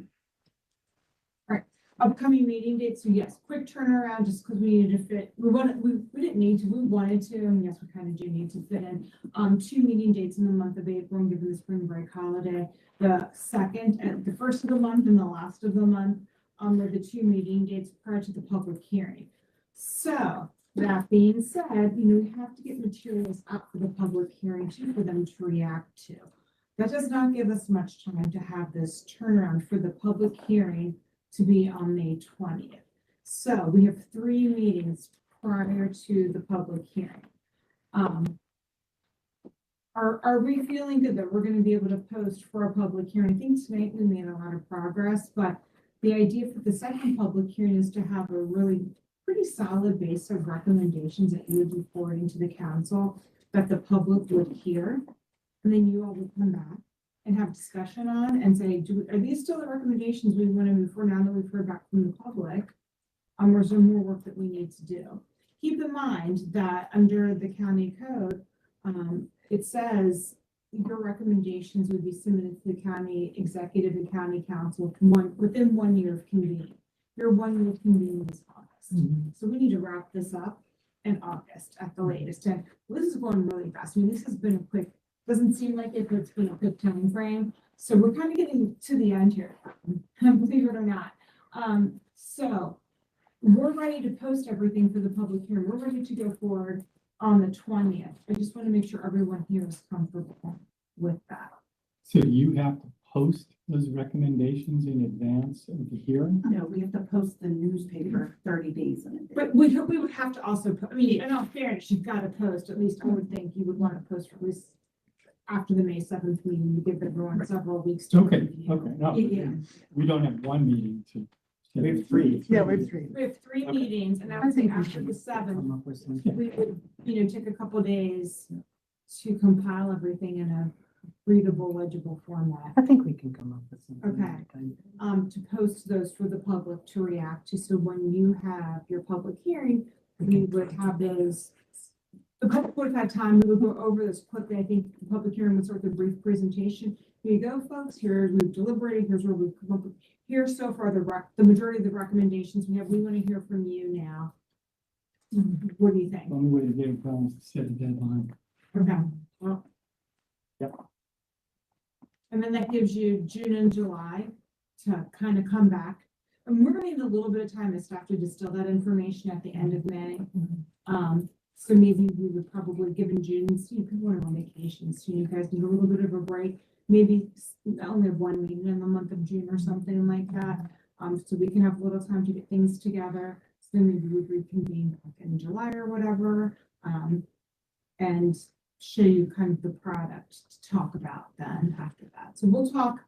right, upcoming meeting dates. So yes, quick turnaround, just because we needed to fit, we didn't need to, we wanted to, and yes, we kind of do need to fit in 2 meeting dates in the month of April, given the spring break holiday. The second and the first of the month and the last of the month were the 2 meeting dates prior to the public hearing. So that being said, we have to get materials up for the public hearing too, for them to react to. That does not give us much time to have this turnaround for the public hearing to be on May 20th. So we have 3 meetings prior to the public hearing. Are we feeling good that we're going to be able to post for a public hearing? I think tonight we made a lot of progress, but the idea for the second public hearing is to have a really pretty solid base of recommendations that you would be forwarding to the council that the public would hear. And then you all would come back and have discussion on and say, are these still the recommendations we want to move forward now that we've heard back from the public? Or is there more work that we need to do? Keep in mind that under the county code, it says your recommendations would be submitted to the county executive and county council within 1 year of convening. Your 1 year of convening is August. So we need to wrap this up in August at the latest. And this is going really fast. I mean, this has been a quick, doesn't seem like it, but it's been a quick time frame. So we're kind of getting to the end here, believe it or not. So we're ready to post everything for the public hearing. We're ready to go forward on the 20th. I just want to make sure everyone here is comfortable with that. So you have to post those recommendations in advance of the hearing? No, we have to post the newspaper 30 days in advance. But we would have to also, I mean, in all fairness, you've got to post, at least I would think you would want to post at least after the May 7th meeting, you give everyone several weeks to. Okay, review. okay, no, Yeah. we don't have 1 meeting to. We have 3. Yeah, we have 3. We have 3 Okay. meetings, and I I would say think we after should the 7th, come up with some. we would, take a couple days to compile everything in a readable, legible format. I think we can come up with something. Okay. To post those for the public to react to. So when you have your public hearing, we would have those. The public would have had time, we would go over this quickly. I think the public hearing would start with a brief presentation. Here you go, folks. Here we've deliberated. Here's where we've come up with. Here's so far the majority of the recommendations we have. We want to hear from you now. What do you think? The only way to get it done is to set a deadline. Okay. Well. Yep. And then that gives you June and July to kind of come back. And we're gonna need a little bit of time as staff to distill that information at the end of May. So maybe we would probably, given June, people are on vacation, so you guys need a little bit of a break. Maybe only have 1 meeting in the month of June or something like that. So we can have a little time to get things together. So then maybe we reconvene back in July or whatever. And show you kind of the product to talk about then after that. So we'll talk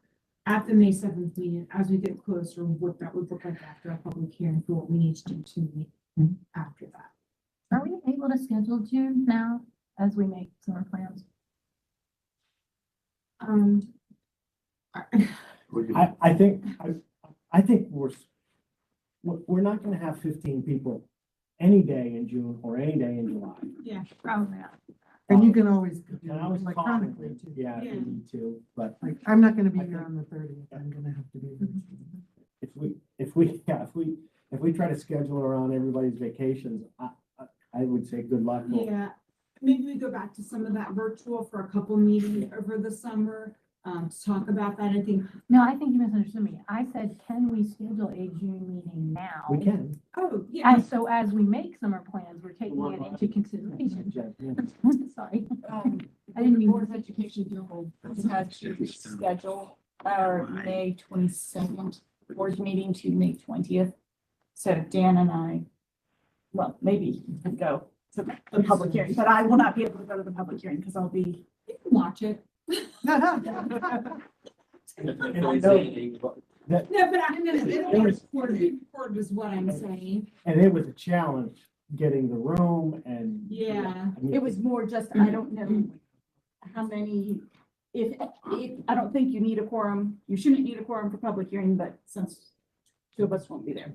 at the May 7th meeting as we get closer, what that would look like after a public hearing for what we need to do to meet after that. Are we able to schedule June now? as we make summer plans? I think, I think we're not gonna have 15 people any day in June or any day in July. Yeah. Probably not. And you can always do And I was it calling, electronically too. yeah, if Yeah. we need to, but Like, I'm not gonna be I here think- on the 30th. I'm gonna have to be there. if we try to schedule around everybody's vacations, I would say good luck. Yeah, maybe we go back to some of that virtual for a couple meetings over the summer, to talk about that. I think, No, I think you misunderstood me. I said, can we schedule a June meeting now? We can. oh, yeah. And so as we make summer plans, we're taking it into consideration. Yeah. Sorry. I didn't mean. Board of Education had to schedule our May 22nd board meeting to May 20th. So Dan and I, well, maybe you can go to the public hearing, but I will not be able to go to the public hearing because I'll be. You can watch it. And I know that, No, but I'm gonna, it'll be recorded is what I'm saying. and it was a challenge getting the room and. Yeah. I mean, It was more just, I don't know how many, if, I don't think you need a quorum, you shouldn't need a quorum for public hearing, but since two of us won't be there.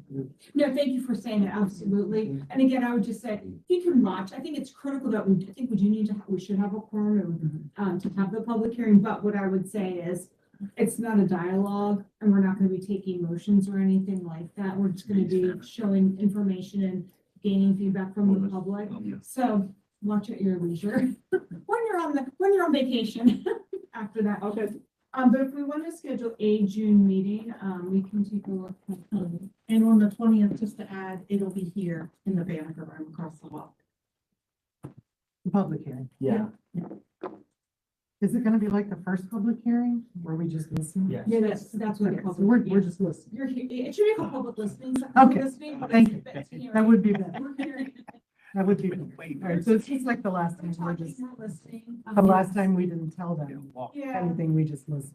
No, thank you for saying that, absolutely. And again, I would just say, if you can watch, I think it's critical that I think we do need to, we should have a quorum, to have the public hearing, but what I would say is, it's not a dialogue, and we're not gonna be taking motions or anything like that. We're just gonna be showing information and gaining feedback from the public. So watch at your leisure, when you're on vacation, after that. Okay. But if we want to schedule a June meeting, we can take a look. And on the 20th, just to add, it'll be here in the Banneker Room across the hall. The public hearing. Yeah. Is it gonna be like the first public hearing where we just listen? Yes. Yeah, that's what. Okay, so we're just listening. You're here, it should be called public listening. Okay, Listening, but thank it's you. hearing. That would be better. We're hearing. That would be better. All right, so it's just like the last time, we're just, We're listening. the last time we didn't tell them Yeah. anything, we just listened.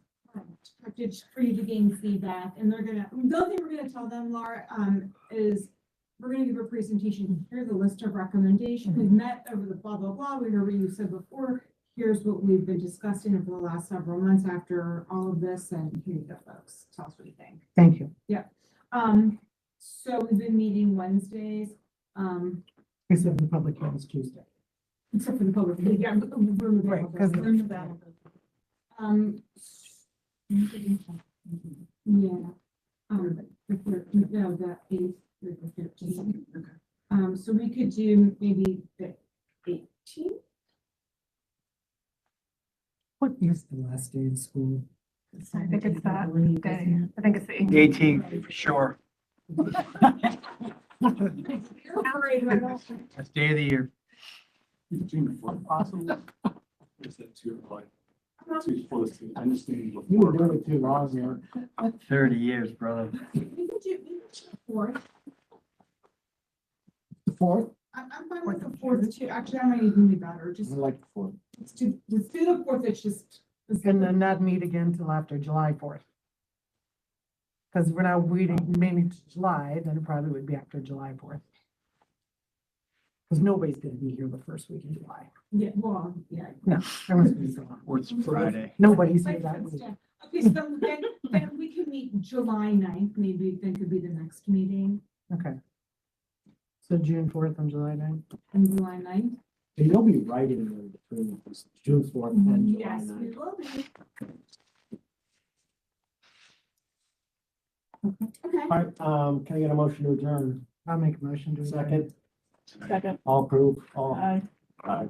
Just for you to gain feedback, and they're gonna, the other thing we're gonna tell them, Laura, is we're gonna give a presentation, here's a list of recommendations, we've met over the blah, blah, blah, we heard what you said before, here's what we've been discussing over the last several months after all of this, and here you go, folks, tell us what you think. Thank you. So we've been meeting Wednesdays, Except the public hearing is Tuesday. except for the public, yeah, room Right, available. 'cause of- Room available. Yeah. No, the 8th through the 13th. So we could do maybe the 18th. What is the last day of school? I think it's that day. I think it's the 18th, for sure. Best day of the year. I understand. You were doing it too long here. 30 years, brother. We could do the 4th. The fourth, I'm fine with the 4th too. Actually, that might even be better. I Just, like the fourth. let's do the 4th. It's just. And then not meet again till after July 4th. Because we're now waiting maybe to July, then it probably would be after July 4th. Because nobody's gonna be here the first week in July. Yeah, well, yeah. No, everyone's gonna be gone. Or it's Friday. Nobody's here Like, that for week. instance, okay, so then we can meet July 9th, maybe that could be the next meeting, Okay. So June 4th and July 9th. on July 9th. And you'll be writing in between June 4th and July Yes, we 9th. will be. Okay. All right, can I get a motion to adjourn? I'll make a motion to. adjourn. Second, Second. all approve, all. Aye. Aye.